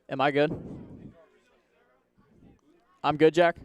Am I good? I'm good, Jack?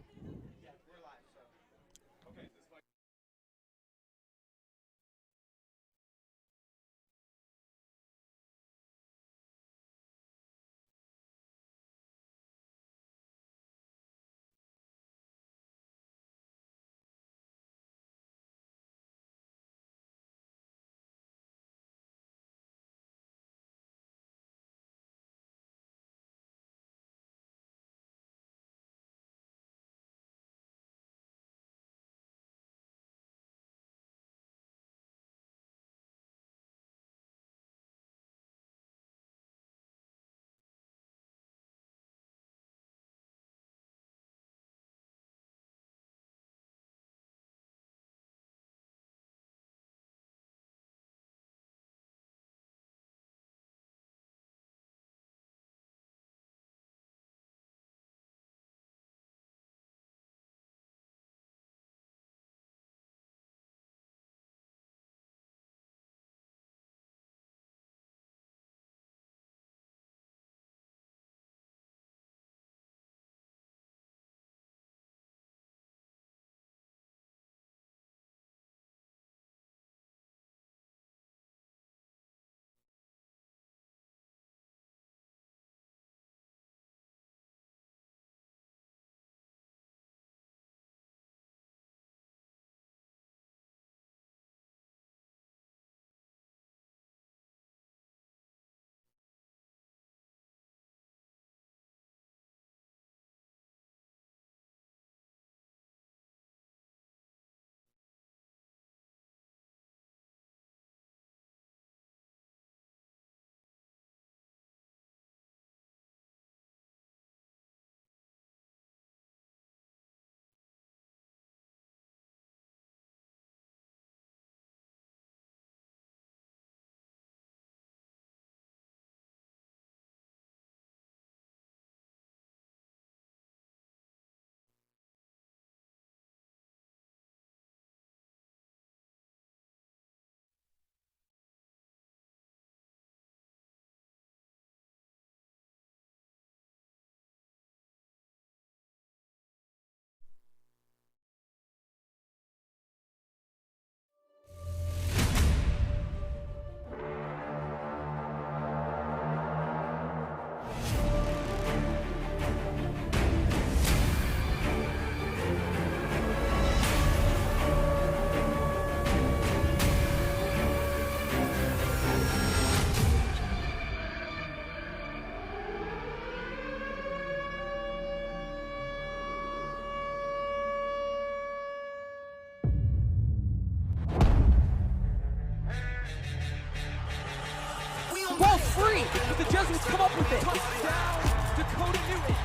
Ball free, but the Jesuits come up with it. Touchdown, Dakota Newton.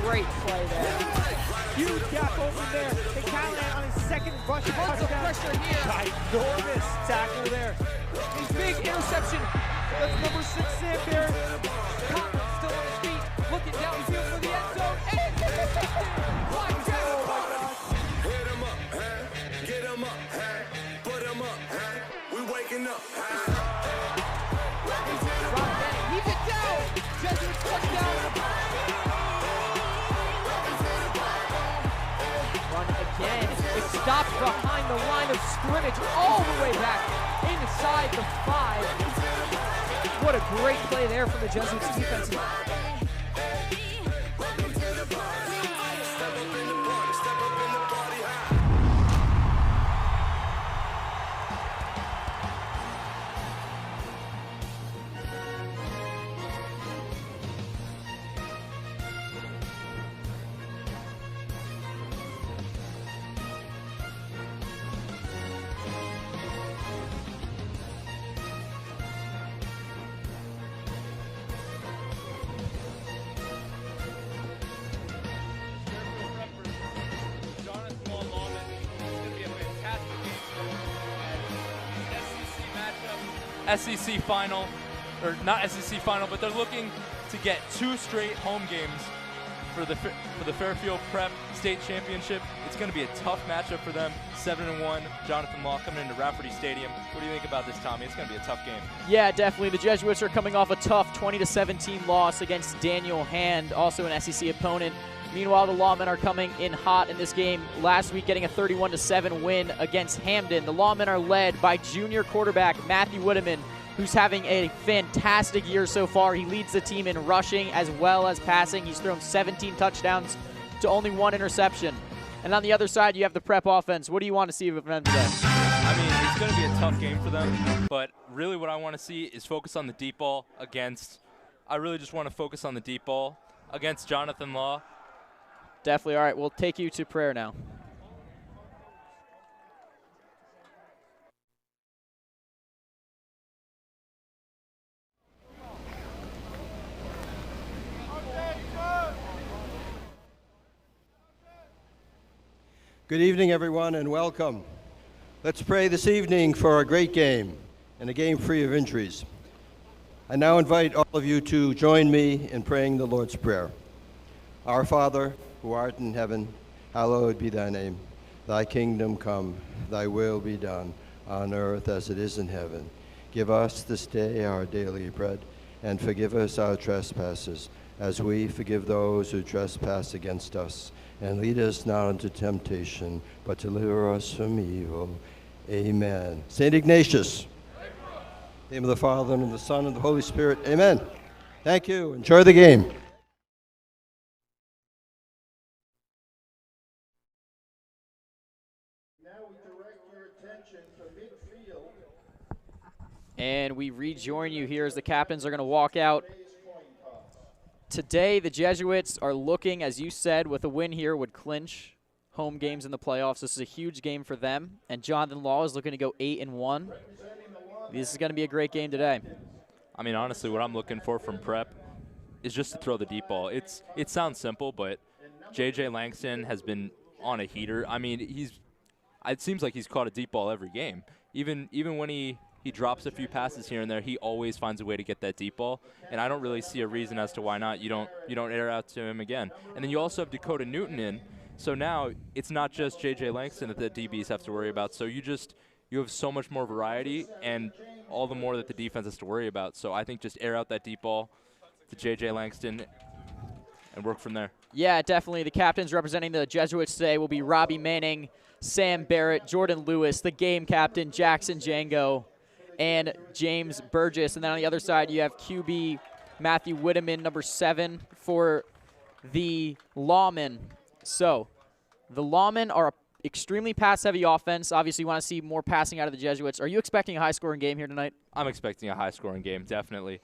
Great play there. Huge gap over there. The Callahan on his second rush touchdown. Pressure here. Enormous tackle there. A big interception. That's number 6 Sam Connor still on his feet, looking downfield for the end zone. And intercepted by Jack Connor. Hit 'em up, huh? Get 'em up, huh? Put 'em up, huh? We waking up, huh? He's it down. Jesuits touchdown. Run again. It stops behind the line of scrimmage all the way back inside the 5. What a great play there from the Jesuits defense. SEC final, or not SEC final, but they're looking to get 2 straight home games for the Fairfield Prep State Championship. It's going to be a tough matchup for them. 7-1, Jonathan Law coming into Rafferty Stadium. What do you think about this, Tommy? It's going to be a tough game. Yeah, definitely. The Jesuits are coming off a tough 20-17 loss against Daniel Hand, also an SEC opponent. Meanwhile, the Lawmen are coming in hot in this game last week, getting a 31-7 win against Hamden. The Lawmen are led by junior quarterback Matthew Woodeman, who's having a fantastic year so far. He leads the team in rushing as well as passing. He's thrown 17 touchdowns to only 1 interception. And on the other side, you have the Prep offense. What do you want to see of them today? I mean, it's going to be a tough game for them, but really what I want to see is focus on the deep ball against – I really just want to focus on the deep ball against Jonathan Law. Definitely. All right, we'll take you to prayer now. Good evening, everyone, and welcome. Let's pray this evening for a great game and a game free of injuries. I now invite all of you to join me in praying the Lord's Prayer. Our Father, who art in heaven, hallowed be thy name. Thy kingdom come, thy will be done, on earth as it is in heaven. Give us this day our daily bread, and forgive us our trespasses, as we forgive those who trespass against us. And lead us not into temptation, but deliver us from evil. Amen. St. Ignatius. In the name of the Father, and of the Son, and of the Holy Spirit. Amen. Thank you. Enjoy the game. Now we direct your attention to midfield. And we rejoin you here as the captains are going to walk out. Today, the Jesuits are looking, as you said, with a win here would clinch home games in the playoffs. This is a huge game for them, and Jonathan Law is looking to go 8-1. This is going to be a great game today. I mean, honestly, what I'm looking for from Prep is just to throw the deep ball. It sounds simple, but J.J. Langston has been on a heater. I mean, it seems like he's caught a deep ball every game. Even when he drops a few passes here and there, he always finds a way to get that deep ball, and I don't really see a reason as to why not. You don't air out to him again. And then you also have Dakota Newton in, so now it's not just J.J. Langston that the DBs have to worry about. So you have so much more variety, and all the more that the defense has to worry about. So I think just air out that deep ball to J.J. Langston and work from there. Yeah, definitely. The captains representing the Jesuits today will be Robbie Manning, Sam Barrett, Jordan Lewis, the game captain, Jackson Django, and James Burgess. And then on the other side, you have QB Matthew Woodeman, number 7 for the Lawmen. So the Lawmen are an extremely pass-heavy offense. Obviously, you want to see more passing out of the Jesuits. Are you expecting a high-scoring game here tonight? I'm expecting a high-scoring game, definitely.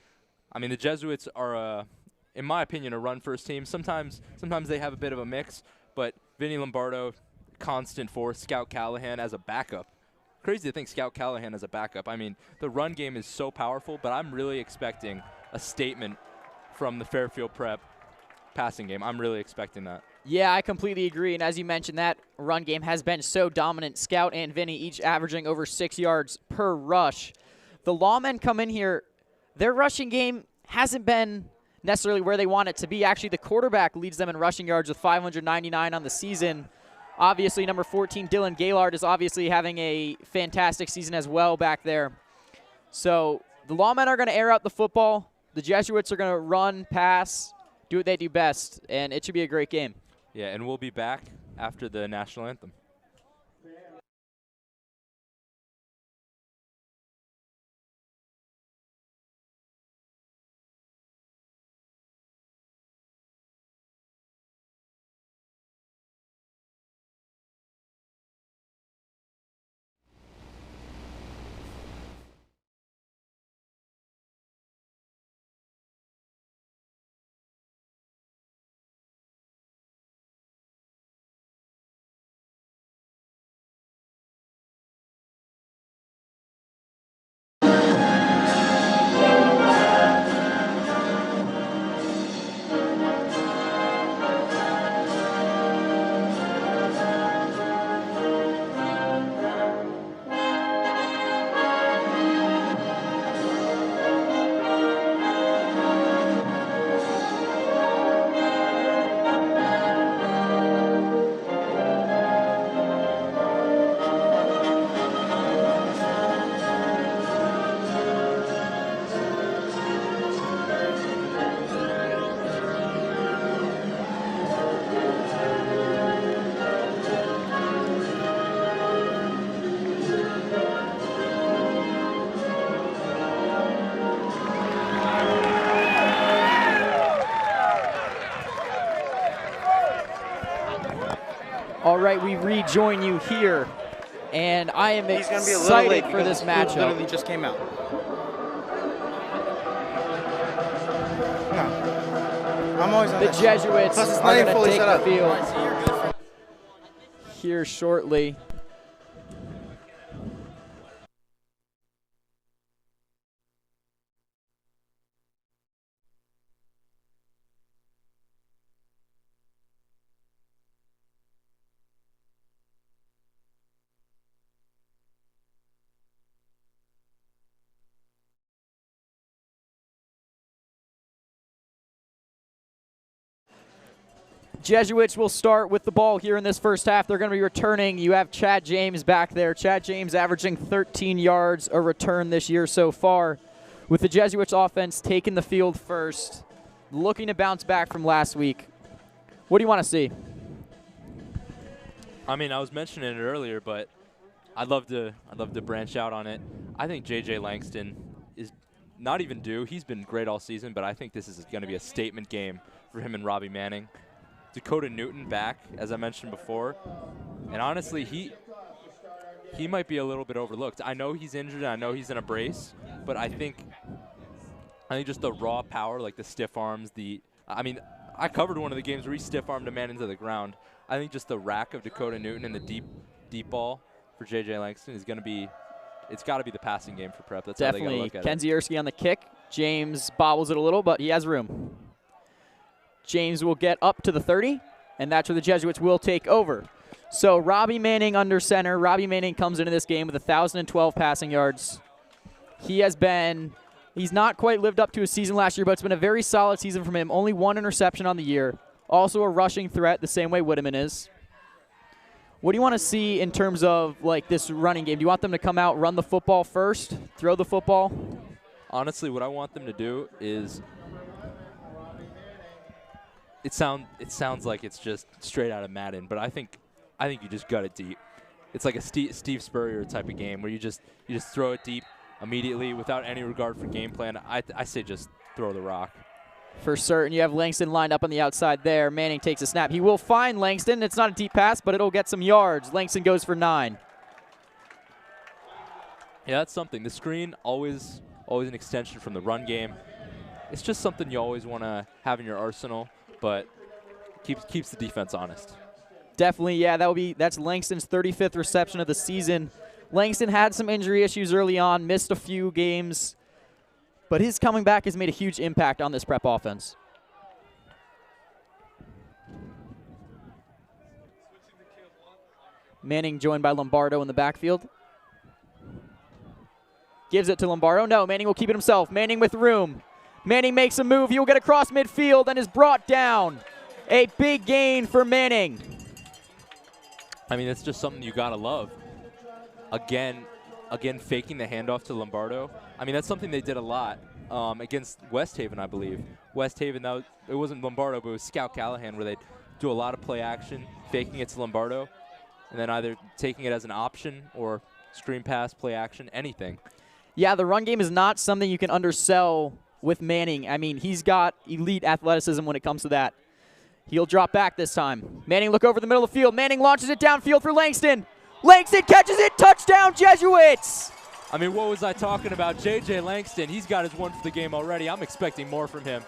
I mean, the Jesuits are, in my opinion, a run-first team. Sometimes they have a bit of a mix, but Vinny Lombardo, constant force, Scout Callahan as a backup. Crazy to think Scout Callahan as a backup. I mean, the run game is so powerful, but I'm really expecting a statement from the Fairfield Prep passing game. I'm really expecting that. Yeah, I completely agree. And as you mentioned, that run game has been so dominant. Scout and Vinny each averaging over 6 yards per rush. The Lawmen come in here. Their rushing game hasn't been necessarily where they want it to be. Actually, the quarterback leads them in rushing yards with 599 on the season. Obviously, number 14, Dylan Gaylord, is obviously having a fantastic season as well back there. So the Lawmen are going to air out the football. The Jesuits are going to run, pass, do what they do best, and it should be a great game. Yeah, and we'll be back after the national anthem. right, we rejoin you here, and I am He's going to be a little late excited for this because the school matchup. literally just came out. No. I'm always on The this. Jesuits Plus, it's are not even going to fully take set the up. field here shortly. Jesuits will start with the ball here in this first half. They're going to be returning. You have Chad James back there. Chad James averaging 13 yards a return this year so far. With the Jesuits offense taking the field first, looking to bounce back from last week. What do you want to see? I mean, I was mentioning it earlier, but I'd love to branch out on it. I think J.J. Langston is not even due. He's been great all season, but I think this is going to be a statement game for him and Robbie Manning. Dakota Newton back, as I mentioned before, and honestly, he might be a little bit overlooked. I know he's injured, and I know he's in a brace, but I think just the raw power, like the stiff arms, I mean, I covered one of the games where he stiff-armed a man into the ground. I think just the rack of Dakota Newton and the deep ball for J.J. Langston is going to be, it's got to be the passing game for Prep. That's Definitely. how they got to look at Kenzie Erskine on the kick. James bobbles it a little, but he has room. James will get up to the 30, and that's where the Jesuits will take over. So Robbie Manning under center. Robbie Manning comes into this game with 1,012 passing yards. He's not quite lived up to his season last year, but it's been a very solid season from him. Only one interception on the year. Also a rushing threat the same way Whitteman is. What do you want to see in terms of like this running game? Do you want them to come out, run the football first, throw the football? Honestly, what I want them to do is it sounds like it's just straight out of Madden, but I think you just gut it deep. It's like a Steve Spurrier type of game where you just throw it deep immediately without any regard for game plan. I say just throw the rock. For certain. You have Langston lined up on the outside there. Manning takes a snap. He will find Langston. It's not a deep pass, but it'll get some yards. Langston goes for 9. Yeah, that's something. The screen, always an extension from the run game. It's just something you always want to have in your arsenal, but keeps the defense honest. Definitely, yeah. That's Langston's 35th reception of the season. Langston had some injury issues early on, missed a few games, but his coming back has made a huge impact on this Prep offense. Manning joined by Lombardo in the backfield. Gives it to Lombardo. No, Manning will keep it himself. Manning with room. Manning makes a move. He will get across midfield and is brought down. A big gain for Manning. I mean, it's just something you got to love. Again, faking the handoff to Lombardo. I mean, that's something they did a lot against West Haven, I believe. West Haven, it wasn't Lombardo, but it was Scout Callahan, where they'd do a lot of play action, faking it to Lombardo, and then either taking it as an option or screen pass, play action, anything. Yeah, the run game is not something you can undersell with Manning. I mean, he's got elite athleticism when it comes to that. He'll drop back this time. Manning look over the middle of the field. Manning launches it downfield for Langston. Langston catches it. Touchdown, Jesuits! I mean, what was I talking about? J.J. Langston, he's got his one for the game already. I'm expecting more from him.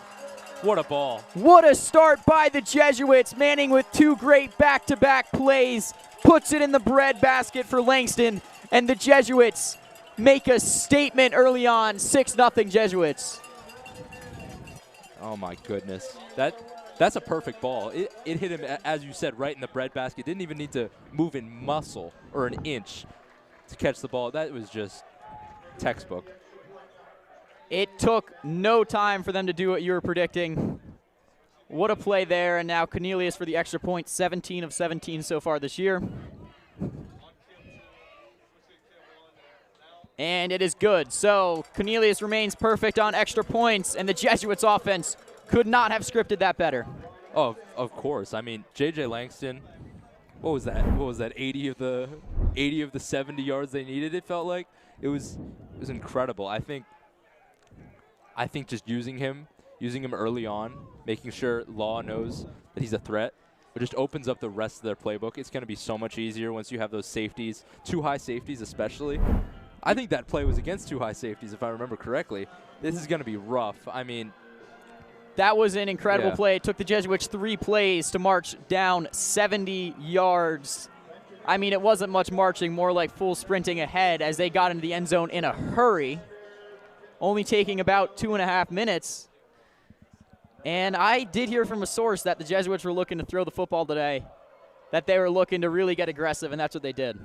What a ball. What a start by the Jesuits. Manning with 2 great back-to-back plays. Puts it in the breadbasket for Langston. And the Jesuits make a statement early on. 6-0 Jesuits. Oh, my goodness. That's a perfect ball. It hit him, as you said, right in the breadbasket. Didn't even need to move in muscle or an inch to catch the ball. That was just textbook. It took no time for them to do what you were predicting. What a play there. And now Cornelius for the extra point, 17 of 17 so far this year. And it is good. So Cornelius remains perfect on extra points, and the Jesuits offense could not have scripted that better. Oh, of course. I mean, J.J. Langston, what was that? 80 of the 70 yards they needed, it felt like? It was incredible. I think just using him early on, making sure Law knows that he's a threat, it just opens up the rest of their playbook. It's going to be so much easier once you have those safeties, 2 high safeties especially. I think that play was against 2 high safeties, if I remember correctly. This is going to be rough. I mean, that was an incredible Yeah. play. It took the Jesuits 3 plays to march down 70 yards. I mean, it wasn't much marching, more like full sprinting ahead as they got into the end zone in a hurry, only taking about 2.5 minutes. And I did hear from a source that the Jesuits were looking to throw the football today, that they were looking to really get aggressive, and that's what they did.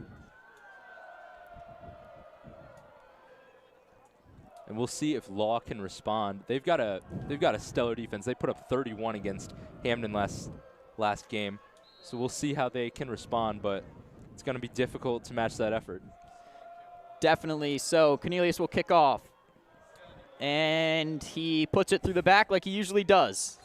and we'll see if Law can respond. They've got a stellar defense. They put up 31 against Hamden last game. So we'll see how they can respond, but it's going to be difficult to match that effort. Definitely. So Cornelius will kick off. And he puts it through the back like he usually does.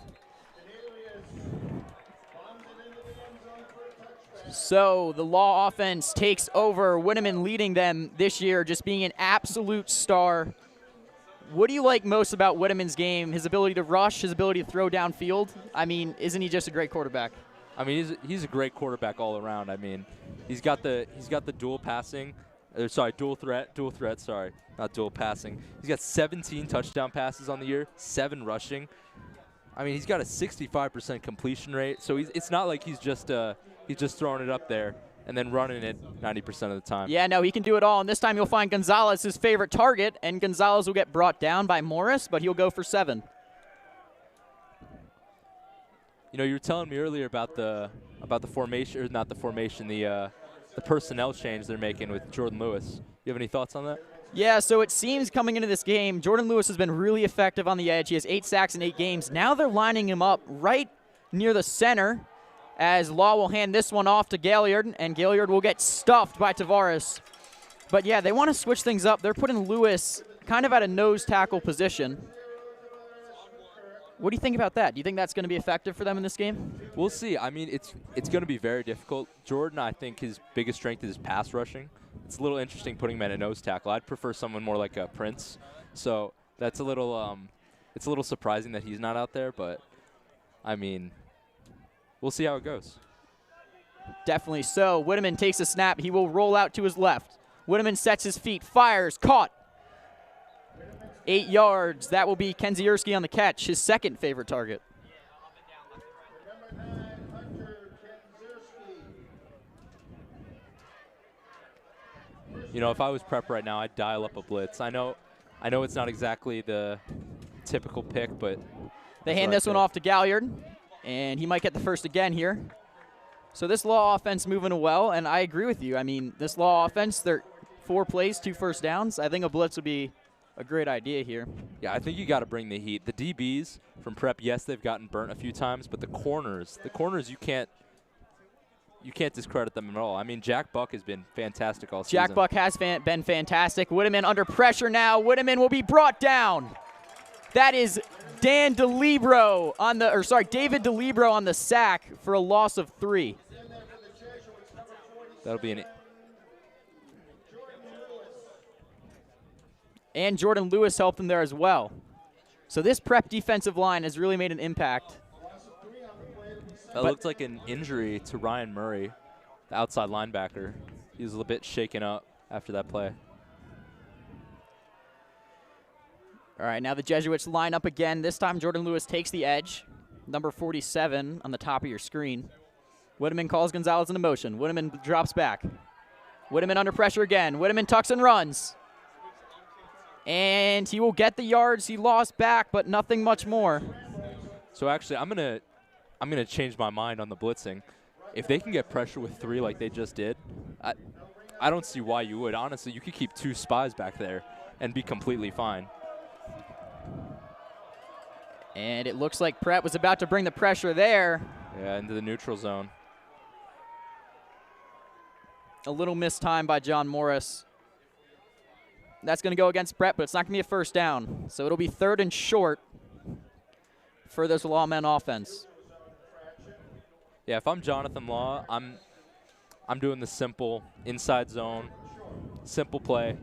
So the Law offense takes over. Winneman leading them this year, just being an absolute star. What do you like most about Winneman's game? His ability to rush, his ability to throw downfield? I mean, isn't he just a great quarterback? I mean, he's a great quarterback all around. I mean, he's got the dual passing. Dual threat. Sorry, not dual passing. He's got 17 touchdown passes on the year, 7 rushing. I mean, he's got a 65% completion rate. So it's not like he's just throwing it up there and then running it 90% of the time. Yeah, no, he can do it all. And this time you'll find Gonzalez his favorite target, and Gonzalez will get brought down by Morris, but he'll go for 7. You know, you were telling me earlier about the formation, or not the formation, the personnel change they're making with Jordan Lewis. You have any thoughts on that? Yeah, so it seems coming into this game, Jordan Lewis has been really effective on the edge. He has 8 sacks in 8 games. Now they're lining him up right near the center as Law will hand this one off to Gaillard, and Gaillard will get stuffed by Tavares. But yeah, they want to switch things up. They're putting Lewis kind of at a nose tackle position. What do you think about that? Do you think that's going to be effective for them in this game? We'll see. I mean, it's going to be very difficult. Jordan, I think his biggest strength is past rushing. It's a little interesting putting him at a nose tackle. I'd prefer someone more like a Prince. So that's a little it's a little surprising that he's not out there, but I mean, we'll see how it goes. Definitely so. Winneman takes a snap. He will roll out to his left. Winneman sets his feet, fires, caught. 8 yards. That will be Kenzierski on the catch, his second favorite target. You know, if I was prep right now, I'd dial up a blitz. I know it's not exactly the typical pick, but they hand this one off to Gaillard, and he might get the first again here. So this Law offense moving well, and I agree with you. I mean, this Law offense, they're 4 plays, 2 first downs. I think a blitz would be a great idea here. Yeah, I think you got to bring the heat. The DBs from prep, yes, they've gotten burnt a few times, but the corners you can't discredit them at all. I mean, Jack Buck has been fantastic all season. Jack Buck has been fantastic. Winneman under pressure now. Winneman will be brought down. That is David DeLibero on the sack for a loss of 3. That'll be an. And Jordan Lewis helped him there as well. So this prep defensive line has really made an impact. That looked like an injury to Ryan Murray, the outside linebacker. He was a little bit shaken up after that play. All right, now the Jesuits line up again. This time Jordan Lewis takes the edge. Number 47 on the top of your screen. Winneman calls Gonzalez into motion. Winneman drops back. Winneman under pressure again. Winneman tucks and runs. And he will get the yards he lost back, but nothing much more. So actually, I'm gonna change my mind on the blitzing. If they can get pressure with 3 like they just did, I don't see why you would. Honestly, you could keep 2 spies back there and be completely fine. And it looks like Pratt was about to bring the pressure there. Yeah, into the neutral zone. A little missed time by John Morris. That's going to go against Brett, but it's not going to be a first down. So it'll be 3rd and short for this Lawmen offense. Yeah, if I'm Jonathan Law, I'm doing the simple inside zone, simple play.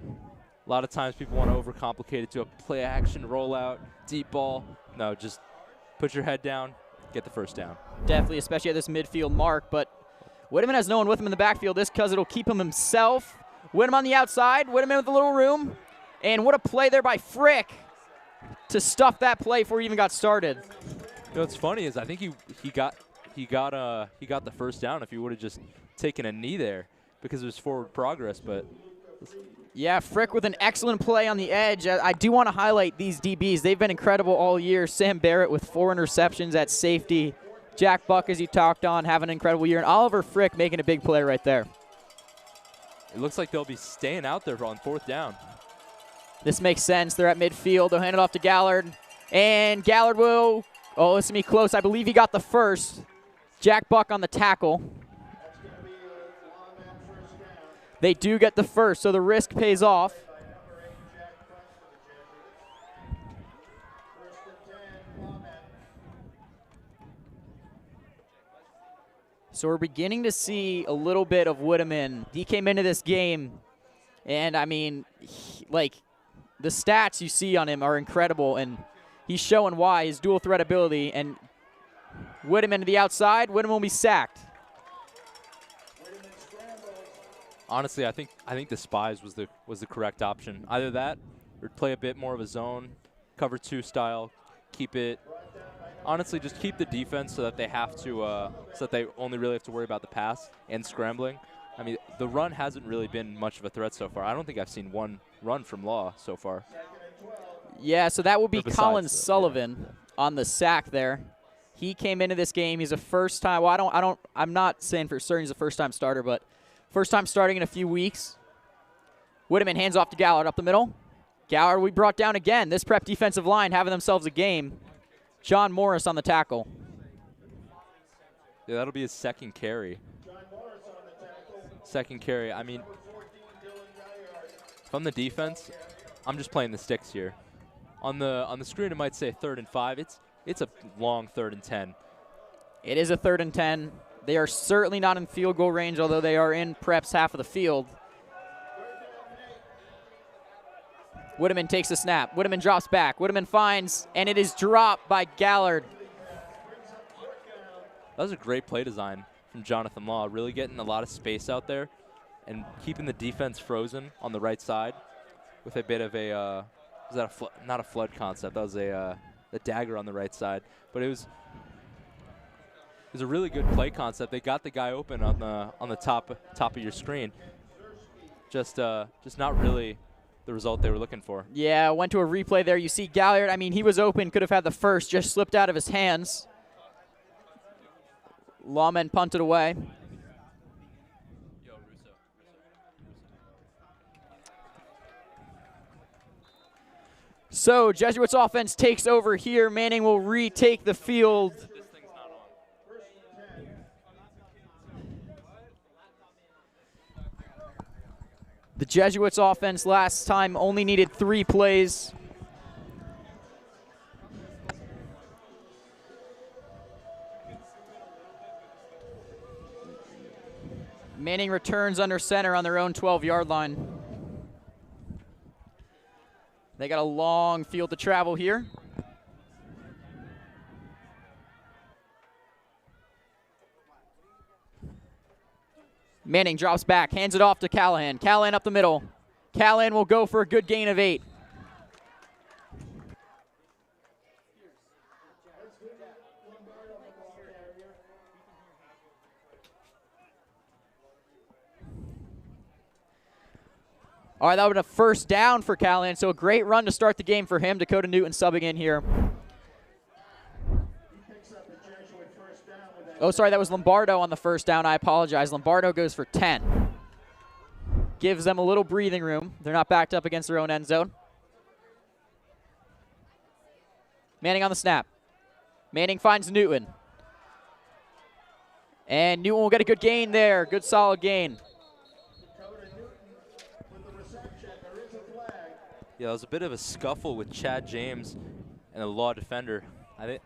A lot of times people want to overcomplicate it to a play action rollout, deep ball. No, just put your head down, get the first down. Definitely, especially at this midfield mark. But Whitman has no one with him in the backfield. This because it'll keep him himself. Whitman on the outside. Whitman with a little room. And what a play there by Frick to stuff that play before he even got started. You know what's funny is I think he got the first down if he would have just taken a knee there because it was forward progress. But yeah, Frick with an excellent play on the edge. I do want to highlight these DBs. They've been incredible all year. Sam Barrett with 4 interceptions at safety. Jack Buck, as you talked on, having an incredible year. And Oliver Frick making a big play right there. It looks like they'll be staying out there on 4th down. This makes sense. They're at midfield. They'll hand it off to Gallard. And Gallard will, oh, this is going to be close. I believe he got the first. Jack Buck on the tackle. They do get the first, so the risk pays off. So we're beginning to see a little bit of Whitman. He came into this game, and I mean, the stats you see on him are incredible, and he's showing why. His dual threat ability, and Whitman to the outside. Whitman will be sacked. Honestly, I think the spies was the correct option. Either that, or play a bit more of a zone, cover 2 style, keep it. Honestly, just keep the defense so that they have to, so that they only really have to worry about the pass and scrambling. I mean, the run hasn't really been much of a threat so far. I don't think I've seen one run from Law so far. Yeah, so that will be Colin the, Sullivan on the sack there. He came into this game. He's a first time. Well, I'm not saying for certain he's a first time starter, but first time starting in a few weeks. Whitman hands off to Gallard up the middle. Gallard we brought down again. This Prep defensive line having themselves a game. John Morris on the tackle. Yeah, that'll be his second carry. Second carry. I mean, from the defense, I'm just playing the sticks here. On the screen, it might say 3rd and 5. It's a long 3rd and 10. It is a 3rd and 10. They are certainly not in field goal range, although they are in Prep's half of the field. Whitman takes the snap. Whitman drops back. Whitman finds, and it is dropped by Gallard. That was a great play design from Jonathan Law, really getting a lot of space out there and keeping the defense frozen on the right side with a bit of a, was that not a flood concept, that was a dagger on the right side. But it was a really good play concept. They got the guy open on the top of your screen. Just not really the result they were looking for. Yeah, went to a replay there. You see Gallard, I mean, he was open, could have had the first, just slipped out of his hands. Lawmen punted away. So Jesuits offense takes over here. Manning will retake the field. The Jesuits offense last time only needed 3 plays. Manning returns under center on their own 12-yard line. They got a long field to travel here. Manning drops back, hands it off to Callahan. Callahan up the middle. Callahan will go for a good gain of 8. All right, that would have been a first down for Callahan, so a great run to start the game for him. Dakota Newton subbing in here. Oh, sorry, that was Lombardo on the first down. I apologize. Lombardo goes for 10. Gives them a little breathing room. They're not backed up against their own end zone. Manning on the snap. Manning finds Newton. And Newton will get a good gain there. Good, solid gain. Yeah, it was a bit of a scuffle with Chad James and the Law defender.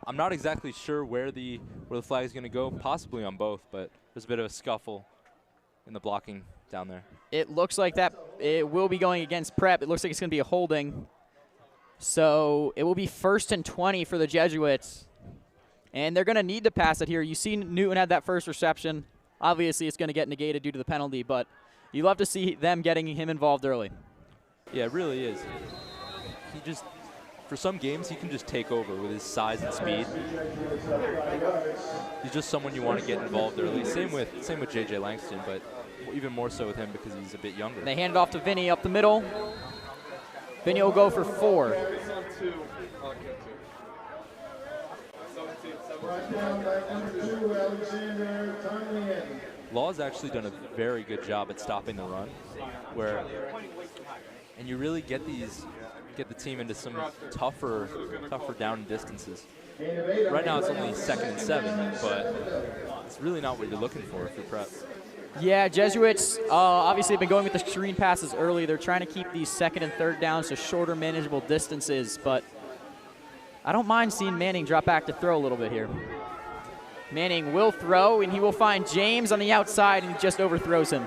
I'm not exactly sure where the flag is going to go, possibly on both, but there's a bit of a scuffle in the blocking down there. It looks like that it will be going against Prep. It looks like it's going to be a holding. So it will be 1st and 20 for the Jesuits. And they're going to need to pass it here. You see Newton had that first reception. Obviously, it's going to get negated due to the penalty, but you love to see them getting him involved early. Yeah, it really is. He just, for some games, he can just take over with his size and speed. He's just someone you want to get involved early. Same with JJ Langston, but even more so with him because he's a bit younger. They hand it off to Vinny up the middle. Vinny will go for 4. Law's actually done a very good job at stopping the run, and you really get the team into some tougher down distances. Right now it's only 2nd and 7, but it's really not what you're looking for if you're Prep. Yeah, Jesuits obviously have been going with the screen passes early. They're trying to keep these 2nd and 3rd downs to shorter, manageable distances, but I don't mind seeing Manning drop back to throw a little bit here. Manning will throw, and he will find James on the outside, and he just overthrows him.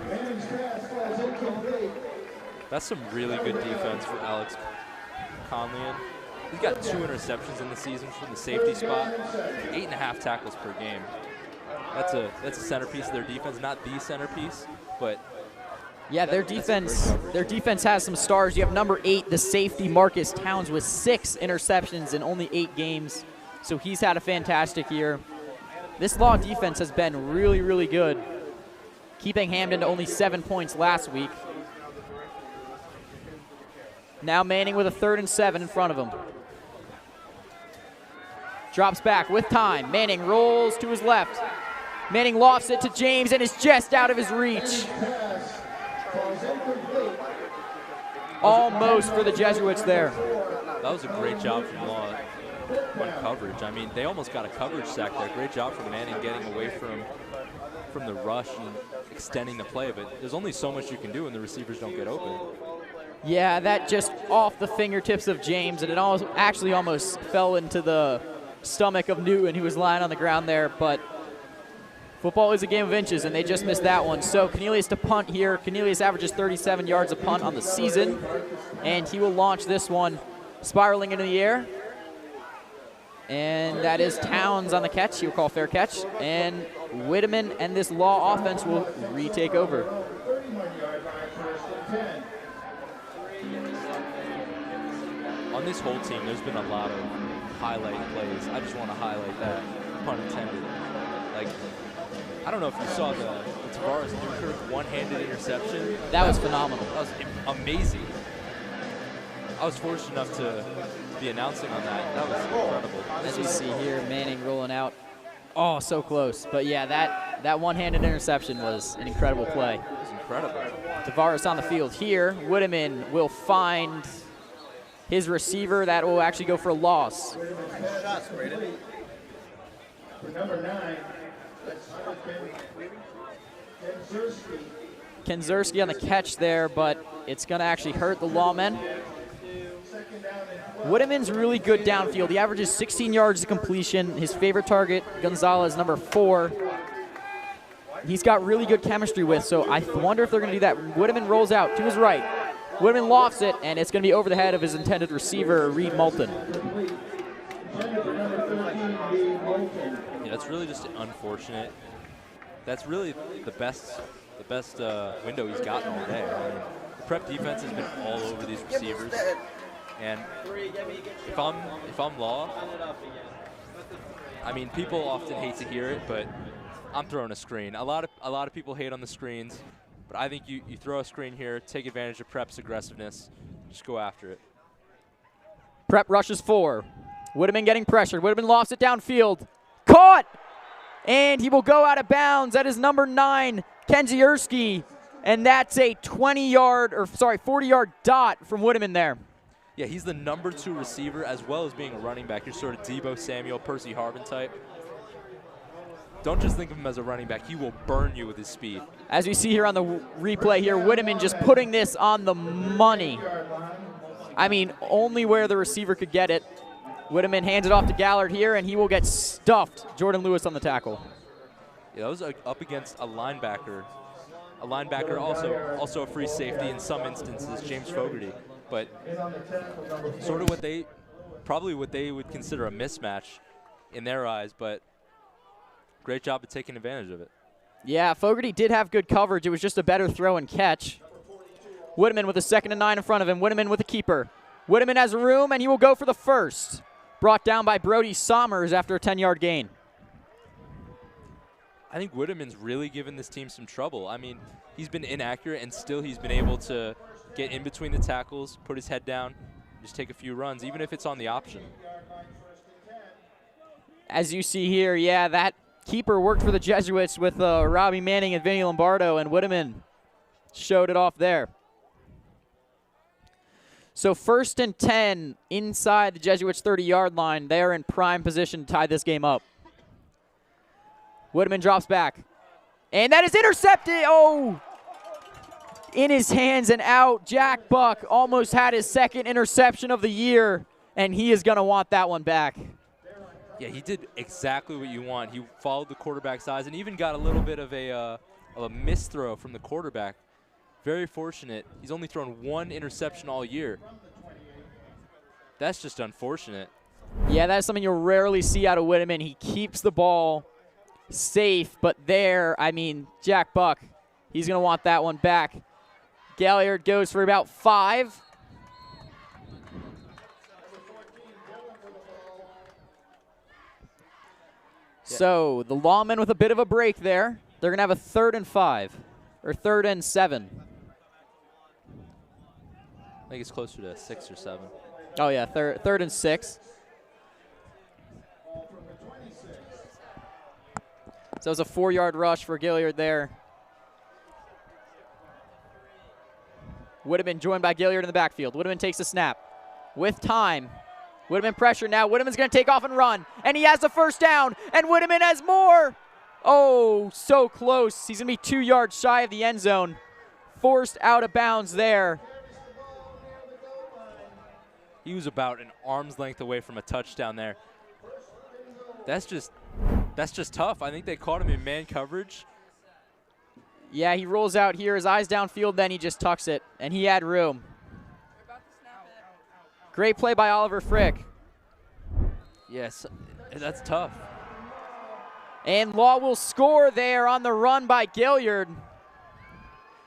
That's some really good defense for Alex Conley. He's got 2 interceptions in the season from the safety spot, 8.5 tackles per game. That's a centerpiece of their defense, not the centerpiece, but yeah, their defense has some stars. You have number 8, the safety Marcus Towns, with 6 interceptions in only 8 games, so he's had a fantastic year. This Law defense has been really, really good, keeping Hamden to only 7 points last week. Now Manning with a 3rd and 7 in front of him. Drops back with time. Manning rolls to his left. Manning lofts it to James and is just out of his reach. Almost for the Jesuits there. That was a great job from Law on coverage. I mean, they almost got a coverage sack there. Great job from Manning getting away from the rush and extending the play, but there's only so much you can do when the receivers don't get open. Yeah, that just off the fingertips of James, and it actually almost fell into the stomach of Newton, who was lying on the ground there, but football is a game of inches, and they just missed that one. So Cornelius to punt here. Cornelius averages 37 yards a punt on the season, and he will launch this one spiraling into the air. And that is Towns on the catch. He will call fair catch, and Whitteman and this Law offense will retake over. On this whole team, there's been a lot of highlight plays. I just want to highlight that, pun intended. Like, I don't know if you saw the Tavares Newkirk one-handed interception. That was phenomenal. That was amazing. I was fortunate enough to be announcing on that. That was incredible. As you see here, Manning rolling out. Oh, so close. But yeah, that one-handed interception was an incredible play. It was incredible. Tavares on the field here. Whitteman will find his receiver. That will actually go for a loss. Shots, Braden. Number 9, Kenzerski on the catch there, but it's going to actually hurt the Lawmen. Whitteman's really good downfield. He averages 16 yards of completion. His favorite target, Gonzalez, number 4. He's got really good chemistry with, so I wonder if they're going to do that. Whitteman rolls out to his right. Whitteman lofts it, and it's going to be over the head of his intended receiver, Reed Moulton. Yeah, that's really just unfortunate. That's really the best window he's gotten all day. I mean, the Prep defense has been all over these receivers, and if I'm Law, I mean, people often hate to hear it, but I'm throwing a screen. A lot of people hate on the screens, but I think you throw a screen here, take advantage of Prep's aggressiveness, just go after it. Prep rushes 4. Whitteman getting pressured. Whitteman lofts it downfield. Caught! And he will go out of bounds. That is number 9, Kenzierski. And that's a 40-yard dot from Whitteman there. Yeah, he's the number 2 receiver as well as being a running back. You're sort of Debo Samuel, Percy Harvin type. Don't just think of him as a running back. He will burn you with his speed. As we see here on the replay here, Whitteman just putting this on the money. I mean, only where the receiver could get it. Whitteman hands it off to Gallard here, and he will get stuffed. Jordan Lewis on the tackle. Yeah, that was up against a linebacker. A linebacker, also a free safety in some instances, James Fogarty. But sort of what they would consider a mismatch. in their eyes, but great job of taking advantage of it. Yeah, Fogarty did have good coverage. It was just a better throw and catch. Whitteman with a 2nd and 9 in front of him. Whitteman with the keeper. Whitteman has room, and he will go for the first. Brought down by Brody Sommers after a 10-yard gain. I think Whitteman's really given this team some trouble. I mean, he's been inaccurate, and still he's been able to get in between the tackles, put his head down, just take a few runs, even if it's on the option. As you see here, yeah, that keeper worked for the Jesuits with Robbie Manning and Vinny Lombardo, and Whitteman showed it off there. So 1st and 10 inside the Jesuits' 30-yard line. They are in prime position to tie this game up. Whitteman drops back. And that is intercepted. Oh! In his hands and out. Jack Buck almost had his 2nd interception of the year, and he is going to want that one back. Yeah, he did exactly what you want. He followed the quarterback's eyes and even got a little bit of a misthrow from the quarterback. Very fortunate. He's only thrown 1 interception all year. That's just unfortunate. Yeah, that's something you'll rarely see out of Whitteman. He keeps the ball safe, but there, I mean, Jack Buck, he's going to want that one back. Galliard goes for about 5. So the Lawmen with a bit of a break there. They're going to have a 3rd and 5, or 3rd and 7. I think it's closer to 6 or 7. Oh, yeah, 3rd and 6. So it was a 4-yard rush for Gilliard there. Whitteman joined by Gilliard in the backfield. Whitteman takes the snap with time. Whitteman pressure now. Whitteman's going to take off and run, and he has the 1st down, and Whitteman has more. Oh, so close. He's going to be 2 yards shy of the end zone. Forced out of bounds there. He was about an arm's length away from a touchdown there. That's just tough. I think they caught him in man coverage. Yeah, he rolls out here, his eyes downfield, then he just tucks it, and he had room. Great play by Oliver Frick. Yes, that's tough. And Law will score there on the run by Gilliard.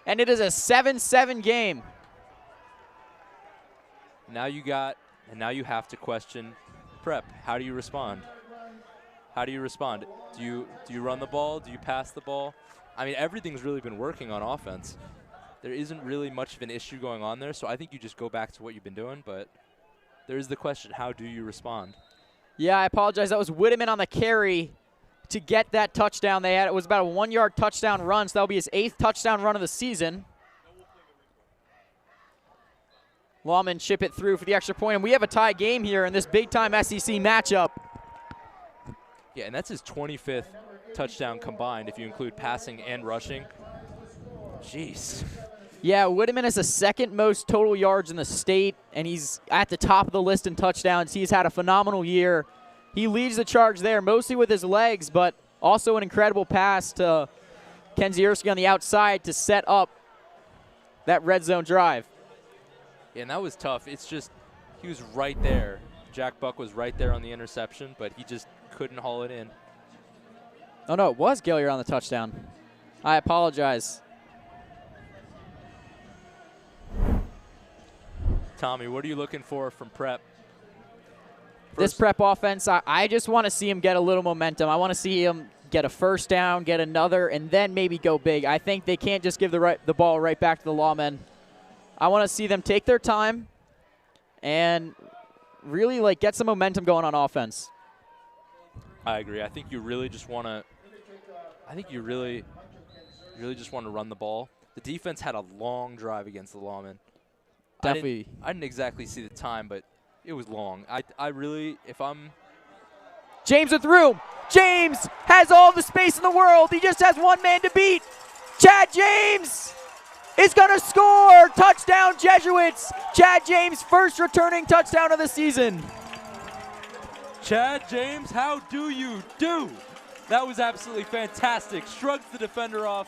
And it is a 7-7 game. Now you have to question Prep. How do you respond? How do you respond? Do you run the ball? Do you pass the ball? I mean, everything's really been working on offense. There isn't really much of an issue going on there, so I think you just go back to what you've been doing, but there is the question, how do you respond? Yeah, I apologize. That was Whitteman on the carry to get that touchdown they had. It was about a 1-yard touchdown run, so that'll be his 8th touchdown run of the season. Lawmen chip it through for the extra point, and we have a tie game here in this big-time SEC matchup. Yeah, and that's his 25th touchdown combined if you include passing and rushing. Jeez. Yeah, Whitteman has the 2nd most total yards in the state, and he's at the top of the list in touchdowns. He's had a phenomenal year. He leads the charge there, mostly with his legs, but also an incredible pass to Kenzierski on the outside to set up that red zone drive. Yeah, and that was tough. It's just he was right there. Jack Buck was right there on the interception, but he just couldn't haul it in. Oh, no, it was Gilliard on the touchdown. I apologize. Tommy, what are you looking for from Prep? This Prep offense, I just want to see him get a little momentum. I want to see him get a 1st down, get another, and then maybe go big. I think they can't just give the ball right back to the Lawmen. I want to see them take their time and really get some momentum going on offense. I agree. I think you really just want to. I think you really just want to run the ball. The defense had a long drive against the Lawmen. Definitely. I didn't exactly see the time, but it was long. I really, if I'm. James with room. James has all the space in the world. He just has one man to beat. Chad James is going to score. Touchdown, Jesuits. Chad James' 1st returning touchdown of the season. Chad James, how do you do? That was absolutely fantastic. Shrugs the defender off.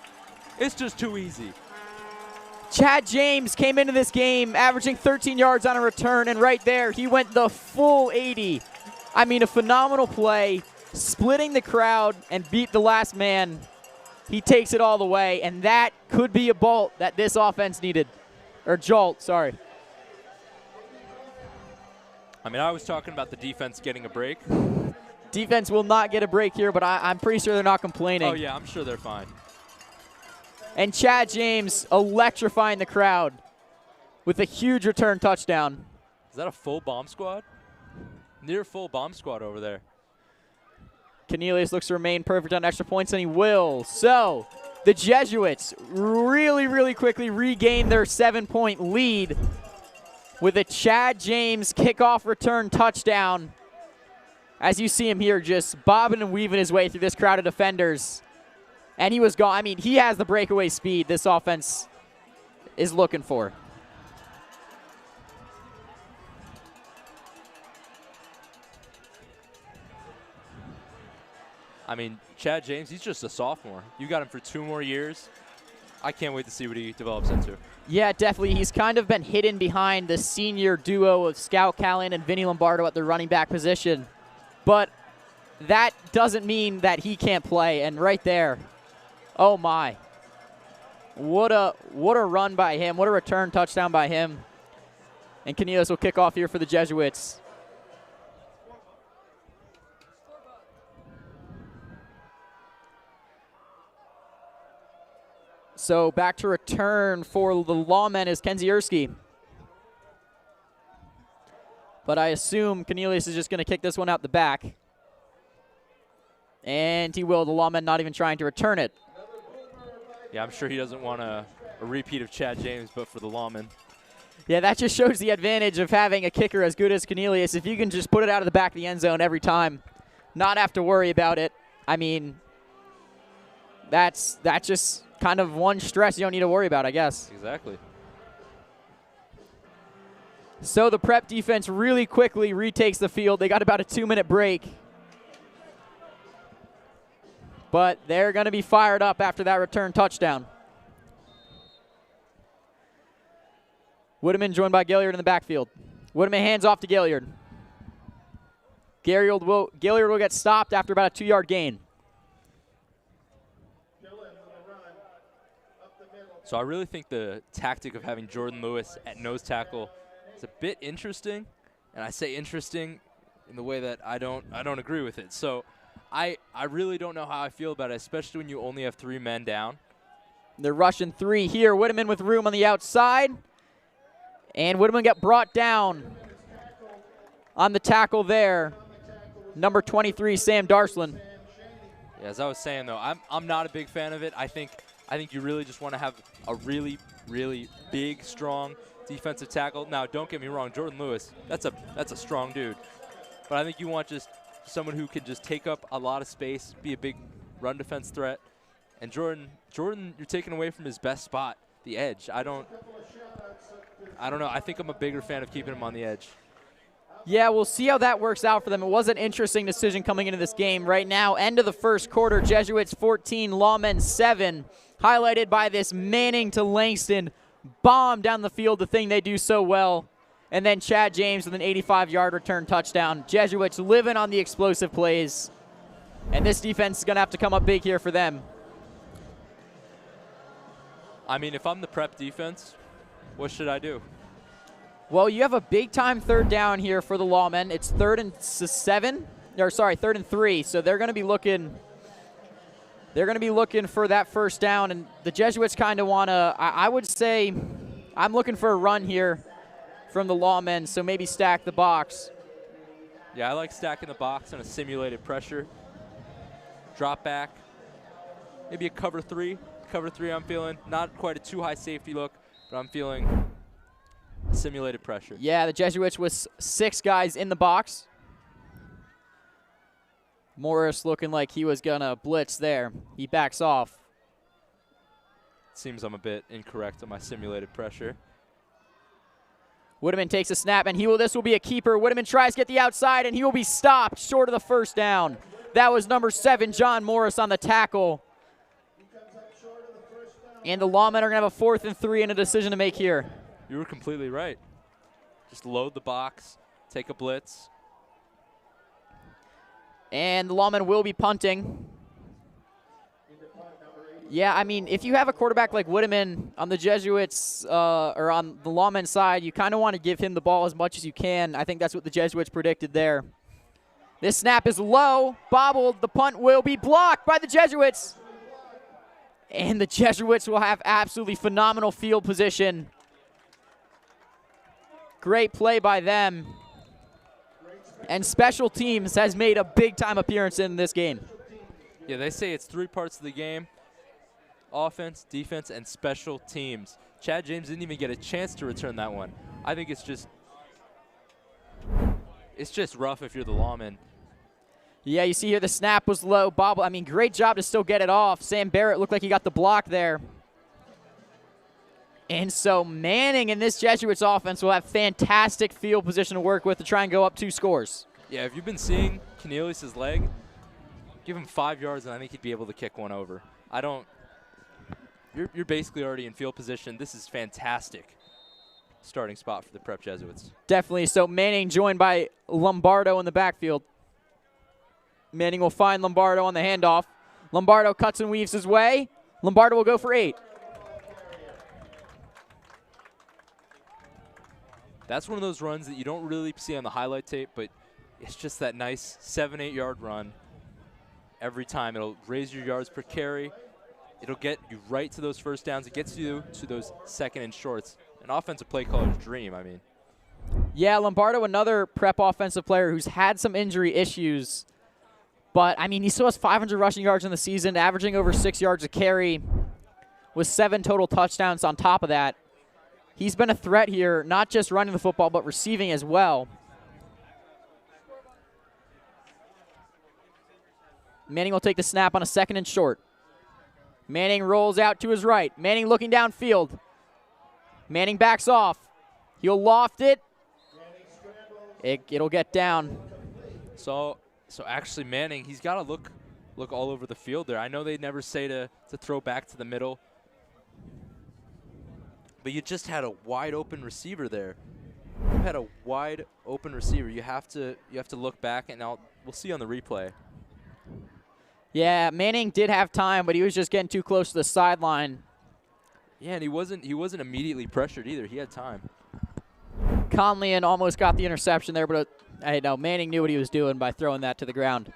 It's just too easy. Chad James came into this game averaging 13 yards on a return, and right there he went the full 80. I mean, a phenomenal play, splitting the crowd and beat the last man. He takes it all the way, and that could be a bolt that this offense needed. Or jolt, sorry. I mean, I was talking about the defense getting a break. Defense will not get a break here, but I'm pretty sure they're not complaining. Oh, yeah, I'm sure they're fine. And Chad James electrifying the crowd with a huge return touchdown. Is that a full bomb squad? Near full bomb squad over there. Cornelius looks to remain perfect on extra points, and he will. So the Jesuits really, really quickly regain their 7-point lead with a Chad James kickoff return touchdown. As you see him here just bobbing and weaving his way through this crowd of defenders. And he was gone. I mean, he has the breakaway speed this offense is looking for. I mean, Chad James, he's just a sophomore. You got him for 2 more years. I can't wait to see what he develops into. Yeah, definitely. He's kind of been hidden behind the senior duo of Scout Callan and Vinny Lombardo at the running back position. But that doesn't mean that he can't play. And right there, oh my. What a run by him. What a return touchdown by him. And Cornelius will kick off here for the Jesuits. So back to return for the Lawmen is Kenzie Ersky. But I assume Cornelius is just going to kick this one out the back. And he will. The Lawmen not even trying to return it. Yeah, I'm sure he doesn't want a repeat of Chad James, but for the Lawmen. Yeah, that just shows the advantage of having a kicker as good as Cornelius. If you can just put it out of the back of the end zone every time, not have to worry about it. I mean, that's just kind of one stress you don't need to worry about, I guess. Exactly. So the Prep defense really quickly retakes the field. They got about a 2-minute break. But they're going to be fired up after that return touchdown. Whitteman joined by Gaillard in the backfield. Whitteman hands off to Gaillard. Gaillard will get stopped after about a 2-yard gain. So I really think the tactic of having Jordan Lewis at nose tackle is a bit interesting, and I say interesting in the way that I don't agree with it. So I really don't know how I feel about it, especially when you only have 3 men down. They're rushing 3 here. Whitteman with room on the outside, and Whitteman got brought down on the tackle there. Number 23, Sam Darslin. Yeah, as I was saying though, I'm not a big fan of it. I think you really just want to have a really, really big, strong defensive tackle. Now, don't get me wrong, Jordan Lewis, that's a strong dude. But I think you want just someone who can just take up a lot of space, be a big run defense threat. And Jordan, you're taking away from his best spot, the edge. I don't know. I think I'm a bigger fan of keeping him on the edge. Yeah, we'll see how that works out for them. It was an interesting decision coming into this game. Right now, end of the first quarter, Jesuits 14, Lawmen 7. Highlighted by this Manning to Langston bomb down the field, the thing they do so well. And then Chad James with an 85-yard return touchdown. Jesuits living on the explosive plays. And this defense is going to have to come up big here for them. I mean, if I'm the Prep defense, what should I do? Well, you have a big-time 3rd down here for the Lawmen. It's 3rd and 3. So they're going to be looking. They're going to be looking for that first down, and the Jesuits kind of want to. I would say, I'm looking for a run here from the Lawmen. So maybe stack the box. Yeah, I like stacking the box on a simulated pressure. Drop back. Maybe a cover 3. Cover 3 I'm feeling. Not quite a too high safety look, but I'm feeling simulated pressure. Yeah, the Jesuits with 6 guys in the box. Morris looking like he was going to blitz there. He backs off. Seems I'm a bit incorrect on my simulated pressure. Whitteman takes a snap, and this will be a keeper. Whitteman tries to get the outside, and he will be stopped short of the first down. That was number 7, John Morris, on the tackle. And the Lawmen are going to have a 4th and 3 and a decision to make here. You were completely right. Just load the box, take a blitz. And the Lawmen will be punting. Yeah, I mean, if you have a quarterback like Whitteman on the Jesuits or on the Lawmen side, you kind of want to give him the ball as much as you can. I think that's what the Jesuits predicted there. This snap is low, bobbled. The punt will be blocked by the Jesuits. And the Jesuits will have absolutely phenomenal field position. Great play by them. And special teams has made a big-time appearance in this game. Yeah, they say it's 3 parts of the game: offense, defense, and special teams. Chad James didn't even get a chance to return that one. I think it's just rough if you're the Lawmen. Yeah, you see here the snap was low, bobble. I mean, great job to still get it off. Sam Barrett looked like he got the block there. And so Manning and this Jesuits offense will have fantastic field position to work with to try and go up 2 scores. Yeah, if you've been seeing Cornelius' leg, give him 5 yards, and I think he'd be able to kick one over. You're basically already in field position. This is fantastic starting spot for the Prep Jesuits. Definitely. So Manning joined by Lombardo in the backfield. Manning will find Lombardo on the handoff. Lombardo cuts and weaves his way. Lombardo will go for 8. That's one of those runs that you don't really see on the highlight tape, but it's just that nice 7-8 yard run every time. It'll raise your yards per carry. It'll get you right to those first downs. It gets you to those second and shorts. An offensive play caller's dream, I mean. Yeah, Lombardo, another Prep offensive player who's had some injury issues. But, I mean, he still has 500 rushing yards in the season, averaging over 6 yards a carry with 7 total touchdowns on top of that. He's been a threat here, not just running the football, but receiving as well. Manning will take the snap on a 2nd and short. Manning rolls out to his right. Manning looking downfield. Manning backs off. He'll loft it. It'll get down. So actually Manning, he's got to look all over the field there. I know they never say to throw back to the middle, but you just had a wide open receiver there. You had a wide open receiver. You have to look back, and we'll see on the replay. Yeah, Manning did have time, but he was just getting too close to the sideline. Yeah, and he wasn't immediately pressured either. He had time. Conley almost got the interception there, but Manning knew what he was doing by throwing that to the ground.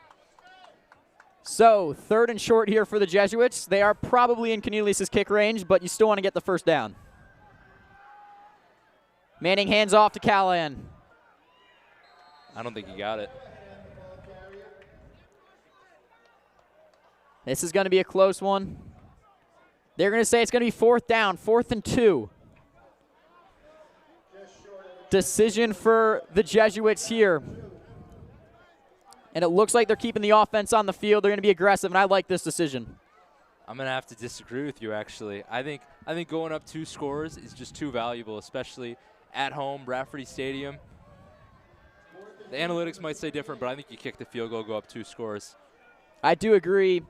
So 3rd and short here for the Jesuits. They are probably in Cornelius' kick range, but you still want to get the first down. Manning hands off to Callahan. I don't think he got it. This is going to be a close one. They're going to say it's going to be 4th down, 4th and 2. Decision for the Jesuits here. And it looks like they're keeping the offense on the field. They're going to be aggressive, and I like this decision. I'm going to have to disagree with you, actually. I think going up 2 scores is just too valuable, especially at home, Rafferty Stadium. The analytics might say different, but I think you kick the field goal, go up 2 scores. I do agree.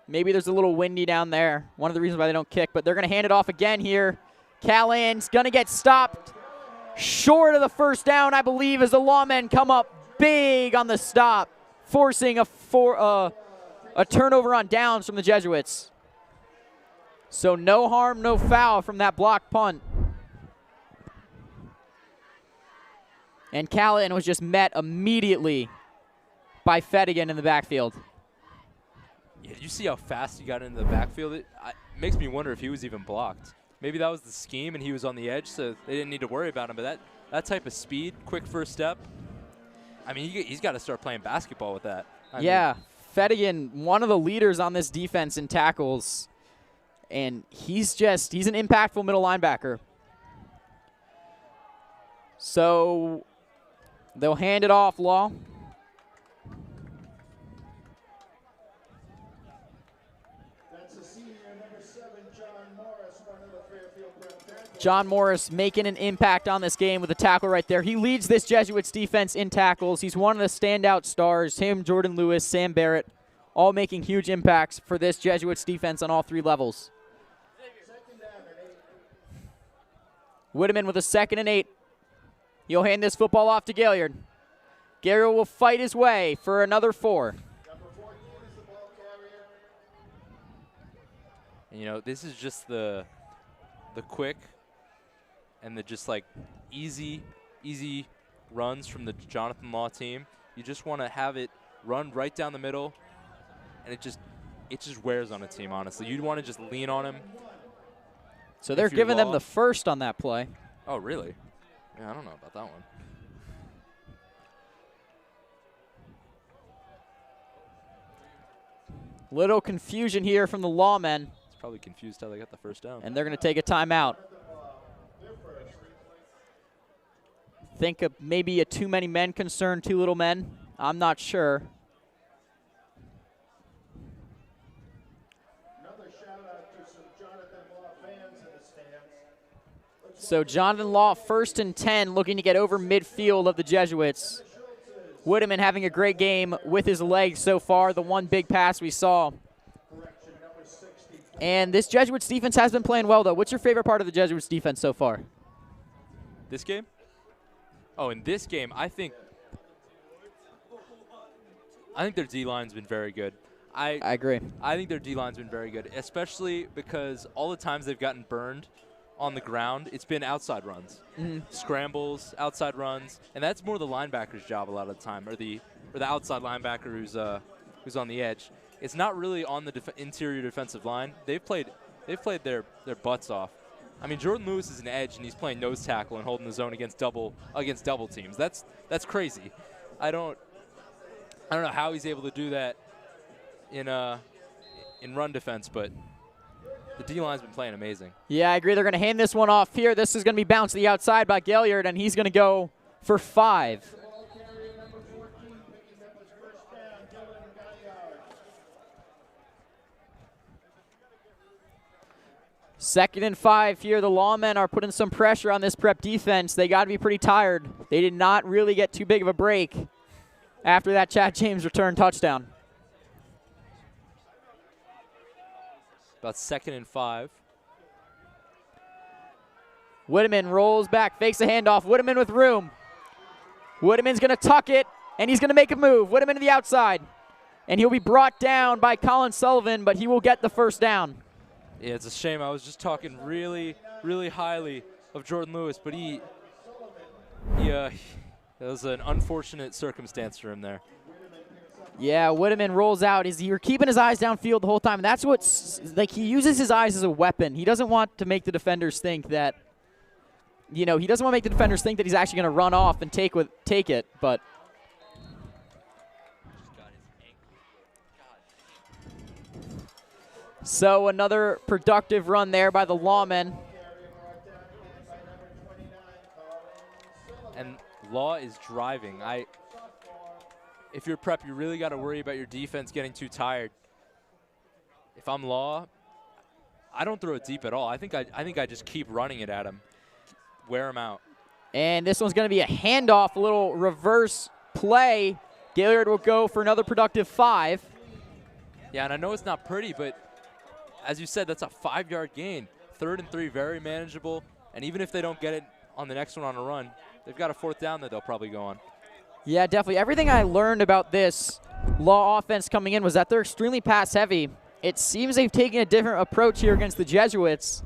Maybe there's a little windy down there. One of the reasons why they don't kick, but they're going to hand it off again here. Callahan's going to get stopped short of the first down, I believe, as the Lawmen come up big on the stop, forcing a turnover on downs from the Jesuits. So no harm, no foul from that blocked punt. And Callahan was just met immediately by Fettigan in the backfield. Yeah, did you see how fast he got into the backfield? It makes me wonder if he was even blocked. Maybe that was the scheme and he was on the edge, so they didn't need to worry about him. But that type of speed, quick first step, I mean, he's got to start playing basketball with that. Yeah, Fettigan, one of the leaders on this defense in tackles, and he's an impactful middle linebacker. So they'll hand it off, Law. That's the senior, number 7, John Morris, one of the Fairfield Prep. John Morris making an impact on this game with a tackle right there. He leads this Jesuits defense in tackles. He's one of the standout stars. Him, Jordan Lewis, Sam Barrett, all making huge impacts for this Jesuits defense on all 3 levels. Whitteman with a 2nd and 8. He'll hand this football off to Gaillard. Gabriel will fight his way for another 4. And, you know, this is just the quick and the just like easy runs from the Jonathan Law team. You just want to have it run right down the middle, and it just wears on a team, honestly. You'd want to just lean on him. So they're giving them the first on that play. Oh, really? Yeah, I don't know about that one. Little confusion here from the Lawmen. It's probably confused how they got the first down. And they're going to take a timeout. Think of maybe a too many men concern, too little men. I'm not sure. Another shout out to some Jonathan Law fans in the stands. So Jonathan Law, 1st and 10, looking to get over midfield of the Jesuits. Woodeman having a great game with his legs so far, the one big pass we saw. And this Jesuits defense has been playing well, though. What's your favorite part of the Jesuits defense so far? This game? Oh, in this game, I think their D-line's been very good. I agree. I think their D-line's been very good, especially because all the times they've gotten burned on the ground, it's been outside runs, scrambles, outside runs, and that's more the linebacker's job a lot of the time, or the outside linebacker who's on the edge. It's not really on the interior defensive line. They've played their butts off. I mean, Jordan Lewis is an edge, and he's playing nose tackle and holding the zone against double teams. That's crazy. I don't know how he's able to do that in run defense, but the D-line's been playing amazing. Yeah, I agree. They're going to hand this one off here. This is going to be bounced to the outside by Gaillard, and he's going to go for 5. Second and 5 here. The Lawmen are putting some pressure on this Prep defense. They got to be pretty tired. They did not really get too big of a break after that Chad James return touchdown. About 2nd and 5. Woodeman rolls back, fakes a handoff. Woodeman with room. Woodeman's going to tuck it, and he's going to make a move. Woodeman to the outside. And he'll be brought down by Colin Sullivan, but he will get the first down. Yeah, it's a shame. I was just talking really, really highly of Jordan Lewis, but that was an unfortunate circumstance for him there. Yeah, Woodeman rolls out. You're keeping his eyes downfield the whole time. And that's what's like. He uses his eyes as a weapon. He doesn't want to make the defenders think that, he doesn't want to make the defenders think that he's actually going to run off and take it. But so another productive run there by the Lawmen. And Law is driving. If you're Prep, you really got to worry about your defense getting too tired. If I'm Law, I don't throw it deep at all. I think I just keep running it at him, wear him out. And this one's going to be a handoff, a little reverse play. Gaillard will go for another productive 5. Yeah, and I know it's not pretty, but as you said, that's a 5-yard gain. 3rd and 3, very manageable. And even if they don't get it on the next one on a run, they've got a 4th down that they'll probably go on. Yeah, definitely. Everything I learned about this Law offense coming in was that they're extremely pass-heavy. It seems they've taken a different approach here against the Jesuits.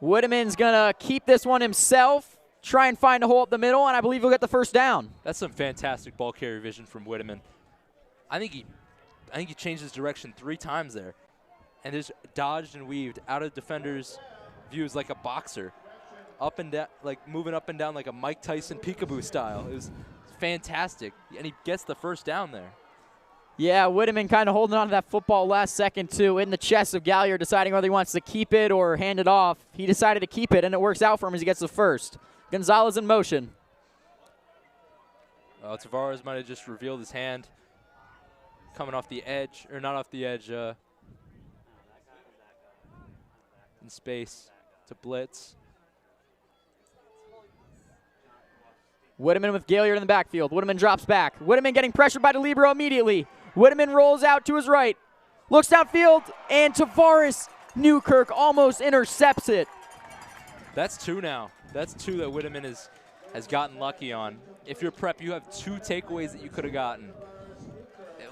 Woodeman's going to keep this one himself, try and find a hole up the middle, and I believe he'll get the first down. That's some fantastic ball carrier vision from Woodeman. I think he changed his direction 3 times there, and just dodged and weaved out of defenders' views like a boxer. Up and down, like moving up and down like a Mike Tyson peekaboo style. It was fantastic, and he gets the first down there. Yeah, Woodeman kind of holding on to that football last second, too, in the chest of Gaillard, deciding whether he wants to keep it or hand it off. He decided to keep it, and it works out for him as he gets the first. Gonzalez in motion. Tavares might have just revealed his hand. Coming off the edge, or not off the edge, in space to blitz. Woodeman with Gaillard in the backfield. Woodeman drops back. Woodeman getting pressured by DeLibero immediately. Woodeman rolls out to his right. Looks downfield, and Tavares Newkirk almost intercepts it. That's 2 now. That's 2 that Woodeman has gotten lucky on. If you're Prep, you have 2 takeaways that you could have gotten.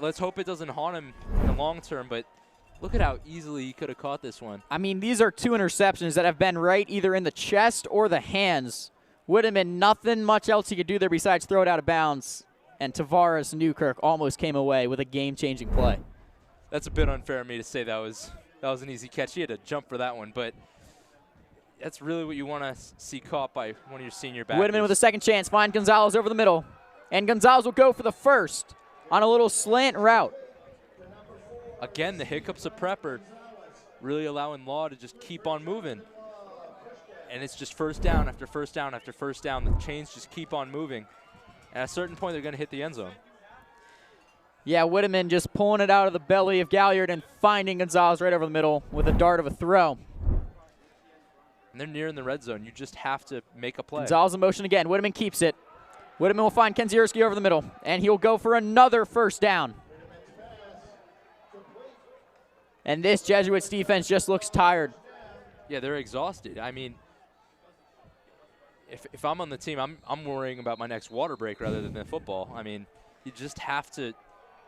Let's hope it doesn't haunt him in the long term, but look at how easily he could have caught this one. I mean, these are 2 interceptions that have been right either in the chest or the hands. Would have been nothing much else he could do there besides throw it out of bounds. And Tavares Newkirk almost came away with a game-changing play. That's a bit unfair of me to say that was an easy catch. He had to jump for that one, but that's really what you want to see caught by one of your senior backers. Whitman with a second chance. Find Gonzalez over the middle. And Gonzalez will go for the first on a little slant route. Again, the hiccups of Prepper really allowing Law to just keep on moving. And it's just first down after first down after first down. The chains just keep on moving. At a certain point, they're going to hit the end zone. Yeah, Whitman just pulling it out of the belly of Galliard and finding Gonzalez right over the middle with a dart of a throw. And they're near in the red zone. You just have to make a play. Gonzalez in motion again. Whitman keeps it. Whitman will find Kenzierski over the middle, and he'll go for another first down. And this Jesuits defense just looks tired. Yeah, they're exhausted. I mean, if I'm on the team, I'm worrying about my next water break rather than the football. I mean, you just have to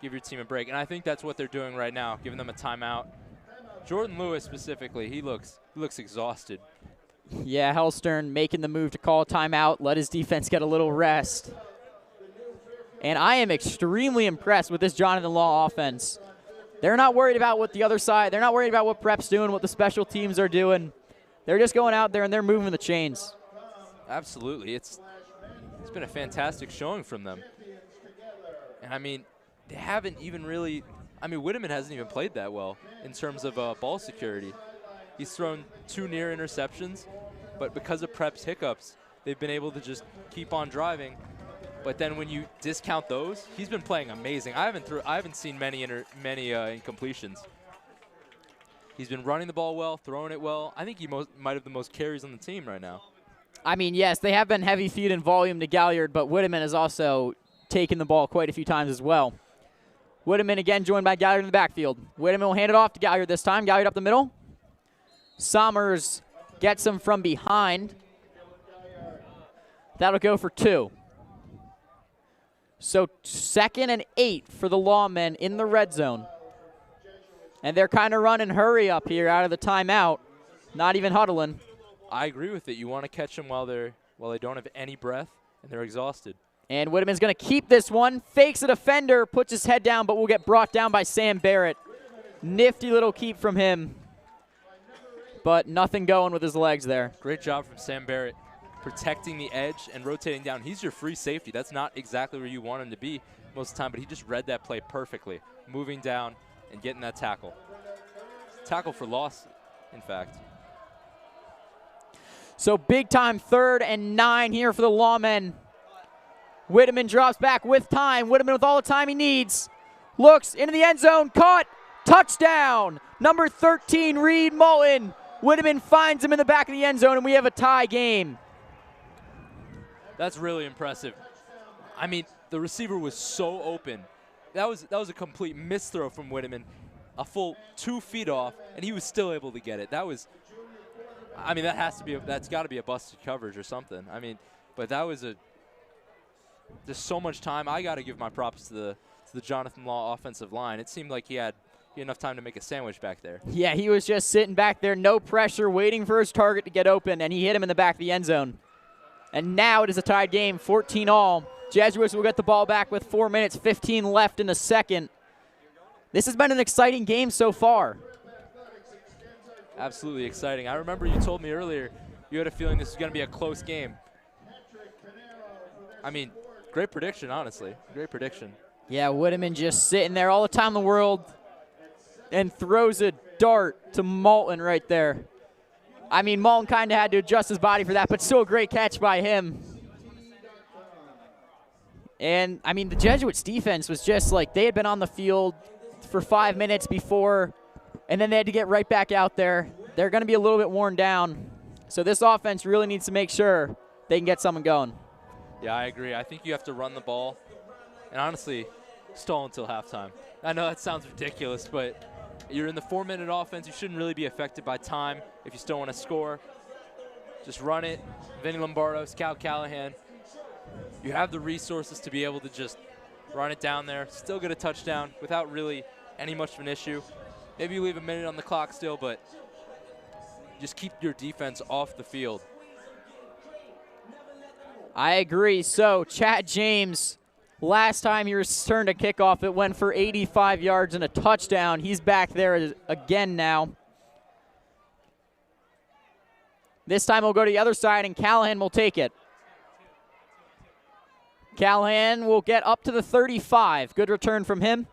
give your team a break. And I think that's what they're doing right now, giving them a timeout. Jordan Lewis specifically, he looks exhausted. Yeah, Hellstern making the move to call a timeout, let his defense get a little rest. And I am extremely impressed with this Jonathan Law offense. They're not worried about what the other side, they're not worried about what Prep's doing, what the special teams are doing. They're just going out there and they're moving the chains. Absolutely. It's been a fantastic showing from them. And I mean, they haven't even really, I mean, Whitman hasn't even played that well in terms of ball security. He's thrown 2 near interceptions, but because of Prep's hiccups, they've been able to just keep on driving. But then when you discount those, he's been playing amazing. I haven't seen many incompletions. He's been running the ball well, throwing it well. I think he might have the most carries on the team right now. I mean, yes, they have been heavy feet in volume to Galliard, but Whitman has also taken the ball quite a few times as well. Whitman again joined by Galliard in the backfield. Whitman will hand it off to Galliard this time. Galliard up the middle. Sommers gets him from behind. That'll go for 2. So 2nd and 8 for the Lawmen in the red zone. And they're kind of running hurry up here out of the timeout. Not even huddling. I agree with it. You want to catch them while they don't have any breath and they're exhausted. And Whitman's going to keep this one. Fakes a defender, puts his head down, but will get brought down by Sam Barrett. Nifty little keep from him. But nothing going with his legs there. Great job from Sam Barrett, protecting the edge and rotating down. He's your free safety. That's not exactly where you want him to be most of the time, but he just read that play perfectly, moving down and getting that tackle. Tackle for loss, in fact. So big time 3rd and 9 here for the Lawmen. Whitman drops back with time. Whitman with all the time he needs. Looks into the end zone. Caught. Touchdown. Number 13, Reed Moulton. Whitman finds him in the back of the end zone, and we have a tie game. That's really impressive. I mean, the receiver was so open. That was a complete misthrow from Whitman. A full 2 feet off, and he was still able to get it. That was, I mean, that's got to be a busted coverage or something. I mean, but that was there's so much time. I got to give my props to the Jonathan Law offensive line. It seemed like he had enough time to make a sandwich back there. Yeah, he was just sitting back there, no pressure, waiting for his target to get open, and he hit him in the back of the end zone. And now it is a tied game, 14-all. Jesuits will get the ball back with 4 minutes, 15 left in the second. This has been an exciting game so far. Absolutely exciting. I remember you told me earlier you had a feeling this was going to be a close game. I mean, great prediction, honestly. Great prediction. Yeah, Whitman just sitting there all the time in the world and throws a dart to Moulton right there. I mean, Moulton kind of had to adjust his body for that, but still a great catch by him. And, I mean, the Jesuits' defense was just like they had been on the field for 5 minutes before, and then they had to get right back out there. They're going to be a little bit worn down. So this offense really needs to make sure they can get something going. Yeah, I agree. I think you have to run the ball and honestly stall until halftime. I know that sounds ridiculous, but you're in the 4-minute offense. You shouldn't really be affected by time if you still want to score. Just run it. Vinny Lombardo, Scout Callahan, you have the resources to be able to just run it down there, still get a touchdown without really any much of an issue. Maybe you leave a minute on the clock still, but just keep your defense off the field. I agree. So, Chad James, last time he returned a kickoff, it went for 85 yards and a touchdown. He's back there again now. This time we'll go to the other side, and Callahan will take it. Callahan will get up to the 35. Good return from him.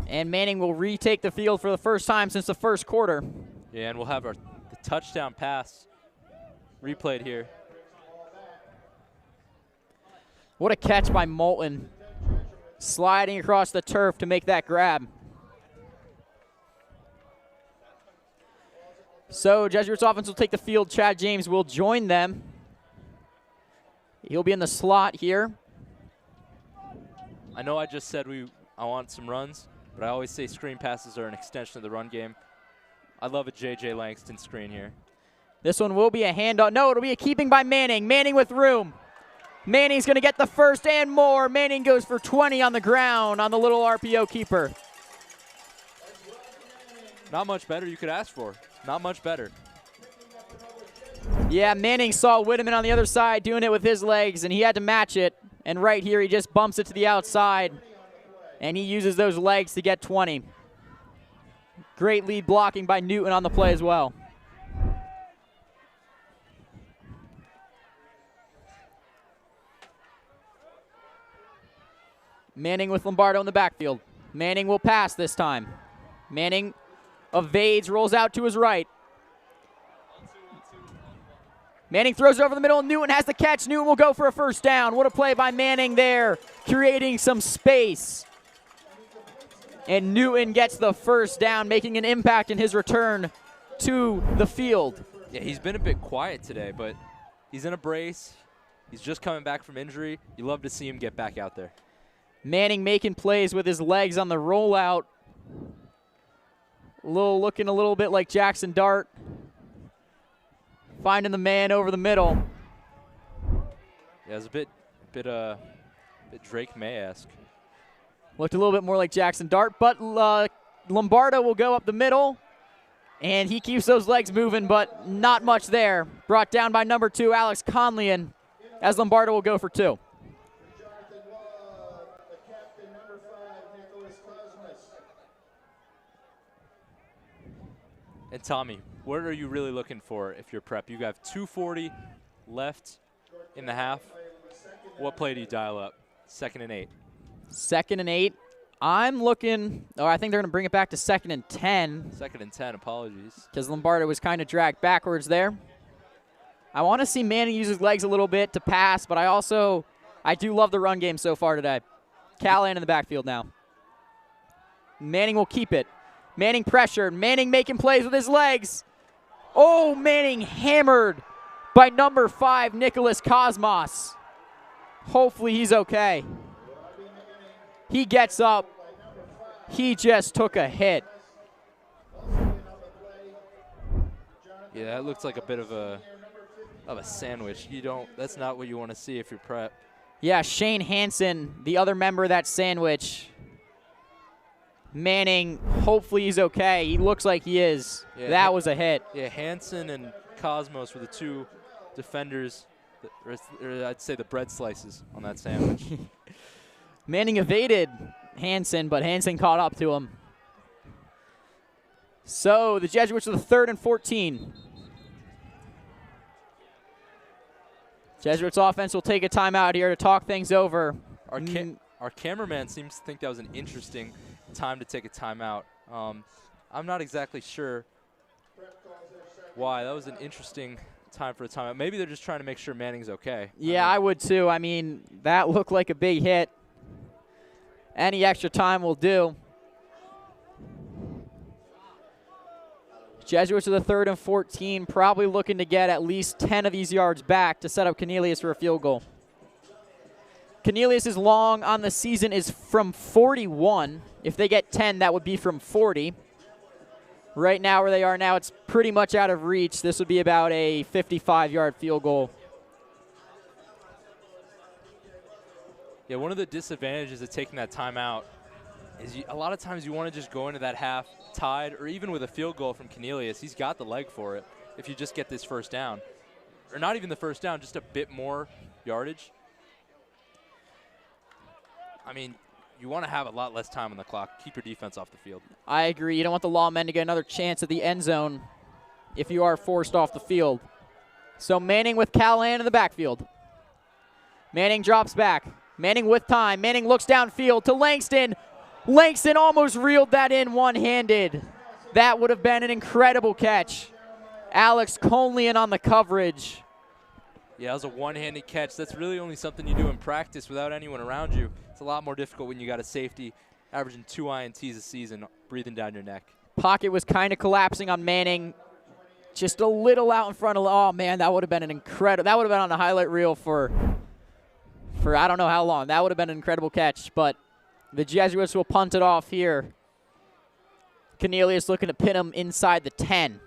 And Manning will retake the field for the first time since the first quarter. Yeah, and we'll have the touchdown pass replayed here. What a catch by Moulton. Sliding across the turf to make that grab. So Jesuits offense will take the field. Chad James will join them. He'll be in the slot here. I know I just said I want some runs, but I always say screen passes are an extension of the run game. I love a J.J. Langston screen here. This one will be a handoff. No, it'll be a keeping by Manning. Manning with room. Manning's going to get the first and more. Manning goes for 20 on the ground on the little RPO keeper. Not much better you could ask for. Not much better. Yeah, Manning saw Whitteman on the other side doing it with his legs, and he had to match it. And right here, he just bumps it to the outside, and he uses those legs to get 20. Great lead blocking by Newton on the play as well. Manning with Lombardo in the backfield. Manning will pass this time. Manning evades, rolls out to his right. Manning throws it over the middle, and Newton has the catch. Newton will go for a first down. What a play by Manning there, creating some space. And Newton gets the first down, making an impact in his return to the field. Yeah, he's been a bit quiet today, but he's in a brace. He's just coming back from injury. You love to see him get back out there. Manning making plays with his legs on the rollout. Looking a little bit like Jackson Dart. Finding the man over the middle. Yeah, it's a bit Drake May-esque. Looked a little bit more like Jackson Dart, but Lombardo will go up the middle, and he keeps those legs moving, but not much there. Brought down by number 2, Alex Conley, as Lombardo will go for 2. And Tommy, what are you really looking for if you're Prep? You have 2:40 left in the half. What play do you dial up? 2nd and 8. 2nd and 8. I'm looking, I think they're going to bring it back to 2nd and 10. 2nd and 10, apologies. Because Lombardo was kind of dragged backwards there. I want to see Manning use his legs a little bit to pass, but I do love the run game so far today. Callahan in the backfield now. Manning will keep it. Manning pressured. Manning making plays with his legs. Oh, Manning hammered by number 5, Nicholas Cosmos. Hopefully he's okay. He gets up. He just took a hit. Yeah, that looks like a bit of a sandwich. That's not what you want to see if you're Prep. Yeah, Shane Hansen, the other member of that sandwich. Manning, hopefully he's okay. He looks like he is. Yeah, that was a hit. Yeah, Hansen and Cosmos were the 2 defenders, or I'd say the bread slices on that sandwich. Manning evaded Hansen, but Hansen caught up to him. So the Jesuits with the 3rd and 14. Jesuits offense will take a timeout here to talk things over. Our cameraman seems to think that was an interesting time to take a timeout. I'm not exactly sure why. That was an interesting time for a timeout. Maybe they're just trying to make sure Manning's okay. Yeah, I would too. I mean, that looked like a big hit. Any extra time will do. Jesuits with the 3rd and 14, probably looking to get at least 10 of these yards back to set up Cornelius for a field goal. Cornelius' long on the season is from 41. If they get 10, that would be from 40. Right now, where they are now, it's pretty much out of reach. This would be about a 55-yard field goal. Yeah, one of the disadvantages of taking that timeout is a lot of times you want to just go into that half tied, or even with a field goal from Cornelius. He's got the leg for it if you just get this first down. Or not even the first down, just a bit more yardage. I mean, you want to have a lot less time on the clock. Keep your defense off the field. I agree. You don't want the Lawmen to get another chance at the end zone if you are forced off the field. So Manning with Callahan in the backfield. Manning drops back. Manning with time. Manning looks downfield to Langston. Langston almost reeled that in one-handed. That would have been an incredible catch. Alex Conlian on the coverage. Yeah, that was a one-handed catch. That's really only something you do in practice without anyone around you. It's a lot more difficult when you got a safety averaging 2 INTs a season breathing down your neck. Pocket was kind of collapsing on Manning. Just a little out in front of, oh man, that would have been an incredible, that would have been on the highlight reel for I don't know how long. That would have been an incredible catch, but the Jesuits will punt it off here. Cornelius looking to pin him inside the 10.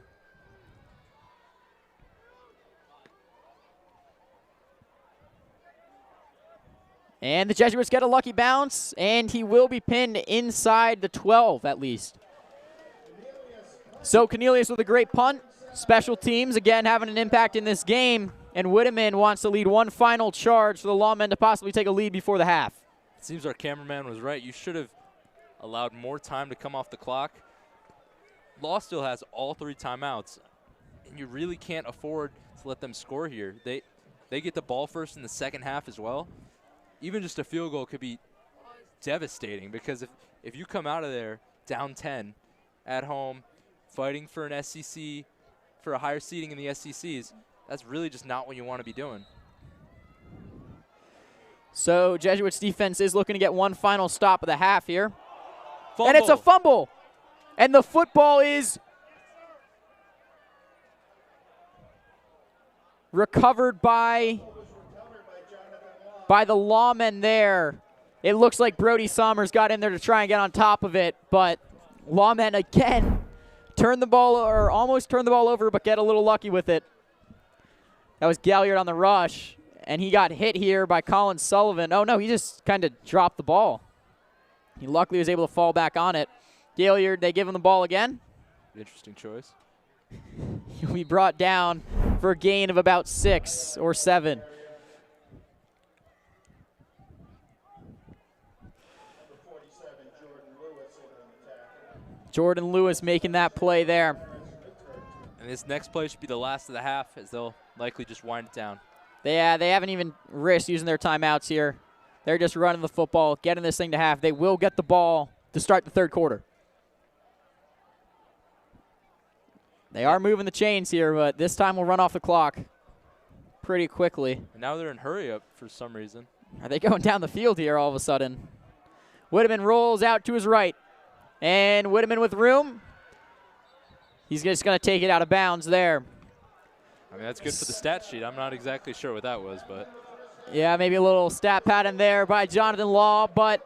And the Jesuits get a lucky bounce, and he will be pinned inside the 12 at least. So Cornelius with a great punt. Special teams, again, having an impact in this game. And Whitteman wants to lead one final charge for the Lawmen to possibly take a lead before the half. It seems our cameraman was right. You should have allowed more time to come off the clock. Law still has all 3 timeouts, and you really can't afford to let them score here. They get the ball first in the second half as well. Even just a field goal could be devastating, because if you come out of there down 10 at home, fighting for an SEC, for a higher seeding in the SECs, that's really just not what you want to be doing. So Jesuits defense is looking to get one final stop of the half here. Fumble. And it's a fumble. And the football is recovered by the Lawmen there. It looks like Brody Sommers got in there to try and get on top of it, but Lawmen again turned the ball, or almost turned the ball over, but get a little lucky with it. That was Galliard on the rush, and he got hit here by Colin Sullivan. Oh, no, he just kind of dropped the ball. He luckily was able to fall back on it. Galliard, they give him the ball again. Interesting choice. He'll be brought down for a gain of about 6 or 7. Jordan Lewis making that play there. And this next play should be the last of the half, as they'll likely just wind it down. They haven't even risked using their timeouts here. They're just running the football, getting this thing to half. They will get the ball to start the third quarter. They are moving the chains here, but this time we'll run off the clock pretty quickly. And now they're in hurry up for some reason. Are they going down the field here all of a sudden? Whitteman rolls out to his right. And Whitteman with room. He's just going to take it out of bounds there. I mean, that's good for the stat sheet. I'm not exactly sure what that was, but. Yeah, maybe a little stat pattern there by Jonathan Law, but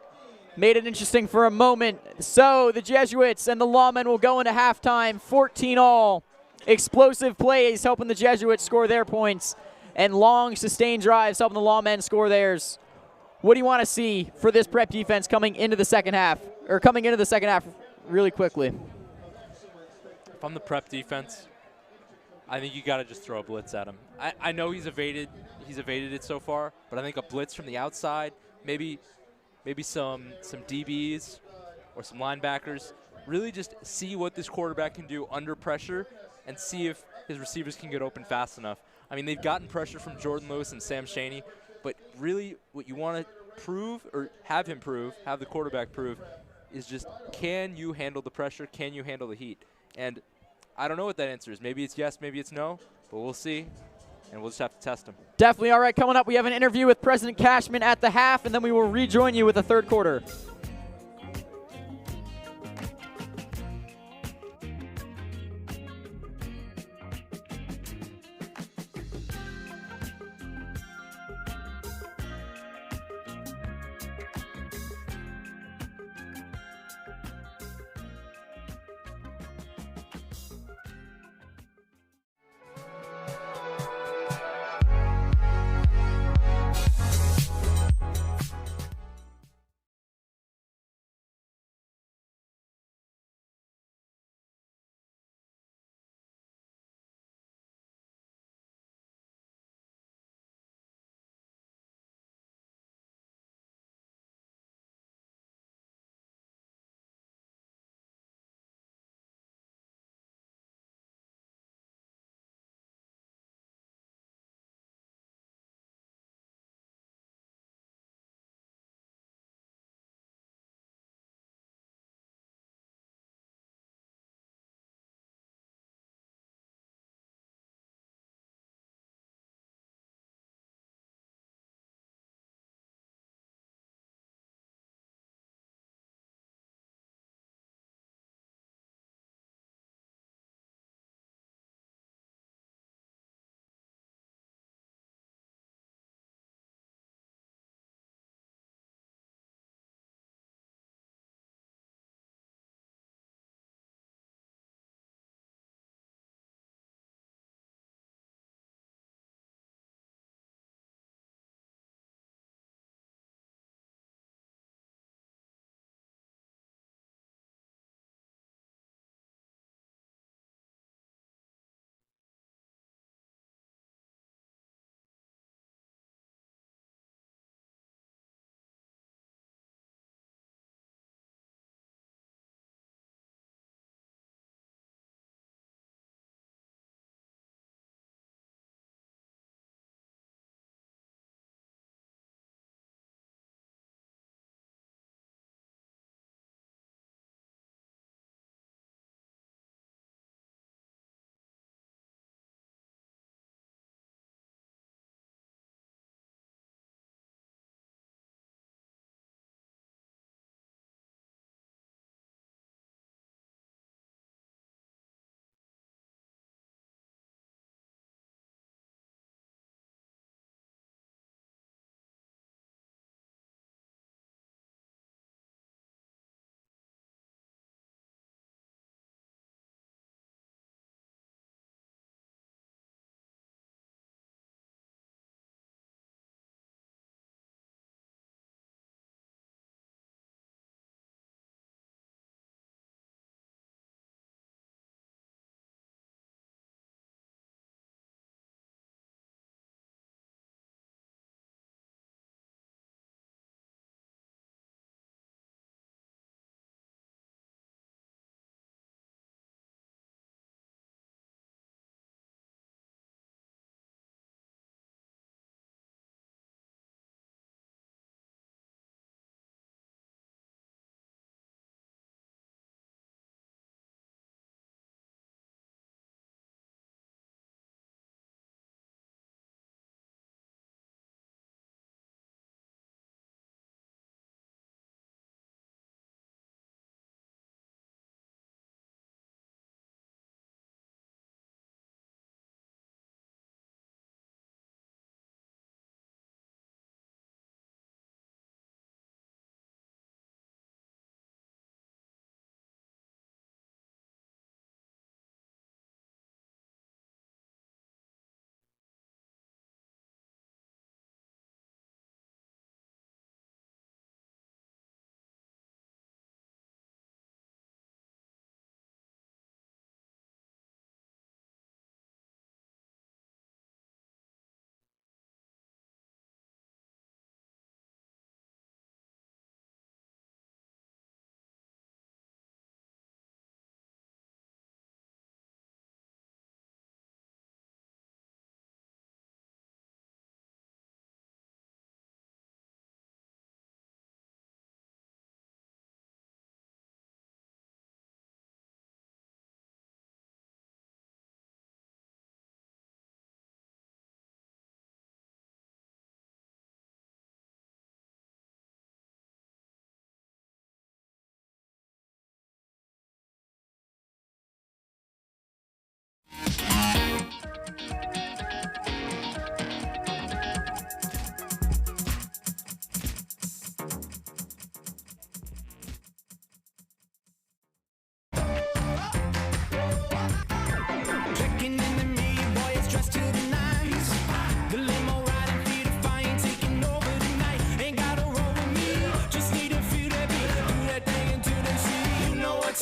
made it interesting for a moment. So the Jesuits and the Lawmen will go into halftime 14-all. Explosive plays helping the Jesuits score their points, and long sustained drives helping the Lawmen score theirs. What do you want to see for this prep defense coming into the second half, or coming into the second half really quickly? If I'm the prep defense, I think you got to just throw a blitz at him. I know he's evaded it so far, but I think a blitz from the outside, maybe some DBs or some linebackers, really just see what this quarterback can do under pressure and see if his receivers can get open fast enough. I mean, they've gotten pressure from Jordan Lewis and Sam Shaney, but really what you want to prove, or have the quarterback prove, is just, can you handle the pressure? Can you handle the heat? And I don't know what that answer is. Maybe it's yes, maybe it's no, but we'll see, and we'll just have to test them. Definitely. All right, coming up, we have an interview with President Cashman at the half, and then we will rejoin you with the third quarter.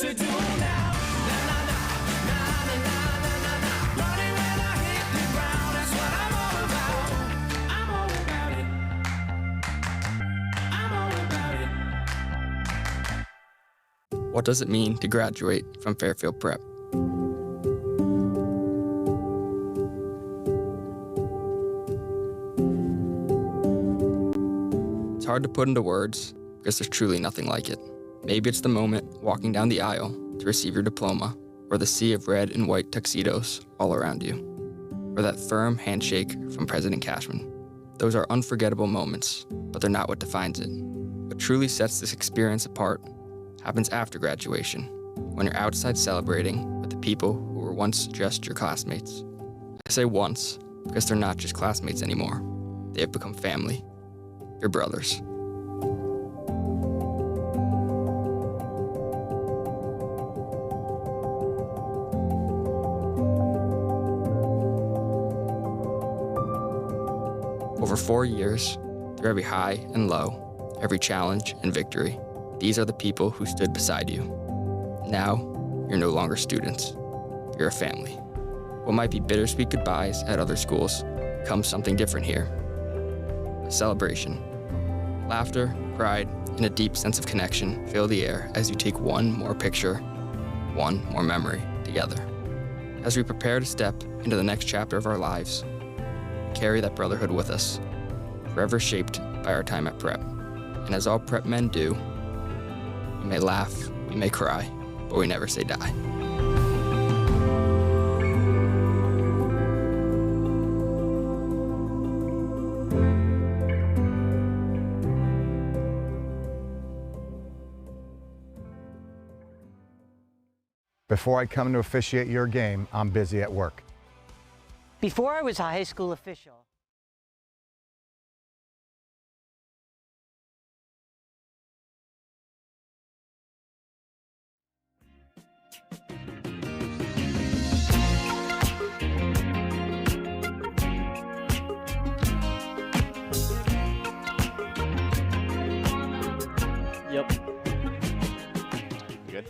to do now. Na na na na na na na na na. Running when I hit the ground is what I'm all about. I'm all about it. I'm all about it. What does it mean to graduate from Fairfield Prep? It's hard to put into words because there's truly nothing like it. Maybe it's the moment walking down the aisle to receive your diploma, or the sea of red and white tuxedos all around you, or that firm handshake from President Cashman. Those are unforgettable moments, but they're not what defines it. What truly sets this experience apart happens after graduation, when you're outside celebrating with the people who were once just your classmates. I say once because they're not just classmates anymore. They have become family, your brothers. Over 4 years, through every high and low, every challenge and victory, these are the people who stood beside you. Now, you're no longer students. You're a family. What might be bittersweet goodbyes at other schools becomes something different here. A celebration. Laughter, pride, and a deep sense of connection fill the air as you take one more picture, one more memory together. As we prepare to step into the next chapter of our lives, we carry that brotherhood with us, forever shaped by our time at Prep. And as all Prep men do, we may laugh, we may cry, but we never say die. Before I come to officiate your game, I'm busy at work. Before I was a high school official, Yep. Good.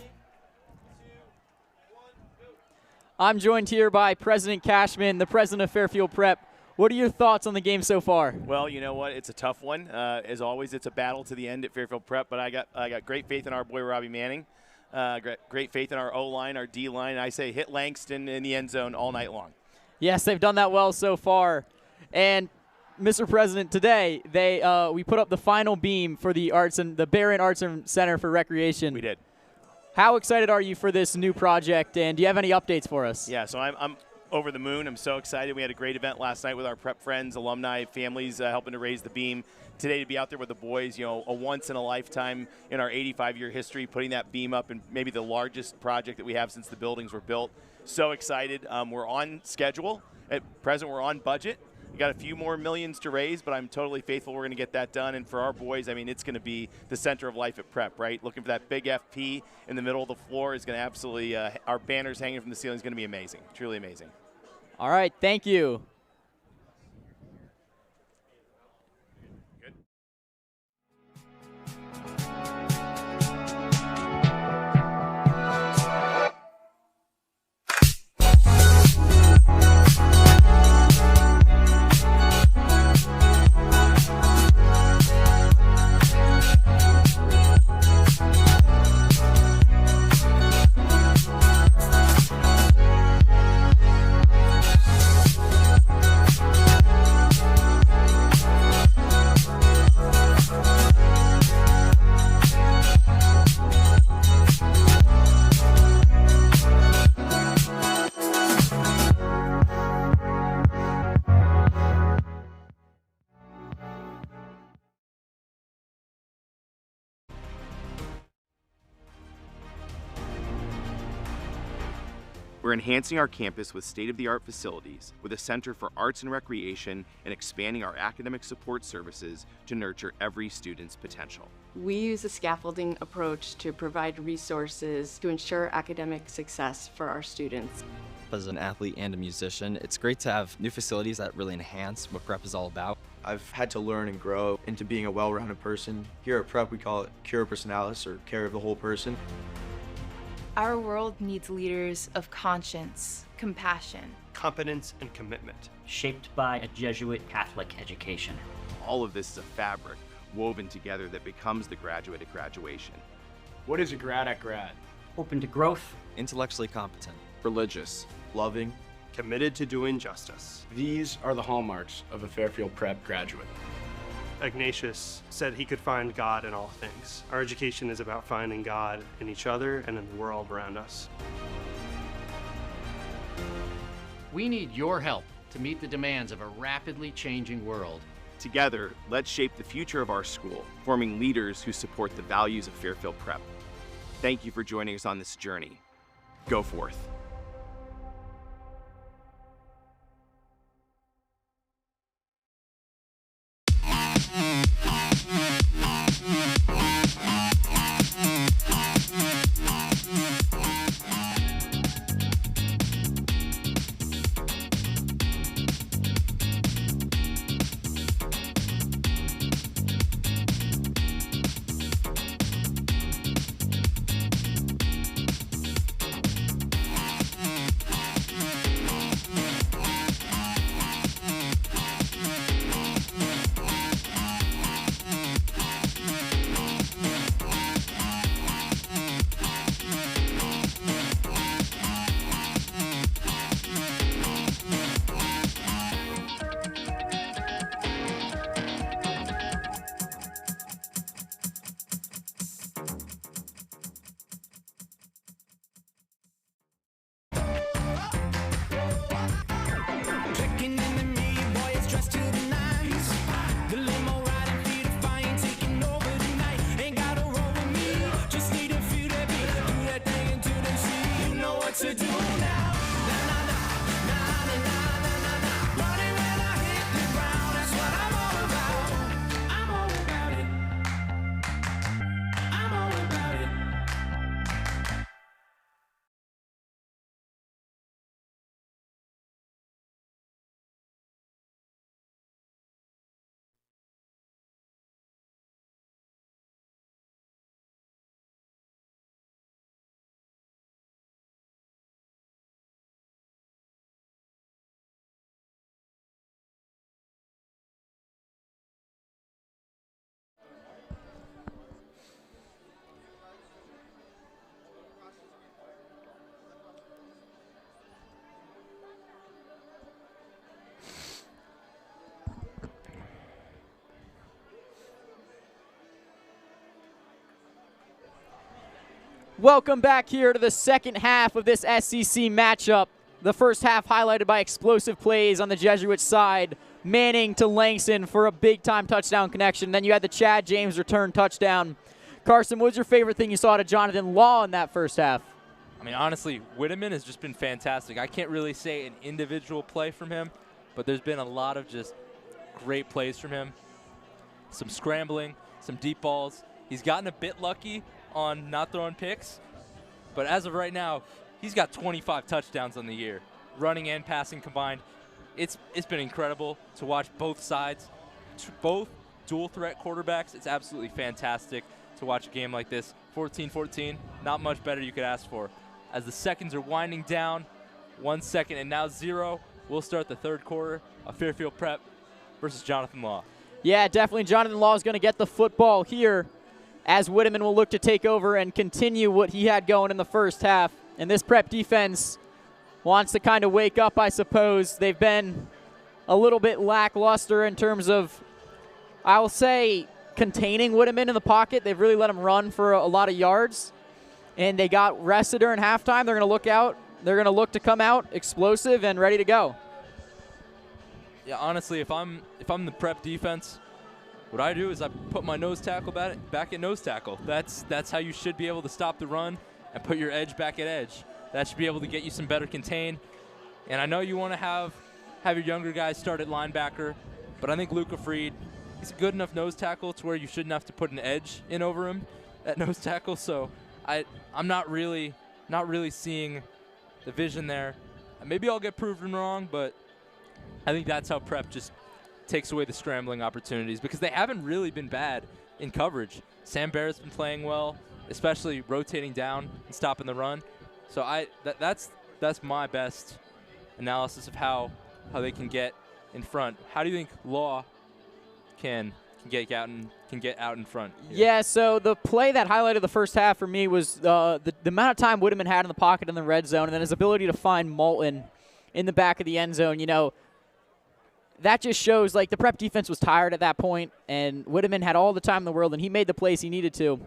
I'm joined here by President Cashman, the president of Fairfield Prep. What are your thoughts on the game so far? Well, you know what? It's a tough one. As always, it's a battle to the end at Fairfield Prep, but I got great faith in our boy Robbie Manning. Great faith in our O-line, our D-line. I say hit Langston in the end zone all night long. Yes, they've done that well so far. And Mr. President, today we put up the final beam for the Barron Arts and Center for Recreation. We did. How excited are you for this new project, and do you have any updates for us? Yeah, so I'm over the moon. I'm so excited. We had a great event last night with our Prep friends, alumni, families helping to raise the beam. Today to be out there with the boys, you know, a once in a lifetime in our 85-year history, putting that beam up, and maybe the largest project that we have since the buildings were built. So excited. We're on schedule. At present, we're on budget. We got a few more millions to raise, but I'm totally faithful we're going to get that done. And for our boys, I mean, it's going to be the center of life at Prep, right? Looking for that big FP in the middle of the floor is going to absolutely, our banners hanging from the ceiling is going to be amazing, truly amazing. All right, thank you. We're enhancing our campus with state-of-the-art facilities, with a center for arts and recreation, and expanding our academic support services to nurture every student's potential. We use a scaffolding approach to provide resources to ensure academic success for our students. As an athlete and a musician, it's great to have new facilities that really enhance what Prep is all about. I've had to learn and grow into being a well-rounded person. Here at Prep, we call it Cura Personalis, or care of the whole person. Our world needs leaders of conscience, compassion, competence, and commitment. Shaped by a Jesuit Catholic education. All of this is a fabric woven together that becomes the graduate at graduation. What is a grad at grad? Open to growth. Intellectually competent. Religious. Loving. Committed to doing justice. These are the hallmarks of a Fairfield Prep graduate. Ignatius said he could find God in all things. Our education is about finding God in each other and in the world around us. We need your help to meet the demands of a rapidly changing world. Together, let's shape the future of our school, forming leaders who support the values of Fairfield Prep. Thank you for joining us on this journey. Go forth. Welcome back here to the second half of this SEC matchup. The first half highlighted by explosive plays on the Jesuit side. Manning to Langston for a big-time touchdown connection. Then you had the Chad James return touchdown. Carson, what was your favorite thing you saw to Jonathan Law in that first half? I mean, honestly, Whitteman has just been fantastic. I can't really say an individual play from him, but there's been a lot of just great plays from him. Some scrambling, some deep balls. He's gotten a bit lucky on not throwing picks, but as of right now, he's got 25 touchdowns on the year, running and passing combined. It's been incredible to watch both sides, both dual threat quarterbacks. It's absolutely fantastic to watch a game like this. 14-14, not much better you could ask for. As the seconds are winding down, 1 second and now 0, we'll start the third quarter of Fairfield Prep versus Jonathan Law. Yeah, definitely Jonathan Law is going to get the football here, as Whitteman will look to take over and continue what he had going in the first half. And this Prep defense wants to kind of wake up, I suppose. They've been a little bit lackluster in terms of, I will say, containing Whitteman in the pocket. They've really let him run for a lot of yards. And they got rested during halftime. They're going to look out. They're going to look to come out explosive and ready to go. Yeah, honestly, if I'm the Prep defense, what I do is I put my nose tackle back at nose tackle. That's how you should be able to stop the run and put your edge back at edge. That should be able to get you some better contain. And I know you want to have your younger guys start at linebacker, but I think Luca Freed, he's a good enough nose tackle to where you shouldn't have to put an edge in over him at nose tackle. So I'm not really seeing the vision there. Maybe I'll get proven wrong, but I think that's how Prep just takes away the scrambling opportunities, because they haven't really been bad in coverage. Sam Barrett's been playing well. especially rotating down and stopping the run. So that's my best analysis of how they can get in front. How do you think Law can get out in front here? Yeah, so the play that highlighted the first half for me was the amount of time Whitman had in the pocket in the red zone, and then his ability to find Moulton in the back of the end zone. You know, that just shows like the Prep defense was tired at that point, and Whitman had all the time in the world, and he made the plays he needed to.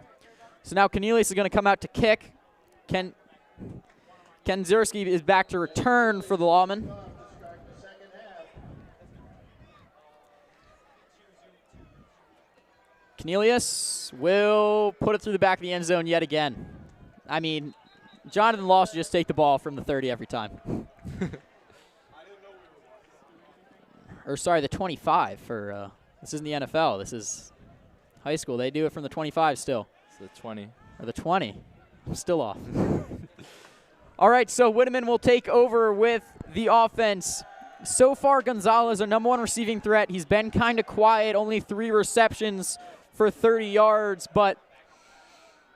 So now Cornelius is going to come out to kick. Ken Zierski is back to return for the Lawmen. Cornelius will put it through the back of the end zone yet again. I mean, Jonathan Law should just take the ball from the 30 every time. Or sorry, the 25 for this isn't the NFL. This is high school. They do it from the 25 still. It's the 20. Or the 20. I'm still off. All right, so Whitman will take over with the offense. So far, Gonzalez, our #1 receiving threat. He's been kind of quiet, only 3 receptions for 30 yards, but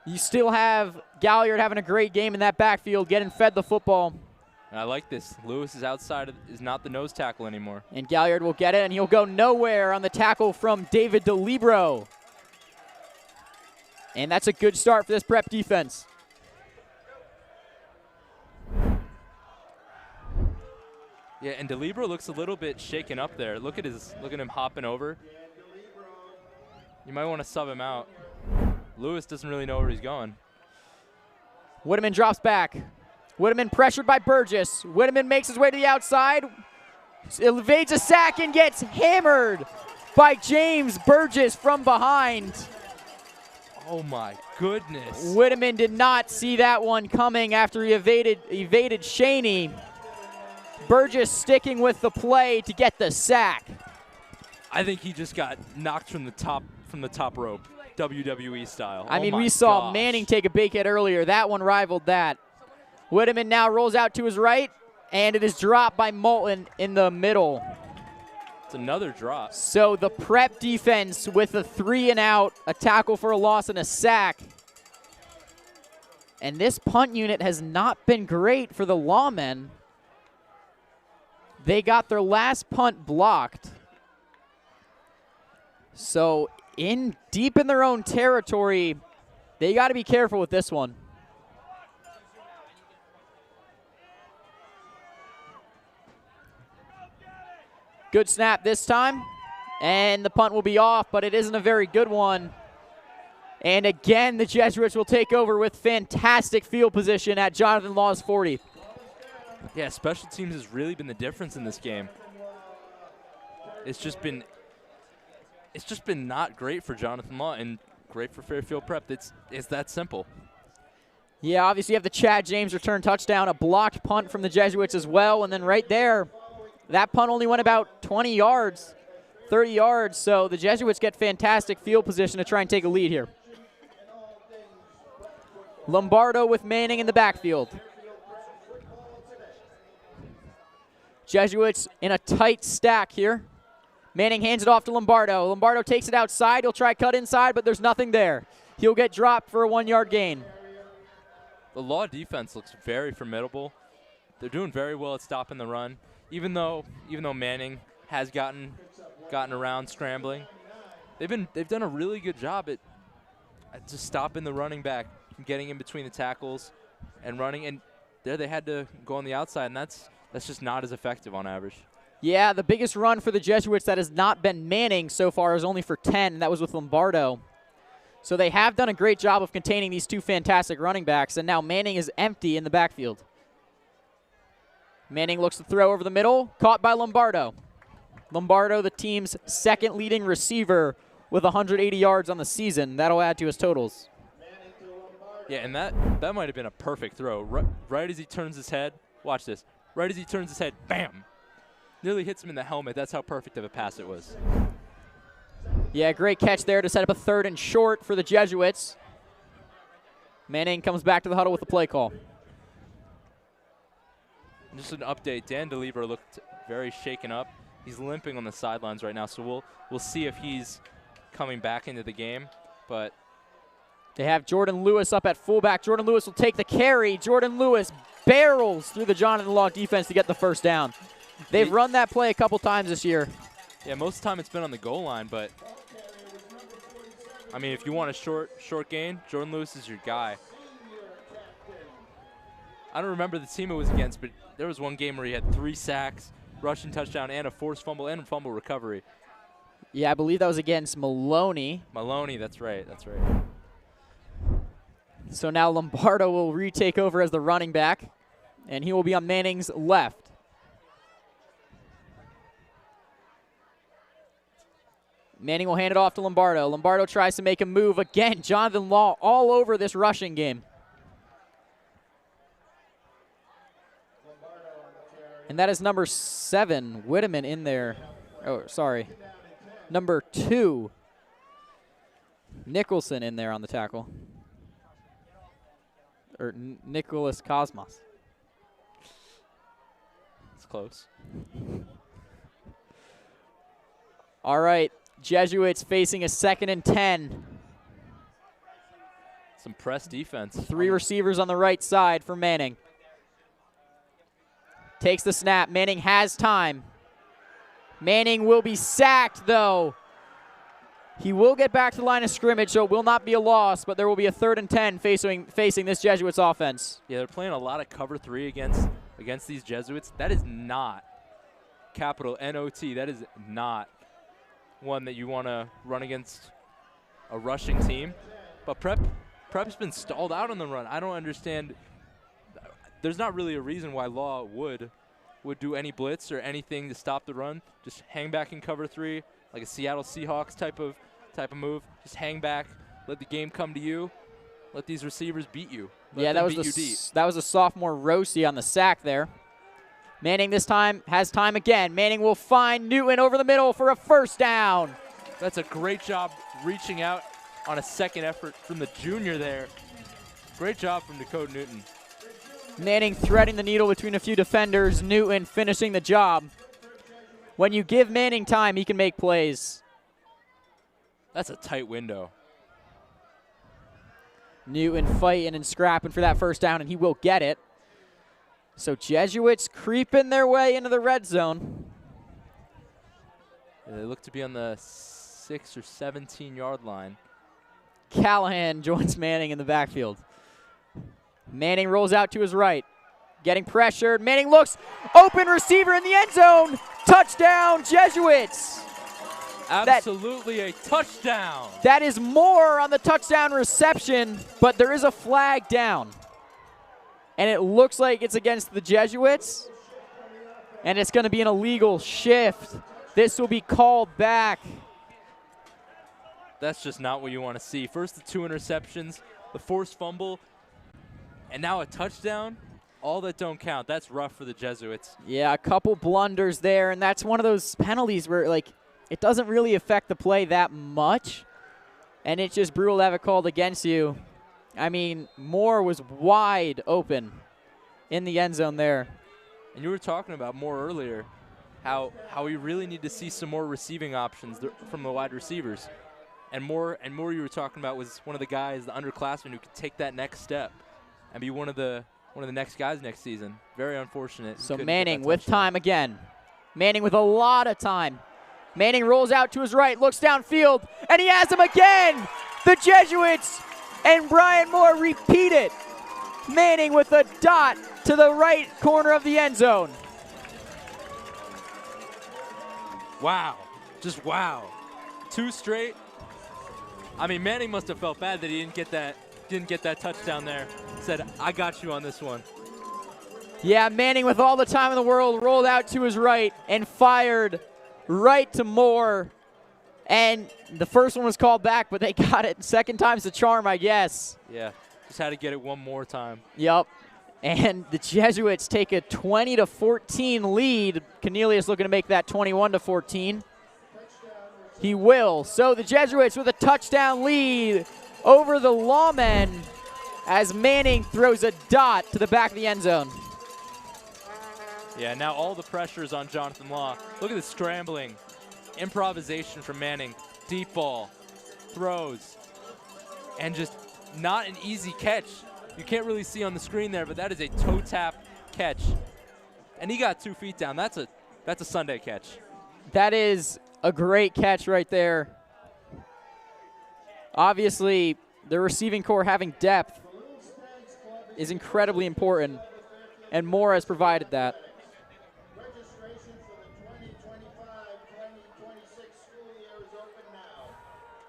you still have Galliard having a great game in that backfield, getting fed the football. And I like this. Lewis is outside, is not the nose tackle anymore. And Galliard will get it, and he'll go nowhere on the tackle from David DeLibro. And that's a good start for this Prep defense. Yeah, and DeLibro looks a little bit shaken up there. Look at him hopping over. You might want to sub him out. Lewis doesn't really know where he's going. Whitman drops back. Whitman pressured by Burgess. Whitman makes his way to the outside. Evades a sack and gets hammered by James Burgess from behind. Oh my goodness. Whitman did not see that one coming after he evaded Shaney. Burgess sticking with the play to get the sack. I think he just got knocked from the top rope, WWE style. I mean, we saw Manning take a big hit earlier. That one rivaled that. Whitman now rolls out to his right, and it is dropped by Moulton in the middle. It's another drop. So the Prep defense with a 3-and-out, a tackle for a loss, and a sack. And this punt unit has not been great for the Lawmen. They got their last punt blocked. So deep in their own territory, they got to be careful with this one. Good snap this time, and the punt will be off, but it isn't a very good one. And again, the Jesuits will take over with fantastic field position at Jonathan Law's 40. Yeah, special teams has really been the difference in this game. It's just been not great for Jonathan Law and great for Fairfield Prep. It's that simple. Yeah, obviously you have the Chad James return touchdown, a blocked punt from the Jesuits as well, and then right there, that punt only went about 20 yards, 30 yards, so the Jesuits get fantastic field position to try and take a lead here. Lombardo with Manning in the backfield. Jesuits in a tight stack here. Manning hands it off to Lombardo. Lombardo takes it outside. He'll try cut inside, but there's nothing there. He'll get dropped for a 1-yard gain. The Law defense looks very formidable. They're doing very well at stopping the run. Even though Manning has gotten around scrambling, they've done a really good job at just stopping the running back, getting in between the tackles, and running. And there they had to go on the outside, and that's just not as effective on average. Yeah, the biggest run for the Jesuits that has not been Manning so far is only for 10, and that was with Lombardo. So they have done a great job of containing these two fantastic running backs, and now Manning is empty in the backfield. Manning looks to throw over the middle, caught by Lombardo. Lombardo, the team's second leading receiver with 180 yards on the season. That'll add to his totals. Yeah, and that might have been a perfect throw. Right as he turns his head, watch this. Right as he turns his head, bam! Nearly hits him in the helmet. That's how perfect of a pass it was. Yeah, great catch there to set up a 3rd and short for the Jesuits. Manning comes back to the huddle with the play call. Just an update, Dan DeLibro looked very shaken up. He's limping on the sidelines right now, so we'll see if he's coming back into the game. But They have Jordan Lewis up at fullback. Jordan Lewis will take the carry. Jordan Lewis barrels through the Jonathan Law defense to get the first down. They've run that play a couple times this year. Yeah, most of the time it's been on the goal line, but I mean, if you want a short gain, Jordan Lewis is your guy. I don't remember the team it was against, but there was one game where he had 3 sacks, rushing touchdown, and a forced fumble and a fumble recovery. Yeah, I believe that was against Maloney. Maloney, that's right, that's right. So now Lombardo will retake over as the running back, and he will be on Manning's left. Manning will hand it off to Lombardo. Lombardo tries to make a move again. Jonathan Law all over this rushing game. And that is number 7, Whitteman, in there. Oh, sorry. Number 2, Nicholson, in there on the tackle. Or Nicholas Cosmos. It's close. All right, Jesuits facing a 2nd and 10. Some press defense. 3 receivers on the right side for Manning. Takes the snap. Manning has time. Manning will be sacked, though. He will get back to the line of scrimmage, so it will not be a loss, but there will be a 3rd and 10 facing this Jesuits offense. Yeah, they're playing a lot of cover 3 against these Jesuits. That is not, capital N-O-T, that is not one that you want to run against a rushing team. But Prep's been stalled out on the run. I don't understand. There's not really a reason why Law would do any blitz or anything to stop the run. Just hang back in cover 3, like a Seattle Seahawks type of move. Just hang back, let the game come to you, let these receivers beat you. Yeah, that was a sophomore Rossi on the sack there. Manning this time has time again. Manning will find Newton over the middle for a first down. That's a great job reaching out on a second effort from the junior there. Great job from Dakota Newton. Manning threading the needle between a few defenders. Newton finishing the job. When you give Manning time, he can make plays. That's a tight window. Newton fighting and scrapping for that first down, and he will get it. So Jesuits creeping their way into the red zone. Yeah, they look to be on the 6 or 17-yard line. Callahan joins Manning in the backfield. Manning rolls out to his right. Getting pressured. Manning looks. Open receiver in the end zone. Touchdown, Jesuits. Absolutely a touchdown. That is more on the touchdown reception, but there is a flag down. And it looks like it's against the Jesuits. And it's going to be an illegal shift. This will be called back. That's just not what you want to see. First, the 2 interceptions, the forced fumble, and now a touchdown. All that don't count. That's rough for the Jesuits. Yeah, a couple blunders there, and that's one of those penalties where, like, it doesn't really affect the play that much, and it's just brutal to have it called against you. I mean, Moore was wide open in the end zone there. And you were talking about Moore earlier, how we really need to see some more receiving options from the wide receivers. And Moore you were talking about was one of the guys, the underclassmen, who could take that next step and be one of the next guys next season. Very unfortunate. So Manning with time again. Manning with a lot of time. Manning rolls out to his right, looks downfield, and he has him again. The Jesuits and Brian Moore repeat it. Manning with a dot to the right corner of the end zone. Wow. Just wow. 2 straight. I mean, Manning must have felt bad that he didn't get that touchdown there. Said, I got you on this one. Yeah, Manning with all the time in the world rolled out to his right and fired right to Moore. And the first one was called back, but they got it. Second time's the charm, I guess. Yeah, just had to get it one more time. Yep. And the Jesuits take a 20-14 lead. Cornelius looking to make that 21-14. He will. So the Jesuits with a touchdown lead over the Lawmen as Manning throws a dot to the back of the end zone. Yeah, now all the pressure is on Jonathan Law. Look at the scrambling. Improvisation from Manning. Deep ball. Throws. And just not an easy catch. You can't really see on the screen there, but that is a toe tap catch. And he got 2 feet down. That's a Sunday catch. That is a great catch right there. Obviously, the receiving core having depth is incredibly important, and Moore has provided that. Registration for the 2025-2026 school year is open now.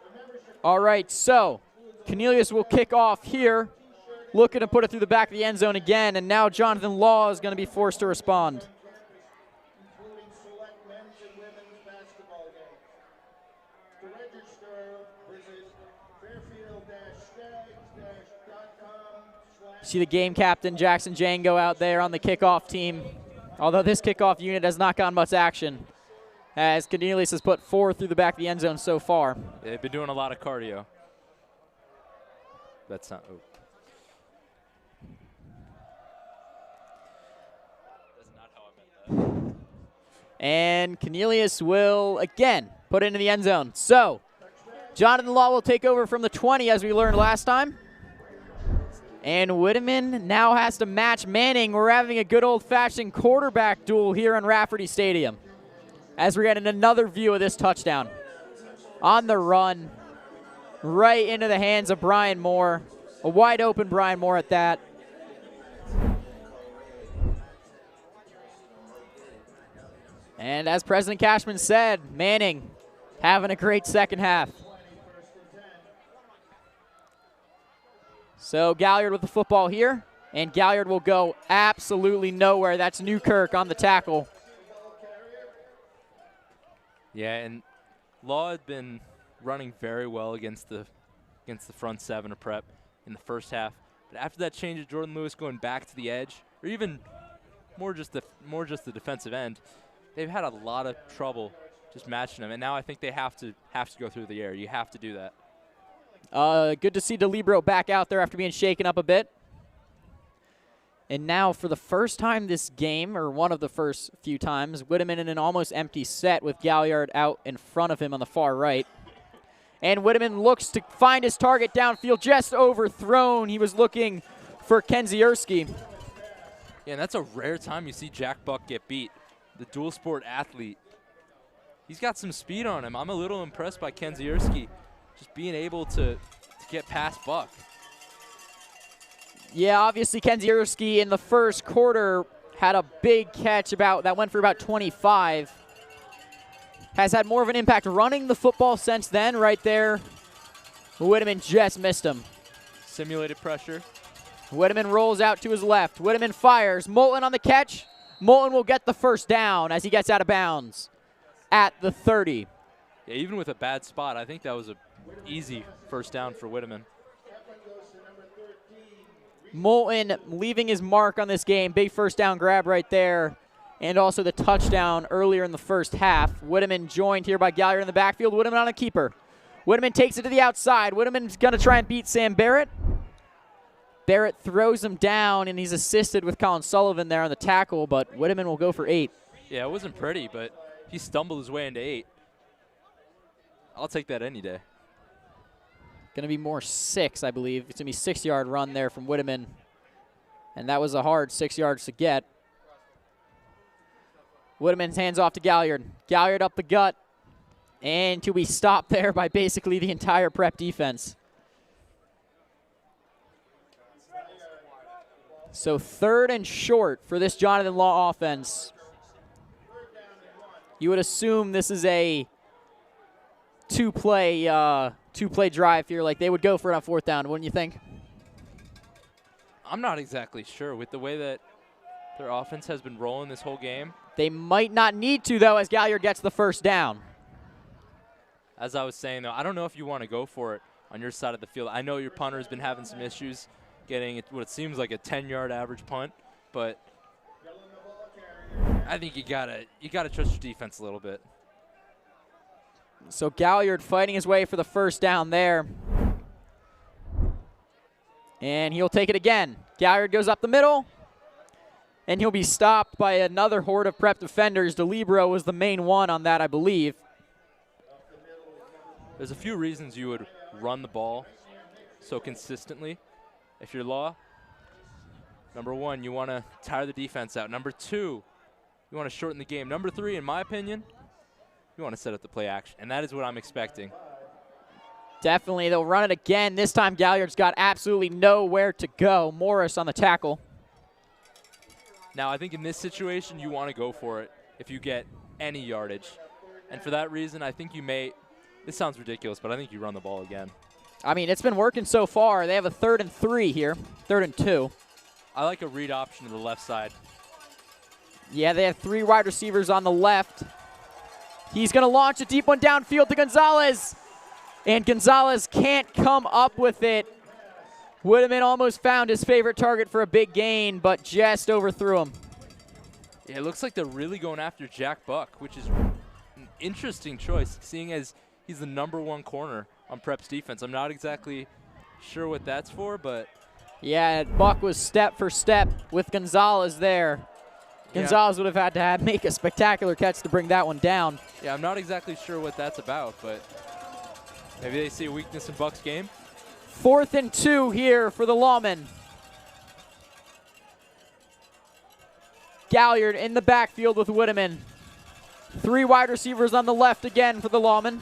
The membership All right, so Cornelius will kick off here, looking to put it through the back of the end zone again, and now Jonathan Law is going to be forced to respond. including select men's and women's basketball games. To register, visit fairfield-stags.com/. See the game captain, Jackson Django, out there on the kickoff team. Although this kickoff unit has not gotten much action, as Cornelius has put 4 through the back of the end zone so far. They've been doing a lot of cardio. That's not. Oh. That's not how I meant that. And Cornelius will, again, put it into the end zone. So, Jonathan Law will take over from the 20, as we learned last time. And Whitteman now has to match Manning. We're having a good old-fashioned quarterback duel here in Rafferty Stadium, as we're getting another view of this touchdown. On the run, right into the hands of Brian Moore. A wide-open Brian Moore at that. And as President Cashman said, Manning having a great second half. So Galliard with the football here, and Galliard will go absolutely nowhere. That's Newkirk on the tackle. Yeah, and Law had been running very well against the front seven of Prep in the first half. But after that change of Jordan Lewis going back to the edge, or even more just the defensive end, they've had a lot of trouble just matching him. And now I think they have to go through the air. You have to do that. Good to see DeLibero back out there after being shaken up a bit. And now for the first time this game, or one of the first few times, Whitteman in an almost empty set with Galliard out in front of him on the far right. And Whitteman looks to find his target downfield, just overthrown. He was looking for Kenzierski. Yeah, and that's a rare time you see Jack Buck get beat. The dual sport athlete. He's got some speed on him. I'm a little impressed by Kenzierski just being able to get past Buck. Yeah, obviously Kenzierski in the first quarter had a big catch that went for about 25. Has had more of an impact running the football since then right there. Whitteman just missed him. Simulated pressure. Whitteman rolls out to his left. Whitteman fires. Moulton on the catch. Moulton will get the first down as he gets out of bounds at the 30. Yeah, even with a bad spot, I think that was an easy first down for Whitteman. Moulton leaving his mark on this game. Big first down grab right there. And also the touchdown earlier in the first half. Whitteman joined here by Galliard in the backfield. Whitteman on a keeper. Whitteman takes it to the outside. Whitteman's going to try and beat Sam Barrett. Barrett throws him down, and he's assisted with Colin Sullivan there on the tackle, but Whitteman will go for 8. Yeah, it wasn't pretty, but he stumbled his way into 8. I'll take that any day. Going to be more 6, I believe. It's going to be 6-yard run there from Whitteman, and that was a hard 6 yards to get. Whitteman's hands off to Galliard. Galliard up the gut, and to be stopped there by basically the entire Prep defense. So 3rd and short for this Jonathan Law offense. You would assume this is a two-play drive here. Like they would go for it on 4th down, wouldn't you think? I'm not exactly sure with the way that their offense has been rolling this whole game. They might not need to, though, as Galliard gets the first down. As I was saying, though, I don't know if you want to go for it on your side of the field. I know your punter has been having some issues getting what it seems like a 10-yard average punt, but I think you gotta trust your defense a little bit. So Galliard fighting his way for the first down there. And he'll take it again. Galliard goes up the middle, and he'll be stopped by another horde of Prep defenders. DeLibero was the main one on that, I believe. There's a few reasons you would run the ball so consistently. If you're Law, number 1, you want to tire the defense out. Number 2, you want to shorten the game. Number 3, in my opinion, you want to set up the play action, and that is what I'm expecting. Definitely, they'll run it again. This time, Galliard's got absolutely nowhere to go. Morris on the tackle. Now, I think in this situation, you want to go for it if you get any yardage. And for that reason, I think you may, this sounds ridiculous, but I think you run the ball again. I mean, it's been working so far. They have a 3rd and 3 here, 3rd and 2. I like a read option to the left side. Yeah, they have 3 wide receivers on the left. He's going to launch a deep one downfield to Gonzalez. And Gonzalez can't come up with it. Whitman almost found his favorite target for a big gain, but just overthrew him. Yeah, it looks like they're really going after Jack Buck, which is an interesting choice, seeing as he's the number 1 corner on Prep's defense. I'm not exactly sure what that's for, but... Yeah, Buck was step for step with Gonzalez there. Gonzalez would have had to make a spectacular catch to bring that one down. Yeah, I'm not exactly sure what that's about, but maybe they see a weakness in Buck's game. 4th and 2 here for the Lawmen. Galliard in the backfield with Whitman. 3 wide receivers on the left again for the Lawmen.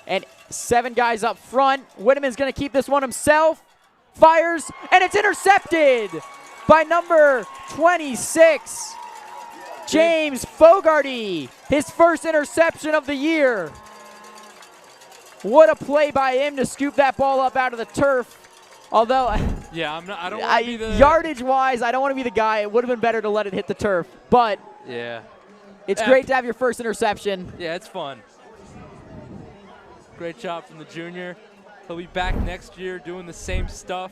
And 7 guys up front. Whitman's going to keep this one himself. Fires, and it's intercepted by number 26, James Fogarty. His first interception of the year. What a play by him to scoop that ball up out of the turf. Although, yeah, I don't want to be the yardage-wise, I don't want to be the guy. It would have been better to let it hit the turf. But yeah, it's great to have your first interception. Yeah, it's fun. Great job from the junior. He'll be back next year doing the same stuff.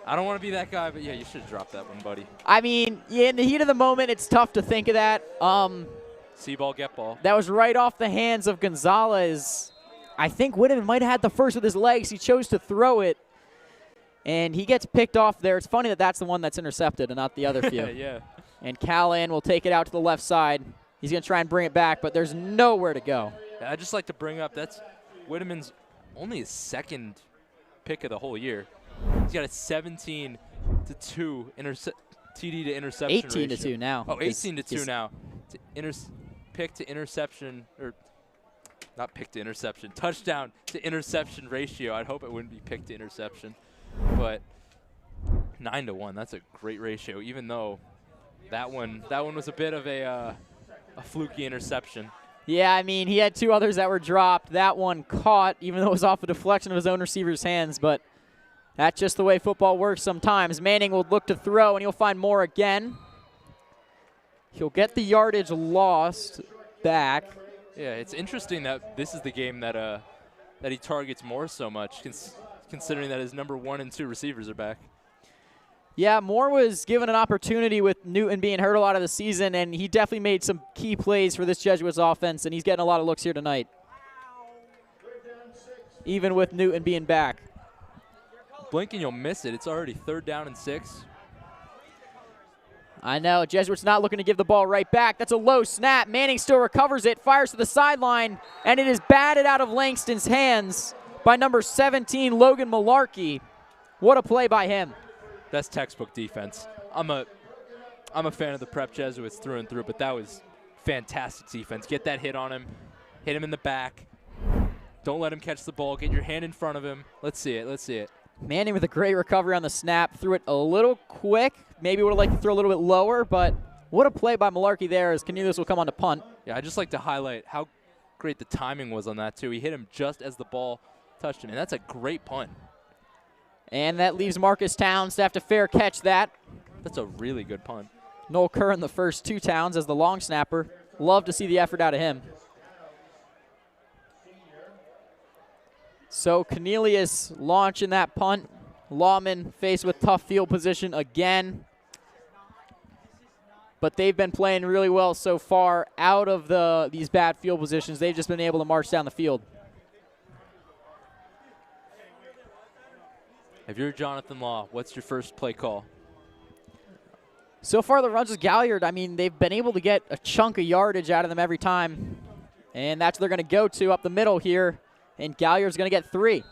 I don't want to be that guy, but yeah, you should have dropped that one, buddy. I mean, yeah, in the heat of the moment, it's tough to think of that. See ball, get ball. That was right off the hands of Gonzalez. I think Whitman might have had the first with his legs. He chose to throw it, and he gets picked off there. It's funny that that's the one that's intercepted and not the other few. Yeah. And Callahan will take it out to the left side. He's going to try and bring it back, but there's nowhere to go. Yeah, I'd just like to bring up that's Whitman's only his 2nd pick of the whole year. He's got a 17-2 TD to interception 18 ratio. to 2 now. Oh, 18 to 2 now. Pick to interception, or not pick to interception, touchdown to interception ratio. I'd hope it wouldn't be pick to interception, but 9 to 1. That's a great ratio. Even though that one was a bit of a fluky interception. Yeah, I mean, he had 2 others that were dropped. That one caught, even though it was off a deflection of his own receiver's hands, but that's just the way football works sometimes. Manning will look to throw, and he'll find Moore again. He'll get the yardage lost back. Yeah, it's interesting that this is the game that he targets Moore so much, considering that his number 1 and 2 receivers are back. Yeah, Moore was given an opportunity with Newton being hurt a lot of the season, and he definitely made some key plays for this Jesuits offense, and he's getting a lot of looks here tonight, even with Newton being back. Blink and you'll miss it. It's already 3rd down and 6. I know. Jesuits not looking to give the ball right back. That's a low snap. Manning still recovers it, fires to the sideline, and it is batted out of Langston's hands by number 17, Logan Malarkey. What a play by him. That's textbook defense. I'm a fan of the Prep Jesuits through and through, but that was fantastic defense. Get that hit on him. Hit him in the back. Don't let him catch the ball. Get your hand in front of him. Let's see it. Let's see it. Manning with a great recovery on the snap. Threw it a little quick. Maybe would have liked to throw a little bit lower, but what a play by Malarkey there as Cornelius will come on to punt. Yeah, I'd just like to highlight how great the timing was on that, too. He hit him just as the ball touched him, and that's a great punt. And that leaves Marcus Towns to have to fair catch that. That's a really good punt. Noel Kerr in the first 2 Towns as the long snapper. Love to see the effort out of him. So Cornelius launching that punt. Lawman faced with tough field position again. But they've been playing really well so far out of these bad field positions. They've just been able to march down the field. If you're Jonathan Law, what's your first play call? So far, the runs with Galliard, I mean, they've been able to get a chunk of yardage out of them every time. And that's what they're going to go to up the middle here. And Galliard's going to get 3.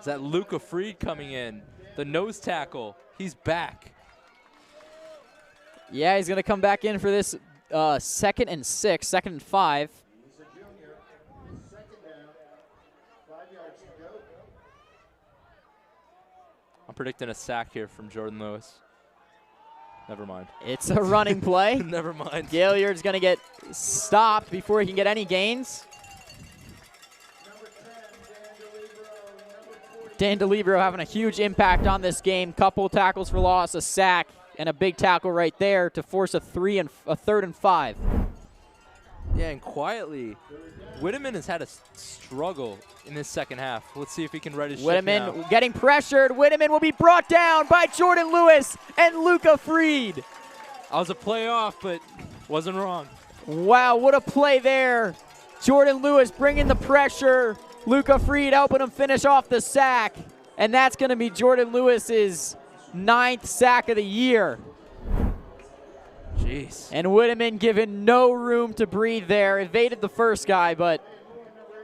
Is that Luca Freed coming in? The nose tackle. He's back. Yeah, he's going to come back in for this 2nd and 6, 2nd and 5. I'm predicting a sack here from Jordan Lewis. Never mind. It's a running play. Never mind. Gaillard's going to get stopped before he can get any gains. Dan DeLibero having a huge impact on this game. Couple tackles for loss, a sack, and a big tackle right there to force a 3rd and 5. Yeah, and quietly, Whitteman has had a struggle in this second half. Let's see if he can right his ship now. Whitteman getting pressured. Whitteman will be brought down by Jordan Lewis and Luca Freed. I was a play off, but wasn't wrong. Wow, what a play there. Jordan Lewis bringing the pressure. Luca Freed helping him finish off the sack. And that's going to be Jordan Lewis's 9th sack of the year. Jeez. And Whitteman given no room to breathe there. Evaded the first guy, but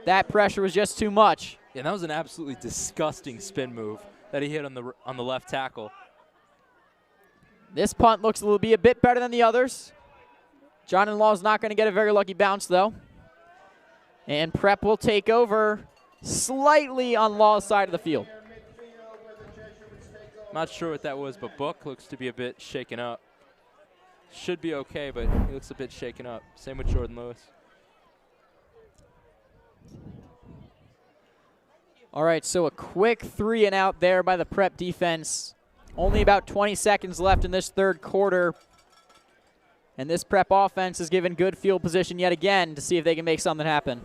that pressure was just too much. Yeah, that was an absolutely disgusting spin move that he hit on the left tackle. This punt looks to be a bit better than the others. John and Law's not going to get a very lucky bounce, though. And Prep will take over slightly on Law's side of the field. Not sure what that was, but Book looks to be a bit shaken up. Should be okay, but he looks a bit shaken up. Same with Jordan Lewis. All right, so a quick 3 and out there by the Prep defense. Only about 20 seconds left in this 3rd quarter. And this Prep offense is given good field position yet again to see if they can make something happen.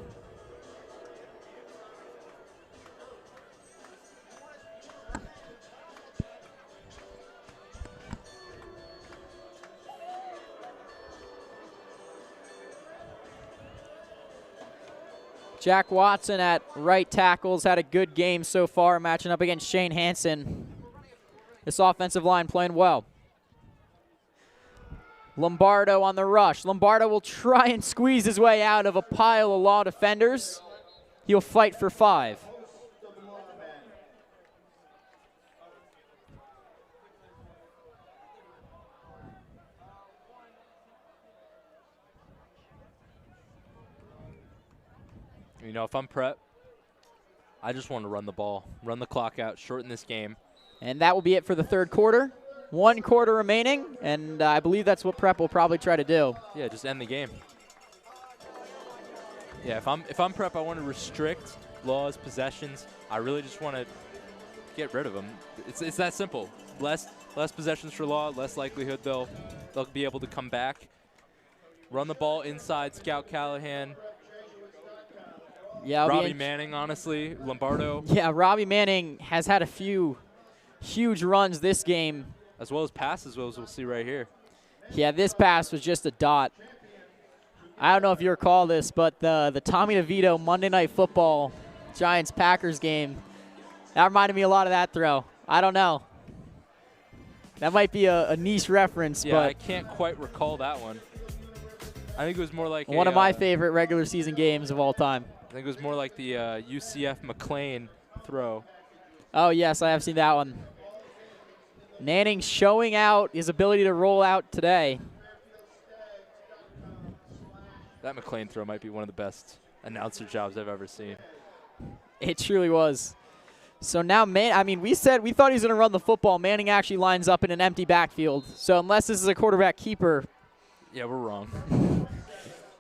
Jack Watson at right tackles had a good game so far, matching up against Shane Hansen. This offensive line playing well. Lombardo on the rush. Lombardo will try and squeeze his way out of a pile of Law defenders. He'll fight for 5. You know, if I'm Prep, I just want to run the ball, run the clock out, shorten this game. And that will be it for the 3rd quarter. 1 quarter remaining, and I believe that's what Prep will probably try to do. Yeah, just end the game. Yeah, if I'm Prep, I want to restrict Law's possessions. I really just want to get rid of them. It's that simple. Less possessions for Law, less likelihood they'll be able to come back. Run the ball inside, Scout Callahan. Yeah, Robbie Manning, honestly, Lombardo. Yeah, Robbie Manning has had a few huge runs this game. As well as passes, as we'll see right here. Yeah, this pass was just a dot. I don't know if you recall this, but the Tommy DeVito Monday Night Football Giants-Packers game, that reminded me a lot of that throw. I don't know. That might be a niche reference. Yeah, but I can't quite recall that one. I think it was more like one of my favorite regular season games of all time. I think it was more like the UCF McLean throw. Oh, yes, I have seen that one. Manning showing out his ability to roll out today. That McLean throw might be one of the best announcer jobs I've ever seen. It truly was. So now, we thought he was going to run the football. Manning actually lines up in an empty backfield. So unless this is a quarterback keeper. Yeah, we're wrong.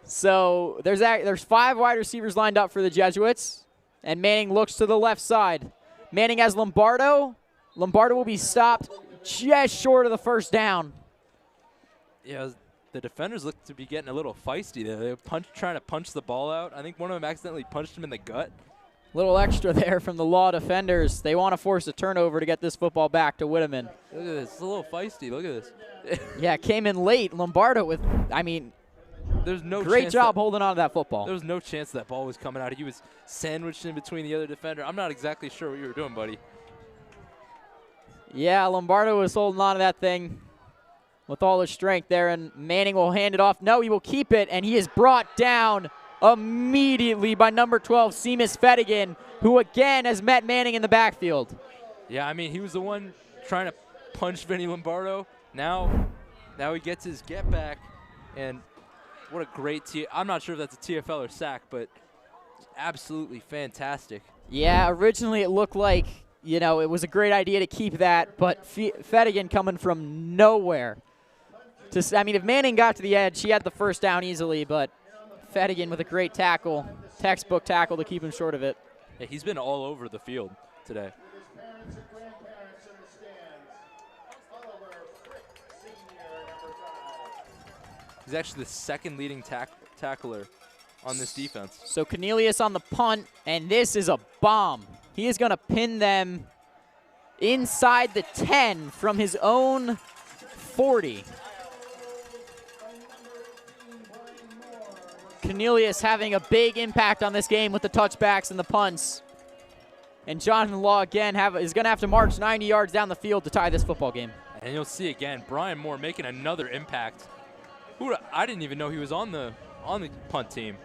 So there's 5 wide receivers lined up for the Jesuits. And Manning looks to the left side. Manning has Lombardo. Lombardo will be stopped just short of the 1st down. Yeah, the defenders look to be getting a little feisty there. They're trying to punch the ball out. I think one of them accidentally punched him in the gut. Little extra there from the Law defenders. They want to force a turnover to get this football back to Whitteman. Look at this. It's a little feisty. Look at this. Yeah, came in late. Lombardo with, there's no great job holding on to that football. There was no chance that ball was coming out. He was sandwiched in between the other defender. I'm not exactly sure what you were doing, buddy. Yeah, Lombardo was holding on to that thing with all his strength there, and Manning will hand it off. No, he will keep it, and he is brought down immediately by number 12, Seamus Fettigan, who again has met Manning in the backfield. Yeah, I mean, he was the one trying to punch Vinny Lombardo. Now he gets his get back, and what a great I'm not sure if that's a TFL or sack, but absolutely fantastic. Yeah, originally it looked like, you know, it was a great idea to keep that, but Fettigan coming from nowhere. I mean, if Manning got to the edge, he had the first down easily, but Fettigan with a great tackle, textbook tackle to keep him short of it. Yeah, he's been all over the field today. He's actually the second leading tackler on this defense. So Cornelius on the punt, and this is a bomb. He is going to pin them inside the 10 from his own 40. Cornelius having a big impact on this game with the touchbacks and the punts. And Jonathan Law again is going to have to march 90 yards down the field to tie this football game. And you'll see again, Brian Moore making another impact. I didn't even know he was on the punt team.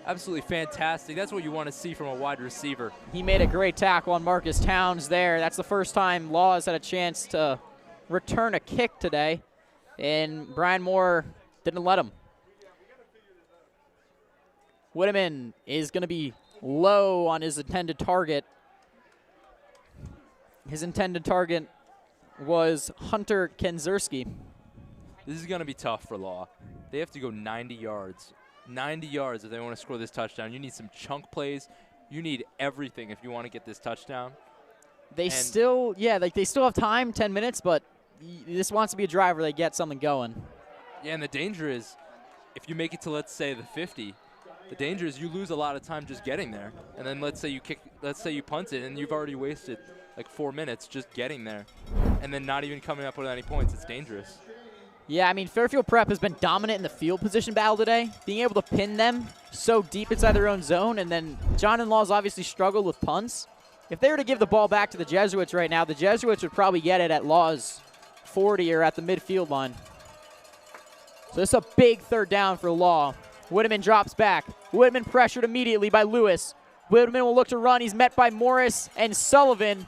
Absolutely fantastic. That's what you want to see from a wide receiver. He made a great tackle on Marcus Towns there. That's the first time Law has had a chance to return a kick today, and Brian Moore didn't let him. Whitteman is going to be low on his intended target. His intended target was Hunter Kenzerski. This is going to be tough for Law. They have to go 90 yards. 90 yards if they want to score this touchdown. You need some chunk plays. You need everything if you want to get this touchdown. They still have time, 10 minutes, but this wants to be a drive where they get something going. Yeah, and the danger is if you make it to, let's say, the 50, the danger is you lose a lot of time just getting there. And then let's say you punt it, and you've already wasted like 4 minutes just getting there. And then not even coming up with any points. It's dangerous. Yeah, I mean, Fairfield Prep has been dominant in the field position battle today, being able to pin them so deep inside their own zone, and then Jonathan Law's obviously struggled with punts. If they were to give the ball back to the Jesuits right now, the Jesuits would probably get it at Law's 40 or at the midfield line. So this is a big third down for Law. Whitteman drops back. Whitteman pressured immediately by Lewis. Whitteman will look to run. He's met by Morris and Sullivan.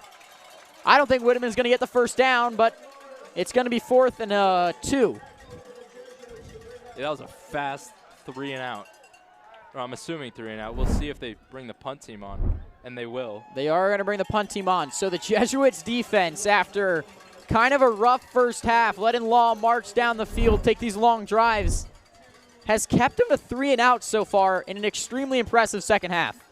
I don't think Whitteman's going to get the first down, but it's going to be 4th and 2. Yeah, that was a fast 3 and out. Or I'm assuming 3 and out. We'll see if they bring the punt team on, and they will. They are going to bring the punt team on. So the Jesuits defense, after kind of a rough first half, letting Law march down the field, take these long drives, has kept him a 3 and out so far in an extremely impressive second half.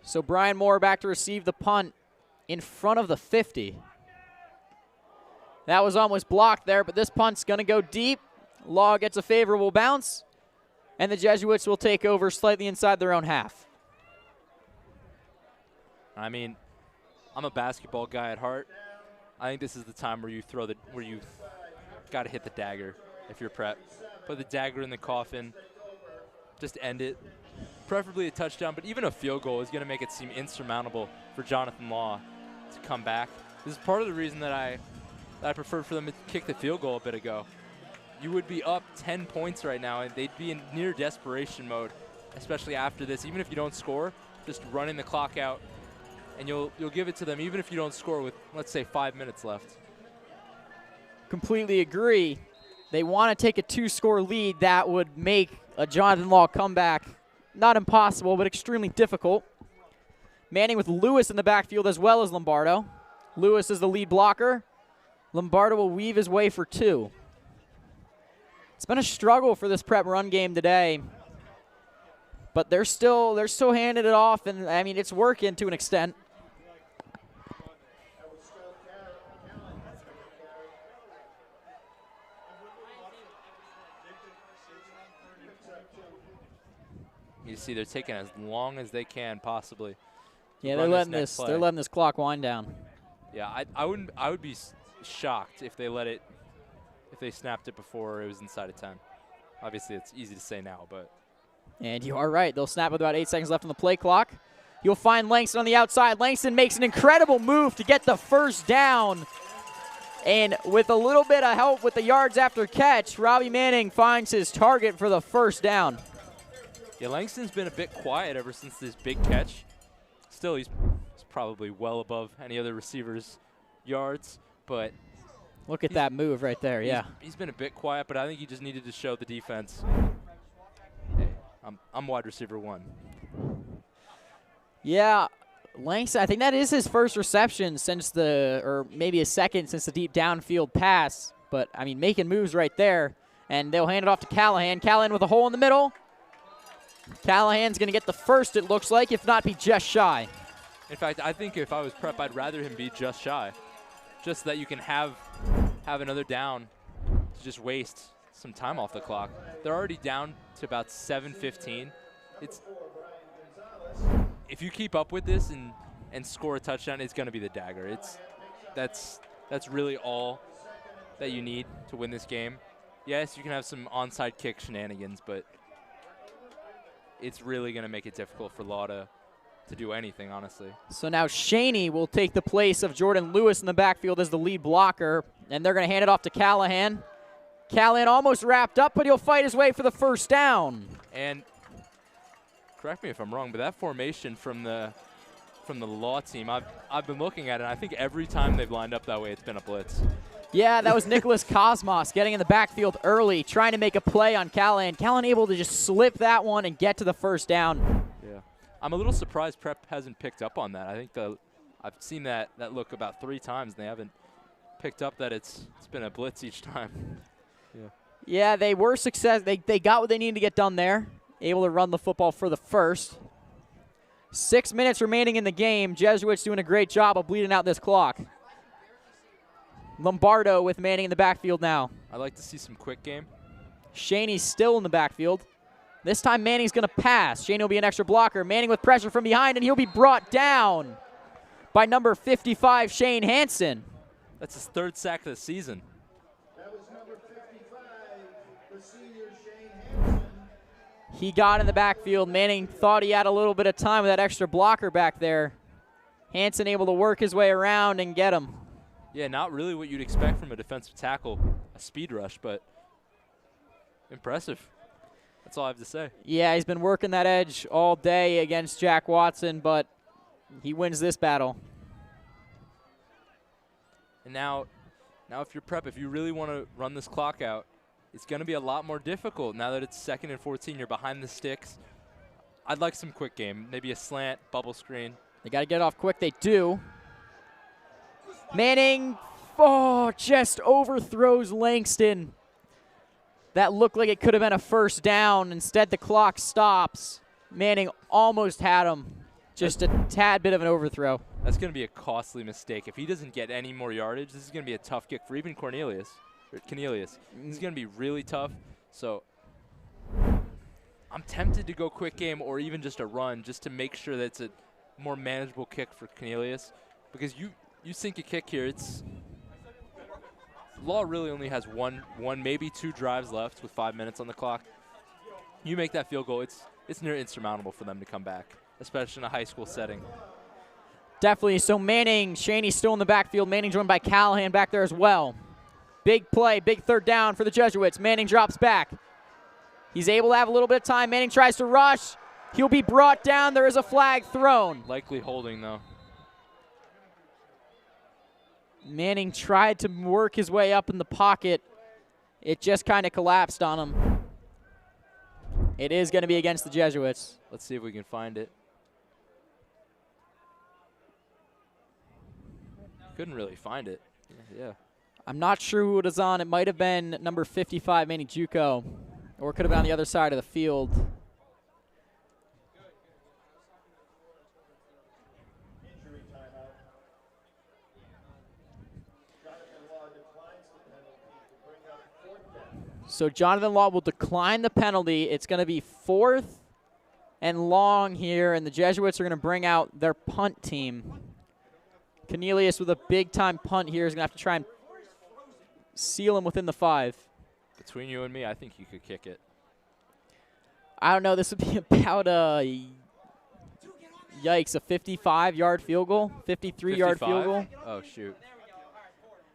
So Brian Moore back to receive the punt in front of the 50. That was almost blocked there, but this punt's going to go deep. Law gets a favorable bounce, and the Jesuits will take over slightly inside their own half. I mean, I'm a basketball guy at heart. I think this is the time where you got to hit the dagger if you're Prep. Put the dagger in the coffin. Just end it. Preferably a touchdown, but even a field goal is going to make it seem insurmountable for Jonathan Law to come back. This is part of the reason that I preferred for them to kick the field goal a bit ago. You would be up 10 points right now, and they'd be in near desperation mode, especially after this. Even if you don't score, just running the clock out, and you'll give it to them even if you don't score with, let's say, 5 minutes left. Completely agree. They want to take a 2-score lead. That would make a Jonathan Law comeback not impossible, but extremely difficult. Manning with Lewis in the backfield as well as Lombardo. Lewis is the lead blocker. Lombardo will weave his way for 2. It's been a struggle for this Prep run game today, but they're still handing it off, and I mean it's working to an extent. You see they're taking as long as they can possibly. Yeah, they're letting this clock wind down. Yeah, I would be shocked if they snapped it before it was inside of 10. Obviously, it's easy to say now, but. And you are right. They'll snap with about 8 seconds left on the play clock. You'll find Langston on the outside. Langston makes an incredible move to get the first down. And with a little bit of help with the yards after catch, Robbie Manning finds his target for the first down. Yeah, Langston's been a bit quiet ever since this big catch. Still, he's probably well above any other receiver's yards, but look at that move right there, yeah. He's been a bit quiet, but I think he just needed to show the defense, hey, I'm wide receiver 1. Yeah, Langston, I think that is his first reception since or maybe a second since the deep downfield pass. But, I mean, making moves right there. And they'll hand it off to Callahan. Callahan with a hole in the middle. Callahan's going to get the first, it looks like, if not be just shy. In fact, I think if I was Prep, I'd rather him be just shy. Just that you can have another down to just waste some time off the clock. They're already down to about 7:15. If you keep up with this and score a touchdown, it's going to be the dagger. That's really all that you need to win this game. Yes, you can have some onside kick shenanigans, but it's really going to make it difficult for Law to do anything, honestly. So now Shaney will take the place of Jordan Lewis in the backfield as the lead blocker, and they're going to hand it off to Callahan. Callahan almost wrapped up, but he'll fight his way for the first down. And correct me if I'm wrong, but that formation from the Law team, I've been looking at it, and I think every time they've lined up that way, it's been a blitz. Yeah, that was Nicholas Cosmos getting in the backfield early, trying to make a play on Callahan. Callahan able to just slip that one and get to the first down. Yeah, I'm a little surprised Prep hasn't picked up on that. I think I've seen that look about 3 times, and they haven't picked up that it's been a blitz each time. Yeah. Yeah, they were success. They got what they needed to get done there. Able to run the football for the first. 6 minutes remaining in the game. Jesuits doing a great job of bleeding out this clock. Lombardo with Manning in the backfield now. I'd like to see some quick game. Shaney's still in the backfield. This time Manning's going to pass. Shaney will be an extra blocker. Manning with pressure from behind, and he'll be brought down by number 55, Shane Hansen. That's his 3rd sack of the season. That was number 55, the senior Shane Hansen. He got in the backfield. Manning thought he had a little bit of time with that extra blocker back there. Hansen able to work his way around and get him. Yeah, not really what you'd expect from a defensive tackle, a speed rush, but impressive. That's all I have to say. Yeah, he's been working that edge all day against Jack Watson, but he wins this battle. And now if you're Prep, if you really want to run this clock out, it's going to be a lot more difficult now that it's 2nd and 14. You're behind the sticks. I'd like some quick game, maybe a slant, bubble screen. They got to get off quick. They do. Manning, just overthrows Langston. That looked like it could have been a first down. Instead, the clock stops. Manning almost had him. Just a tad bit of an overthrow. That's going to be a costly mistake. If he doesn't get any more yardage, this is going to be a tough kick for even Cornelius. This is going to be really tough. So I'm tempted to go quick game or even just a run just to make sure that it's a more manageable kick for Cornelius. Because you sink a kick here, Law really only has one, maybe 2 drives left with 5 minutes on the clock. You make that field goal, it's near insurmountable for them to come back, especially in a high school setting. Definitely. So Manning, Shaney's still in the backfield. Manning joined by Callahan back there as well. Big play, big 3rd down for the Jesuits. Manning drops back. He's able to have a little bit of time. Manning tries to rush. He'll be brought down. There is a flag thrown. Likely holding, though. Manning tried to work his way up in the pocket. It just kind of collapsed on him. It is going to be against the Jesuits. Let's see if we can find it. Couldn't really find it. Yeah. I'm not sure who it is on. It might have been number 55, Manny Juco, or it could have been on the other side of the field. So Jonathan Law will decline the penalty. It's going to be 4th and long here, and the Jesuits are going to bring out their punt team. Cornelius with a big-time punt here is going to have to try and seal him within the 5. Between you and me, I think you could kick it. I don't know. This would be about a 55-yard field goal, 53-yard field goal. Oh, shoot.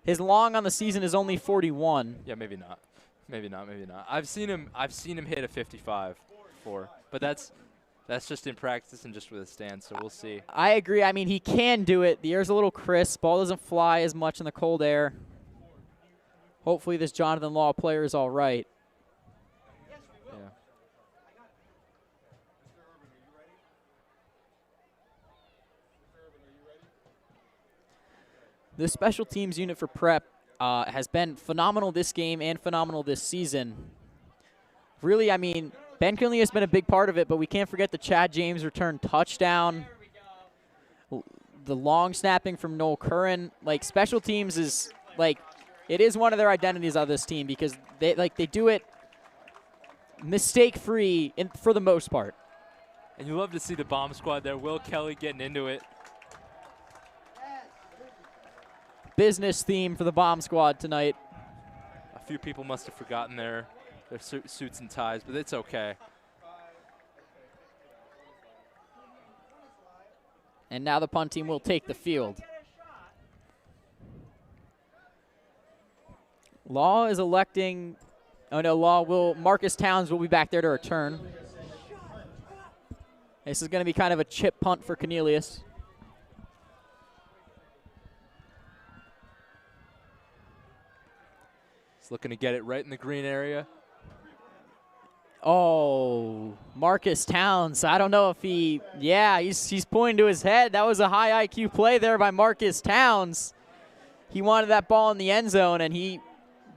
His long on the season is only 41. Yeah, maybe not. Maybe not. Maybe not. I've seen him hit a 55 before, but that's just in practice and just with a stance. So we'll see. I agree. I mean, he can do it. The air's a little crisp. Ball doesn't fly as much in the cold air. Hopefully, this Jonathan Law player is all right. Yeah. The special teams unit for Prep has been phenomenal this game and phenomenal this season. Really, I mean, Ben Kinley has been a big part of it, but we can't forget the Chad James return touchdown, the long snapping from Noel Curran. Like, special teams is, like, it is one of their identities of this team because they do it mistake-free for the most part. And you love to see the bomb squad there. Will Kelly getting into it. Business theme for the bomb squad tonight. A few people must have forgotten their suits and ties, but it's okay. And now the punt team will take the field. Law is electing. Oh no, Marcus Towns will be back there to return. This is going to be kind of a chip punt for Cornelius. He's looking to get it right in the green area. Oh, Marcus Towns. I don't know if he's pointing to his head. That was a high IQ play there by Marcus Towns. He wanted that ball in the end zone, and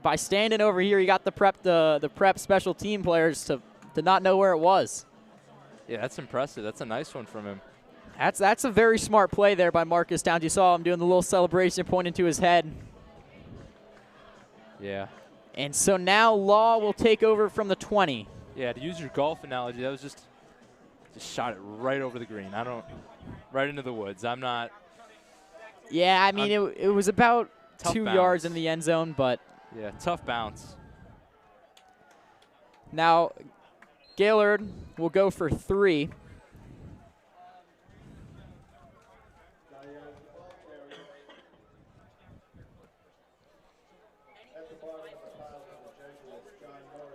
by standing over here, he got the prep special team players to not know where it was. Yeah, that's impressive. That's a nice one from him. That's a very smart play there by Marcus Towns. You saw him doing the little celebration, pointing to his head. Yeah. And so now Law will take over from the 20. Yeah, to use your golf analogy, that was just shot it right over the green. Right into the woods. I'm not. Yeah, I mean, it was about 2 yards in the end zone, but. Yeah, tough bounce. Now, Gaylord will go for 3.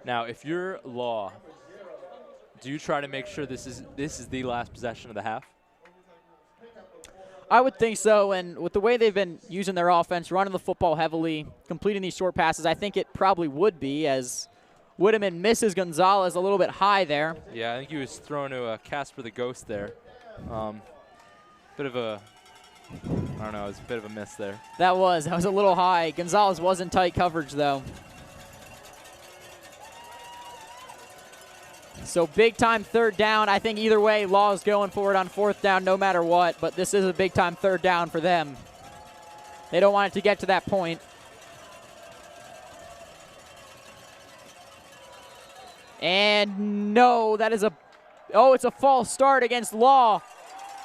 Now, if you're Law, do you try to make sure this is the last possession of the half? I would think so, and with the way they've been using their offense, running the football heavily, completing these short passes, I think it probably would be, as Whitteman misses Gonzalez a little bit high there. Yeah, I think he was thrown to Casper the Ghost there. Bit of a, I don't know, it was a bit of a miss there. That was a little high. Gonzalez was in tight coverage, though. So big-time third down. I think either way, Law is going for it on 4th down no matter what, but this is a big-time third down for them. They don't want it to get to that point. And no, it's a false start against Law.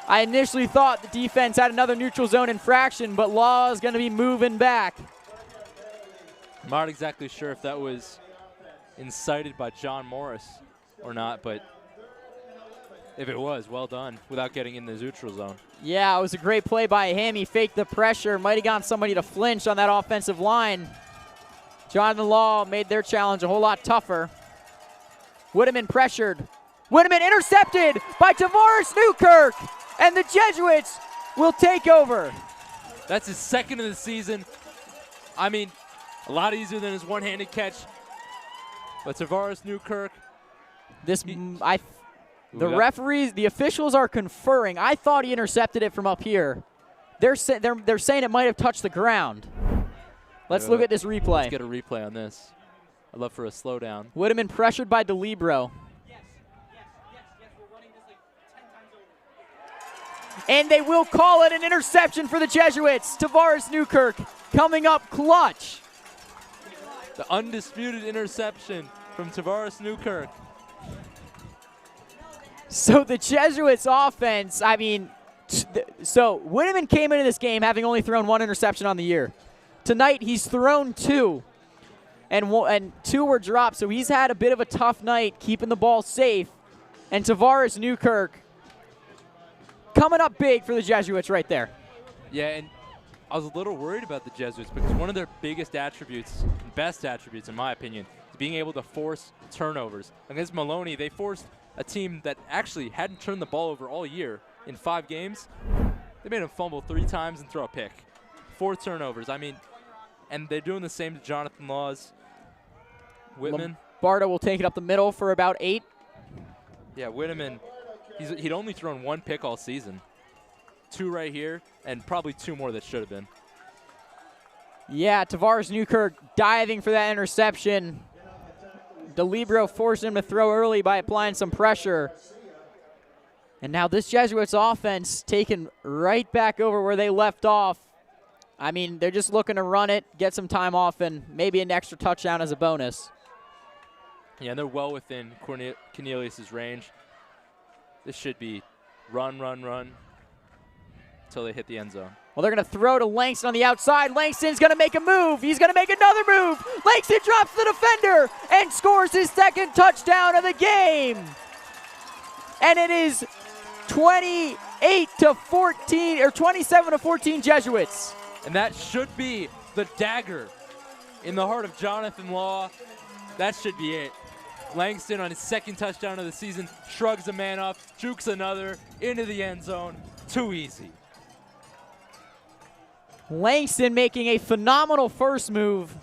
I initially thought the defense had another neutral zone infraction, but Law is going to be moving back. I'm not exactly sure if that was incited by John Morris or not, but if it was, well done, without getting in the neutral zone. Yeah, it was a great play by him. He faked the pressure, might have gotten somebody to flinch on that offensive line. Jonathan Law made their challenge a whole lot tougher. Whitteman pressured. Whitteman intercepted by Tavares Newkirk, and the Jesuits will take over. That's his 2nd of the season. I mean, a lot easier than his one-handed catch. But Tavares Newkirk, the referees, the officials are conferring. I thought he intercepted it from up here. They're saying it might have touched the ground. Let's look at this replay. Let's get a replay on this. I'd love for a slowdown. Whitteman pressured by DeLibero. And they will call it an interception for the Jesuits. Tavares Newkirk coming up clutch. The undisputed interception from Tavares Newkirk. So the Jesuits offense, I mean, so Whitteman came into this game having only thrown 1 interception on the year. Tonight he's thrown 2, and 2 were dropped, so he's had a bit of a tough night keeping the ball safe. And Tavares Newkirk coming up big for the Jesuits right there. Yeah, and I was a little worried about the Jesuits because one of their biggest attributes, best attributes in my opinion, is being able to force turnovers. Against Maloney, they forced a team that actually hadn't turned the ball over all year in 5 games. They made him fumble 3 times and throw a pick. 4 turnovers. I mean, and they're doing the same to Jonathan Laws. Whitman. Lombardo will take it up the middle for about 8. Yeah, Whitman, he'd only thrown 1 pick all season. 2 right here, and probably 2 more that should have been. Yeah, Tavares Newkirk diving for that interception. DeLibero forced him to throw early by applying some pressure. And now this Jesuits offense taken right back over where they left off. I mean, they're just looking to run it, get some time off, and maybe an extra touchdown as a bonus. Yeah, and they're well within Cornelius' range. This should be run, run, run until they hit the end zone. Well, they're going to throw to Langston on the outside. Langston's going to make a move. He's going to make another move. Langston drops the defender and scores his 2nd touchdown of the game. And it is 28-14 or 27-14 Jesuits. And that should be the dagger in the heart of Jonathan Law. That should be it. Langston on his 2nd touchdown of the season shrugs a man up, jukes another into the end zone. Too easy. Langston making a phenomenal first move,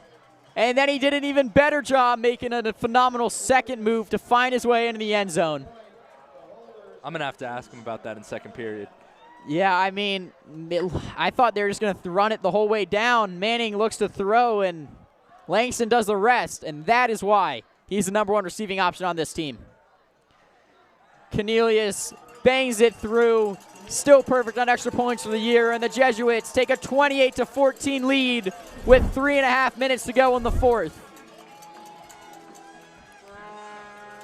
and then he did an even better job making a phenomenal 2nd move to find his way into the end zone. I'm going to have to ask him about that in 2nd period. Yeah, I mean, I thought they were just going to run it the whole way down. Manning looks to throw, and Langston does the rest, and that is why he's the #1 receiving option on this team. Cornelius bangs it through. Still perfect on extra points for the year, and the Jesuits take a 28-14 lead with 3.5 minutes to go in the 4th.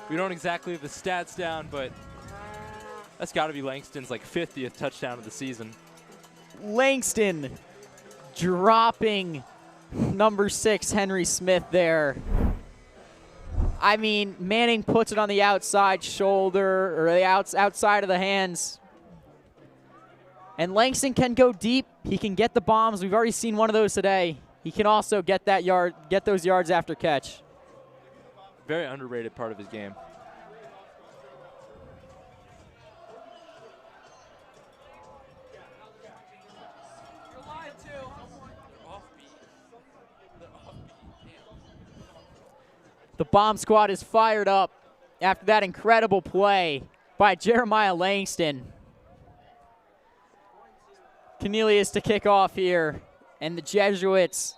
We don't exactly have the stats down, but that's got to be Langston's 50th touchdown of the season. Langston dropping #6 Henry Smith there. I mean, Manning puts it on the outside shoulder or the outside of the hands. And Langston can go deep. He can get the bombs. We've already seen one of those today. He can also get those yards after catch. Very underrated part of his game. The bomb squad is fired up after that incredible play by Jeremiah Langston. Cornelius to kick off here, and the Jesuits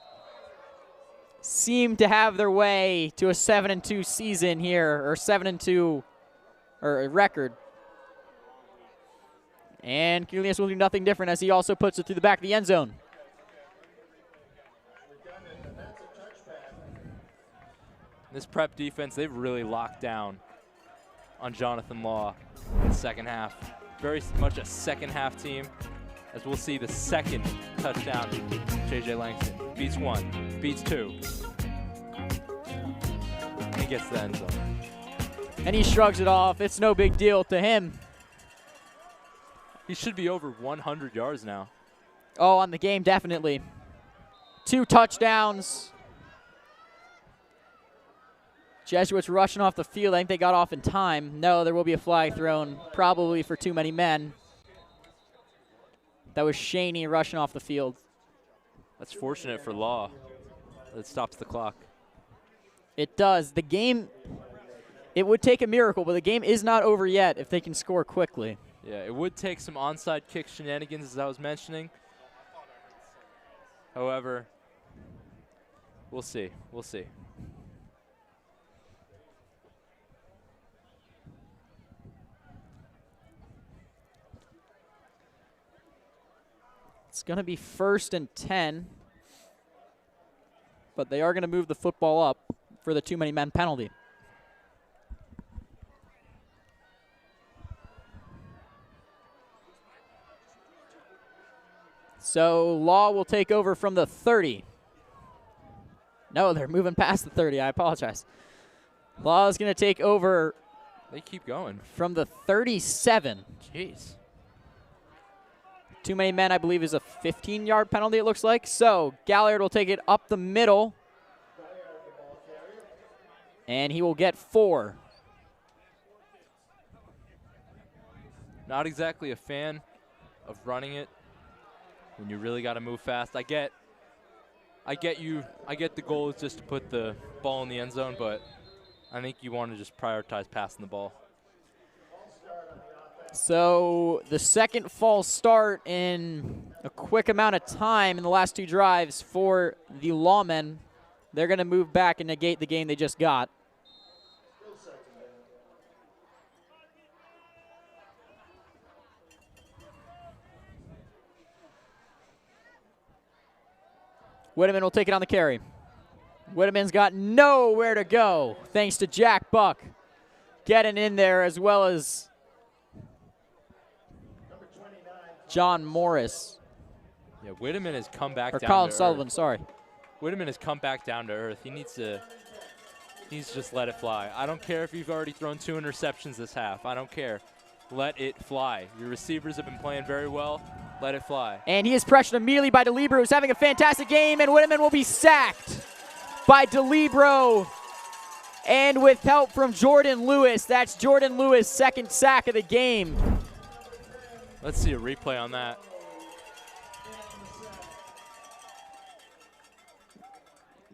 seem to have their way to a 7-2 season here, or 7-2 or a record. And Cornelius will do nothing different as he also puts it through the back of the end zone. This Prep defense, they've really locked down on Jonathan Law in the 2nd half. Very much a 2nd half team, as we'll see the 2nd touchdown. J.J. Langston beats 1, beats 2. He gets the end zone. And he shrugs it off. It's no big deal to him. He should be over 100 yards now. Oh, on the game, definitely. 2 touchdowns. Jesuits rushing off the field. I think they got off in time. No, there will be a flag thrown, probably for too many men. That was Shaney rushing off the field. That's fortunate for Law. It stops the clock. It does. The game, it would take a miracle, but the game is not over yet if they can score quickly. Yeah, it would take some onside kick shenanigans, as I was mentioning. However, we'll see. We'll see. It's going to be 1st and 10, but they are going to move the football up for the too many men penalty. So Law will take over from the 30. No, they're moving past the 30. I apologize. Law is going to take over. They keep going. From the 37. Jeez. Too many men, I believe, is a 15-yard penalty, it looks like. So Galliard will take it up the middle. And he will get 4. Not exactly a fan of running it when you really got to move fast. I get the goal is just to put the ball in the end zone, but I think you want to just prioritize passing the ball. So the second false start in a quick amount of time in the last 2 drives for the Lawmen. They're going to move back and negate the game they just got. Whitteman will take it on the carry. Whitteman's got nowhere to go thanks to Jack Buck getting in there, as well as John Morris. Yeah, Whitteman has come back or down Colin to Sullivan, earth. sorry. Whitteman has come back down to earth. He needs to just let it fly. I don't care if you've already thrown 2 interceptions this half. I don't care. Let it fly. Your receivers have been playing very well. Let it fly. And he is pressured immediately by DeLibero, who's having a fantastic game, and Whitteman will be sacked by DeLibero. And with help from Jordan Lewis, that's Jordan Lewis' 2nd sack of the game. Let's see a replay on that.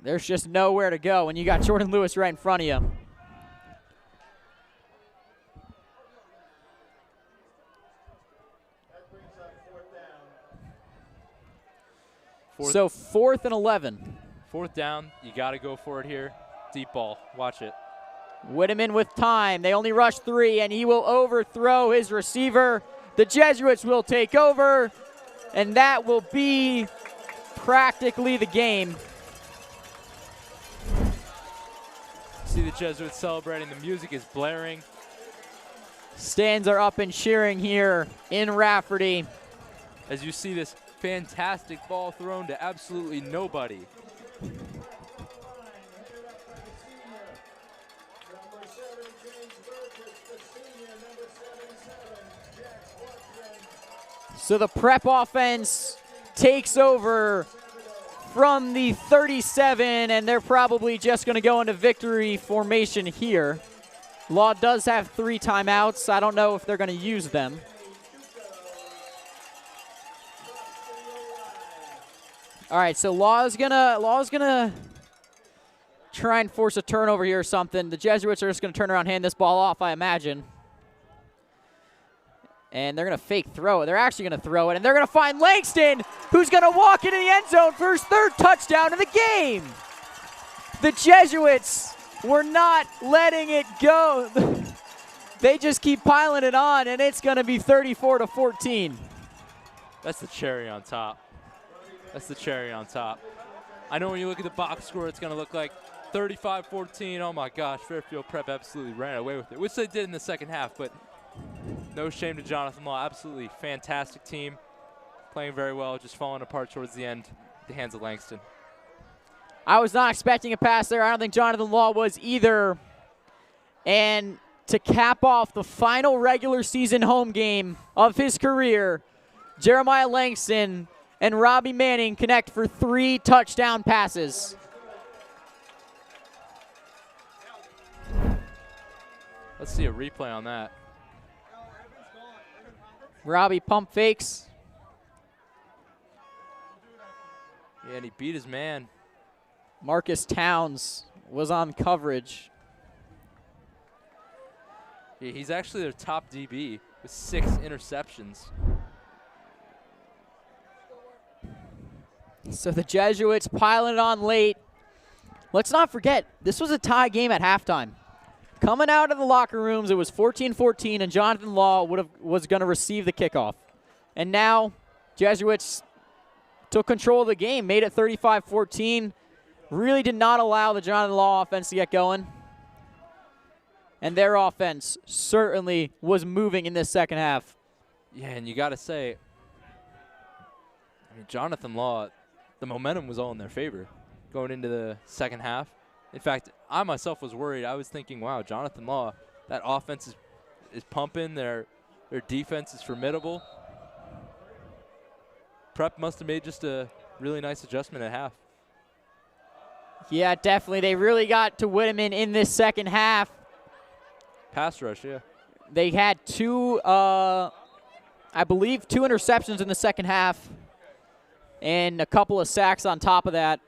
There's just nowhere to go when you got Jordan Lewis right in front of you. So 4th and 11. 4th down, you got to go for it here. Deep ball, watch it. Whitteman with time. They only rush 3, and he will overthrow his receiver. The Jesuits will take over, and that will be practically the game. See the Jesuits celebrating. The music is blaring. Stands are up and cheering here in Rafferty. As you see this fantastic ball thrown to absolutely nobody. So the Prep offense takes over from the 37, and they're probably just going to go into victory formation here. Law does have 3 timeouts. I don't know if they're going to use them. All right, so Law's gonna try and force a turnover here or something. The Jesuits are just gonna turn around, hand this ball off, I imagine. And they're gonna fake throw it. They're actually gonna throw it, and they're gonna find Langston, who's gonna walk into the end zone for his 3rd touchdown of the game. The Jesuits were not letting it go. They just keep piling it on, and it's gonna be 34-14. That's the cherry on top. That's the cherry on top. I know when you look at the box score, it's going to look like 35-14. Oh, my gosh. Fairfield Prep absolutely ran away with it, which they did in the second half. But no shame to Jonathan Law. Absolutely fantastic team. Playing very well, just falling apart towards the end at the hands of Langston. I was not expecting a pass there. I don't think Jonathan Law was either. And to cap off the final regular season home game of his career, Jeremiah Langston and Robbie Manning connect for 3 touchdown passes. Let's see a replay on that. Robbie pump fakes. Yeah, and he beat his man. Marcus Towns was on coverage. Yeah, he's actually their top DB with 6 interceptions. So the Jesuits piling it on late. Let's not forget, this was a tie game at halftime. Coming out of the locker rooms, it was 14-14, and Jonathan Law was going to receive the kickoff. And now, Jesuits took control of the game, made it 35-14. Really did not allow the Jonathan Law offense to get going. And their offense certainly was moving in this second half. Yeah, and you got to say, I mean, Jonathan Law, the momentum was all in their favor going into the second half. In fact, I myself was worried. I was thinking, wow, Jonathan Law, that offense is pumping. Their defense is formidable. Prep must have made just a really nice adjustment at half. Yeah, definitely. They really got to Whitman in this second half. Pass rush, yeah. They had I believe, two interceptions in the second half and a couple of sacks on top of that.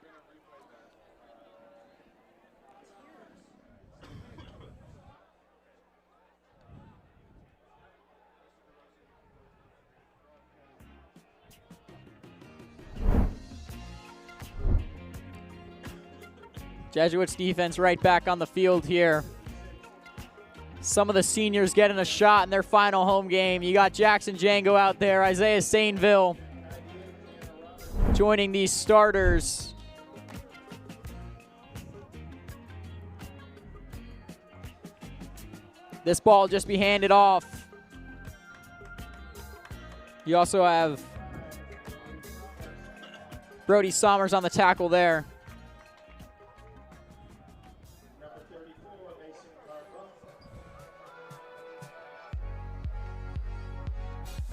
Jesuits defense right back on the field here. Some of the seniors getting a shot in their final home game. You got Jackson Django out there, Isaiah Sainville joining these starters. This ball just be handed off. You also have Brody Sommers on the tackle there.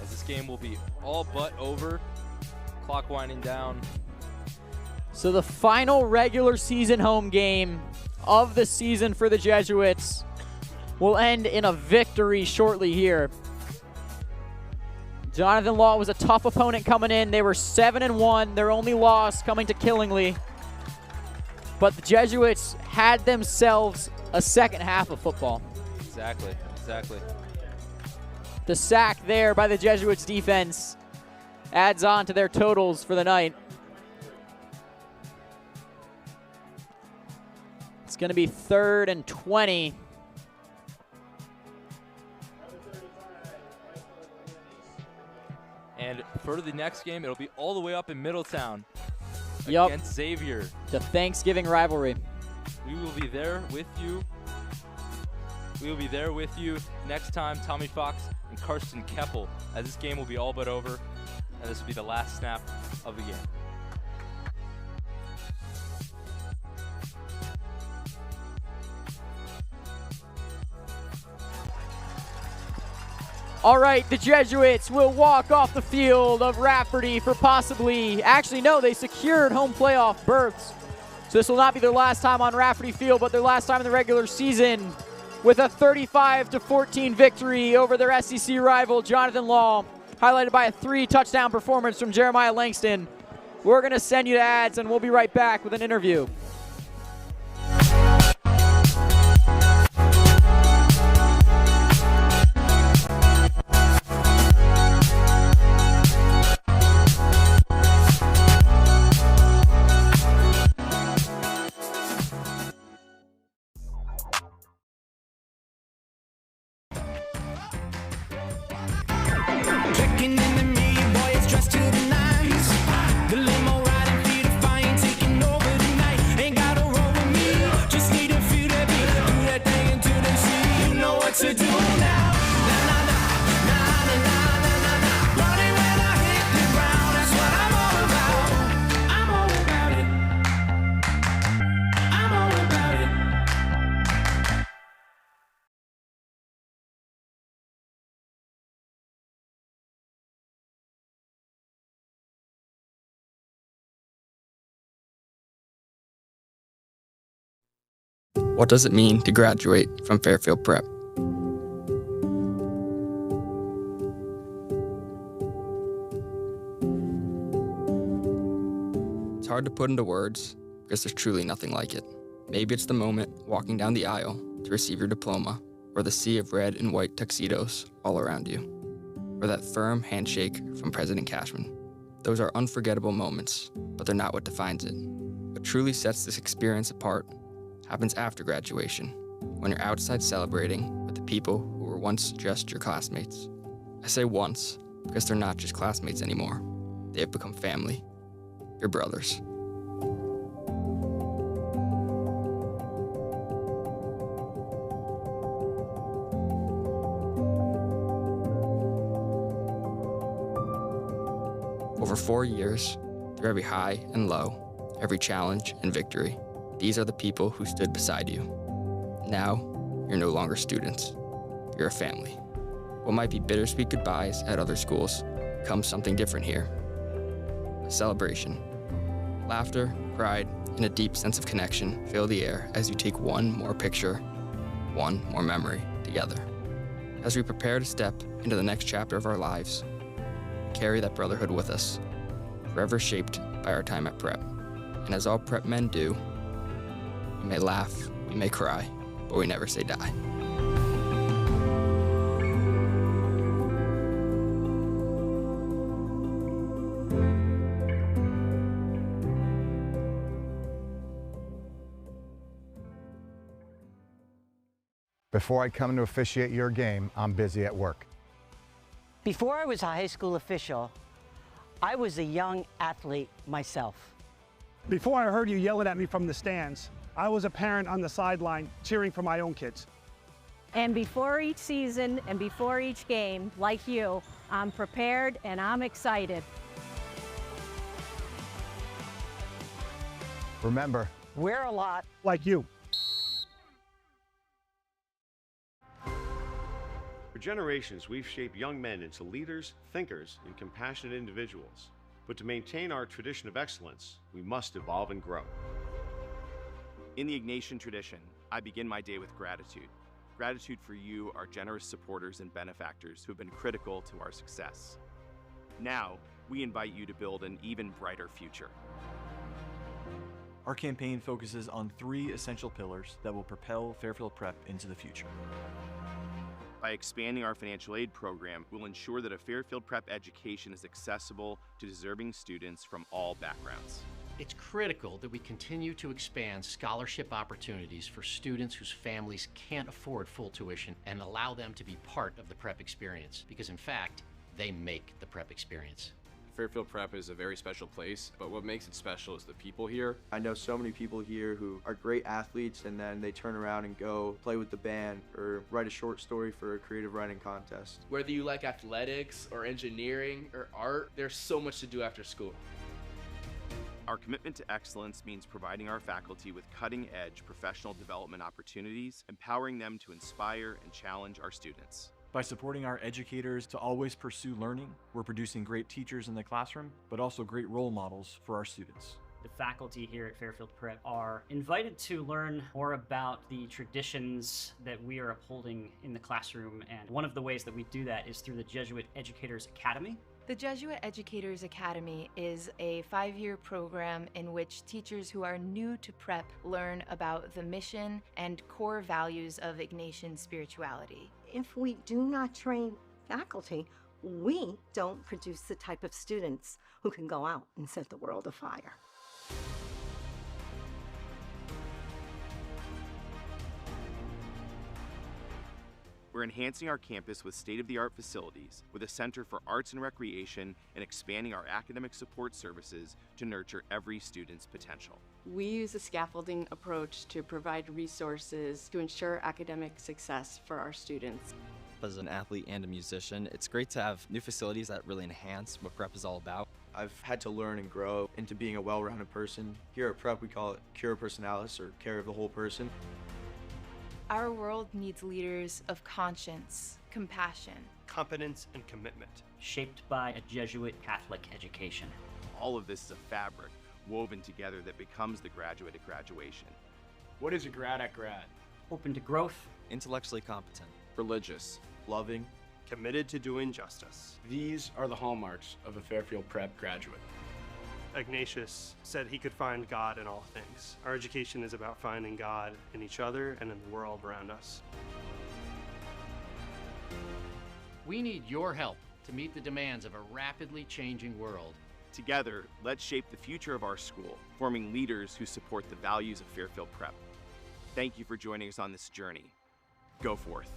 As this game will be all but over, clock winding down. So the final regular season home game of the season for the Jesuits will end in a victory shortly here. Jonathan Law was a tough opponent coming in. They were 7-1, their only loss coming to Killingly. But the Jesuits had themselves a second half of football. Exactly. The sack there by the Jesuits defense adds on to their totals for the night. It's going to be 3rd and 20. And for the next game, it'll be all the way up in Middletown Yup. against Xavier. The Thanksgiving rivalry. We will be there with you. We will be there with you next time, Tommy Fox and Karsten Keppel, as this game will be all but over, and this will be the last snap of the game. All right, the Jesuits will walk off the field of Rafferty for they secured home playoff berths. So this will not be their last time on Rafferty Field, but their last time in the regular season with a 35-14 victory over their SEC rival, Jonathan Law, highlighted by a 3-touchdown performance from Jeremiah Langston. We're going to send you to ads, and we'll be right back with an interview. Checking in the media, boy, it's dressed to the nines. The limo riding feet of fire, taking over tonight. Ain't gotta roll with me, just need a few to beat. Do that thing until they see. You know what to do now. Na na na, na na na na na na. Running when I hit the ground, that's what I'm all about. I'm all about it. I'm all about it. What does it mean to graduate from Fairfield Prep? It's hard to put into words because there's truly nothing like it. Maybe it's the moment walking down the aisle to receive your diploma, or the sea of red and white tuxedos all around you, or that firm handshake from President Cashman. Those are unforgettable moments, but they're not what defines it. What truly sets this experience apart happens after graduation, when you're outside celebrating with the people who were once just your classmates. I say once because they're not just classmates anymore. They have become family, your brothers. Over 4 years, through every high and low, every challenge and victory, these are the people who stood beside you. Now, you're no longer students. You're a family. What might be bittersweet goodbyes at other schools becomes something different here. a celebration. Laughter, pride, and a deep sense of connection fill the air as you take one more picture, one more memory together. As we prepare to step into the next chapter of our lives, we carry that brotherhood with us, forever shaped by our time at prep. And as all prep men do, we may laugh, we may cry, but we never say die. Before I come to officiate your game, I'm busy at work. Before I was a high school official, I was a young athlete myself. Before I heard you yelling at me from the stands, I was a parent on the sideline cheering for my own kids. And before each season and before each game, like you, I'm prepared and I'm excited. Remember, we're a lot like you. For generations, we've shaped young men into leaders, thinkers, and compassionate individuals. But to maintain our tradition of excellence, we must evolve and grow. In the Ignatian tradition, I begin my day with gratitude. Gratitude for you, our generous supporters and benefactors who have been critical to our success. Now, we invite you to build an even brighter future. Our campaign focuses on 3 essential pillars that will propel Fairfield Prep into the future. By expanding our financial aid program, we'll ensure that a Fairfield Prep education is accessible to deserving students from all backgrounds. It's critical that we continue to expand scholarship opportunities for students whose families can't afford full tuition and allow them to be part of the prep experience, because in fact, they make the prep experience. Fairfield Prep is a very special place, but what makes it special is the people here. I know so many people here who are great athletes and then they turn around and go play with the band or write a short story for a creative writing contest. Whether you like athletics or engineering or art, there's so much to do after school. Our commitment to excellence means providing our faculty with cutting-edge professional development opportunities, empowering them to inspire and challenge our students. By supporting our educators to always pursue learning, we're producing great teachers in the classroom, but also great role models for our students. The faculty here at Fairfield Prep are invited to learn more about the traditions that we are upholding in the classroom, and one of the ways that we do that is through the Jesuit Educators Academy. The Jesuit Educators Academy is a 5-year program in which teachers who are new to prep learn about the mission and core values of Ignatian spirituality. If we do not train faculty, we don't produce the type of students who can go out and set the world afire. We're enhancing our campus with state-of-the-art facilities, with a center for arts and recreation, and expanding our academic support services to nurture every student's potential. We use a scaffolding approach to provide resources to ensure academic success for our students. As an athlete and a musician, it's great to have new facilities that really enhance what prep is all about. I've had to learn and grow into being a well-rounded person. Here at Prep, we call it cura personalis, or care of the whole person. Our world needs leaders of conscience, compassion, competence, and commitment. Shaped by a Jesuit Catholic education. All of this is a fabric woven together that becomes the graduate at graduation. What is a grad at grad? Open to growth. Intellectually competent. Religious. Loving. Committed to doing justice. These are the hallmarks of a Fairfield Prep graduate. Ignatius said he could find God in all things. Our education is about finding God in each other and in the world around us. We need your help to meet the demands of a rapidly changing world. Together, let's shape the future of our school, forming leaders who support the values of Fairfield Prep. Thank you for joining us on this journey. Go forth.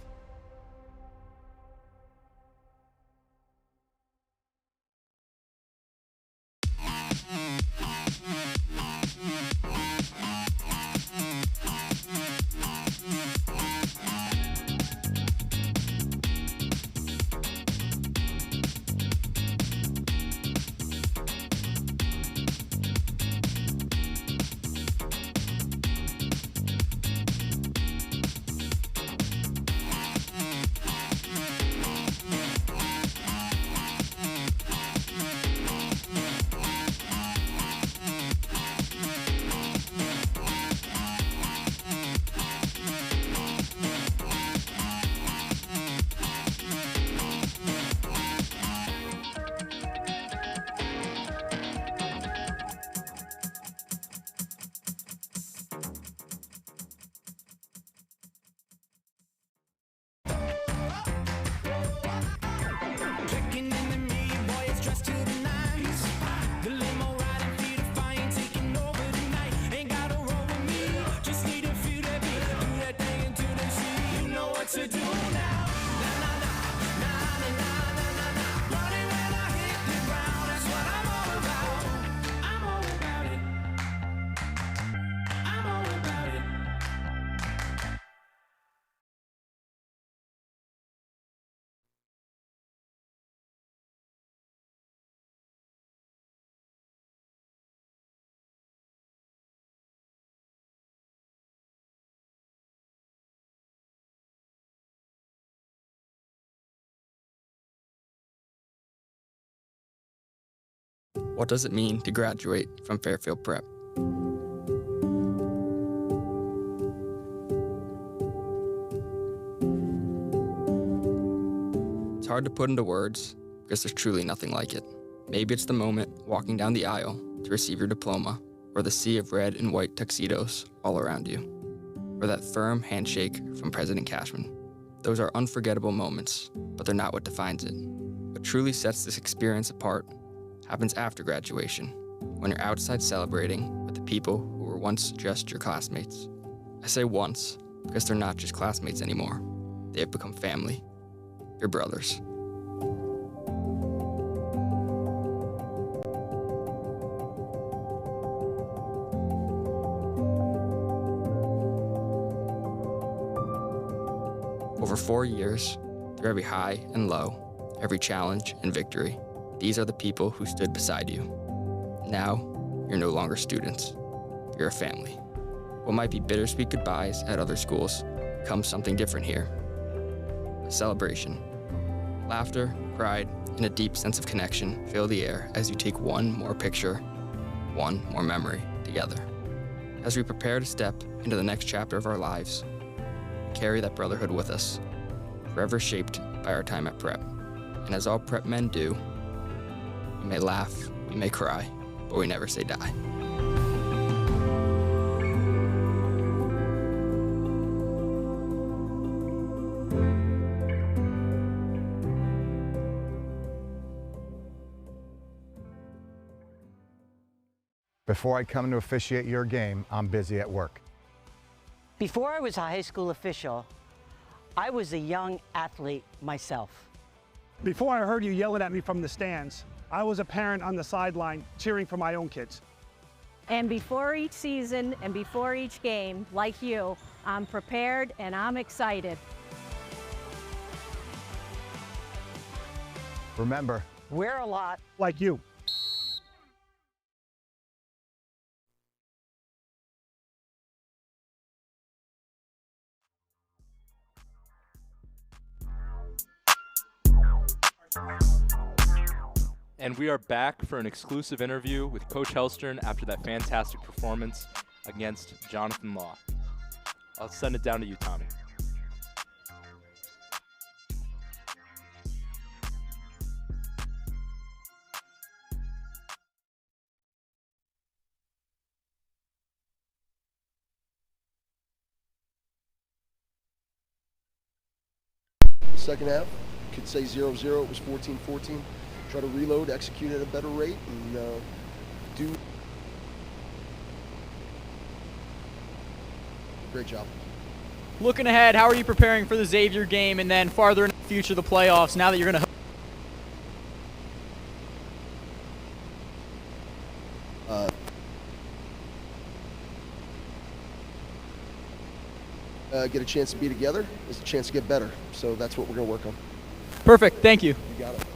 What does it mean to graduate from Fairfield Prep? It's hard to put into words because there's truly nothing like it. Maybe it's the moment walking down the aisle to receive your diploma, or the sea of red and white tuxedos all around you, or that firm handshake from President Cashman. Those are unforgettable moments, but they're not what defines it. What truly sets this experience apart happens after graduation, when you're outside celebrating with the people who were once just your classmates. I say once because they're not just classmates anymore. They have become family, your brothers. Over 4 years, through every high and low, every challenge and victory, these are the people who stood beside you. Now, you're no longer students. You're a family. What might be bittersweet goodbyes at other schools becomes something different here. A celebration. Laughter, pride, and a deep sense of connection fill the air as you take one more picture, one more memory together. As we prepare to step into the next chapter of our lives, we carry that brotherhood with us, forever shaped by our time at Prep. And as all Prep men do, we may laugh, we may cry, but we never say die. Before I come to officiate your game, I'm busy at work. Before I was a high school official, I was a young athlete myself. Before I heard you yelling at me from the stands, I was a parent on the sideline cheering for my own kids. And before each season and before each game, like you, I'm prepared and I'm excited. Remember, we're a lot like you. And we are back for an exclusive interview with Coach Helstern after that fantastic performance against Jonathan Law. I'll send it down to you, Tommy. Second half, could say 0-0, it was 14-14. Try to reload, execute at a better rate, and do great job. Looking ahead, how are you preparing for the Xavier game and then farther in the future, the playoffs, now that you're going to get a chance to be together is a chance to get better. So that's what we're going to work on. Perfect. Thank you. You got it.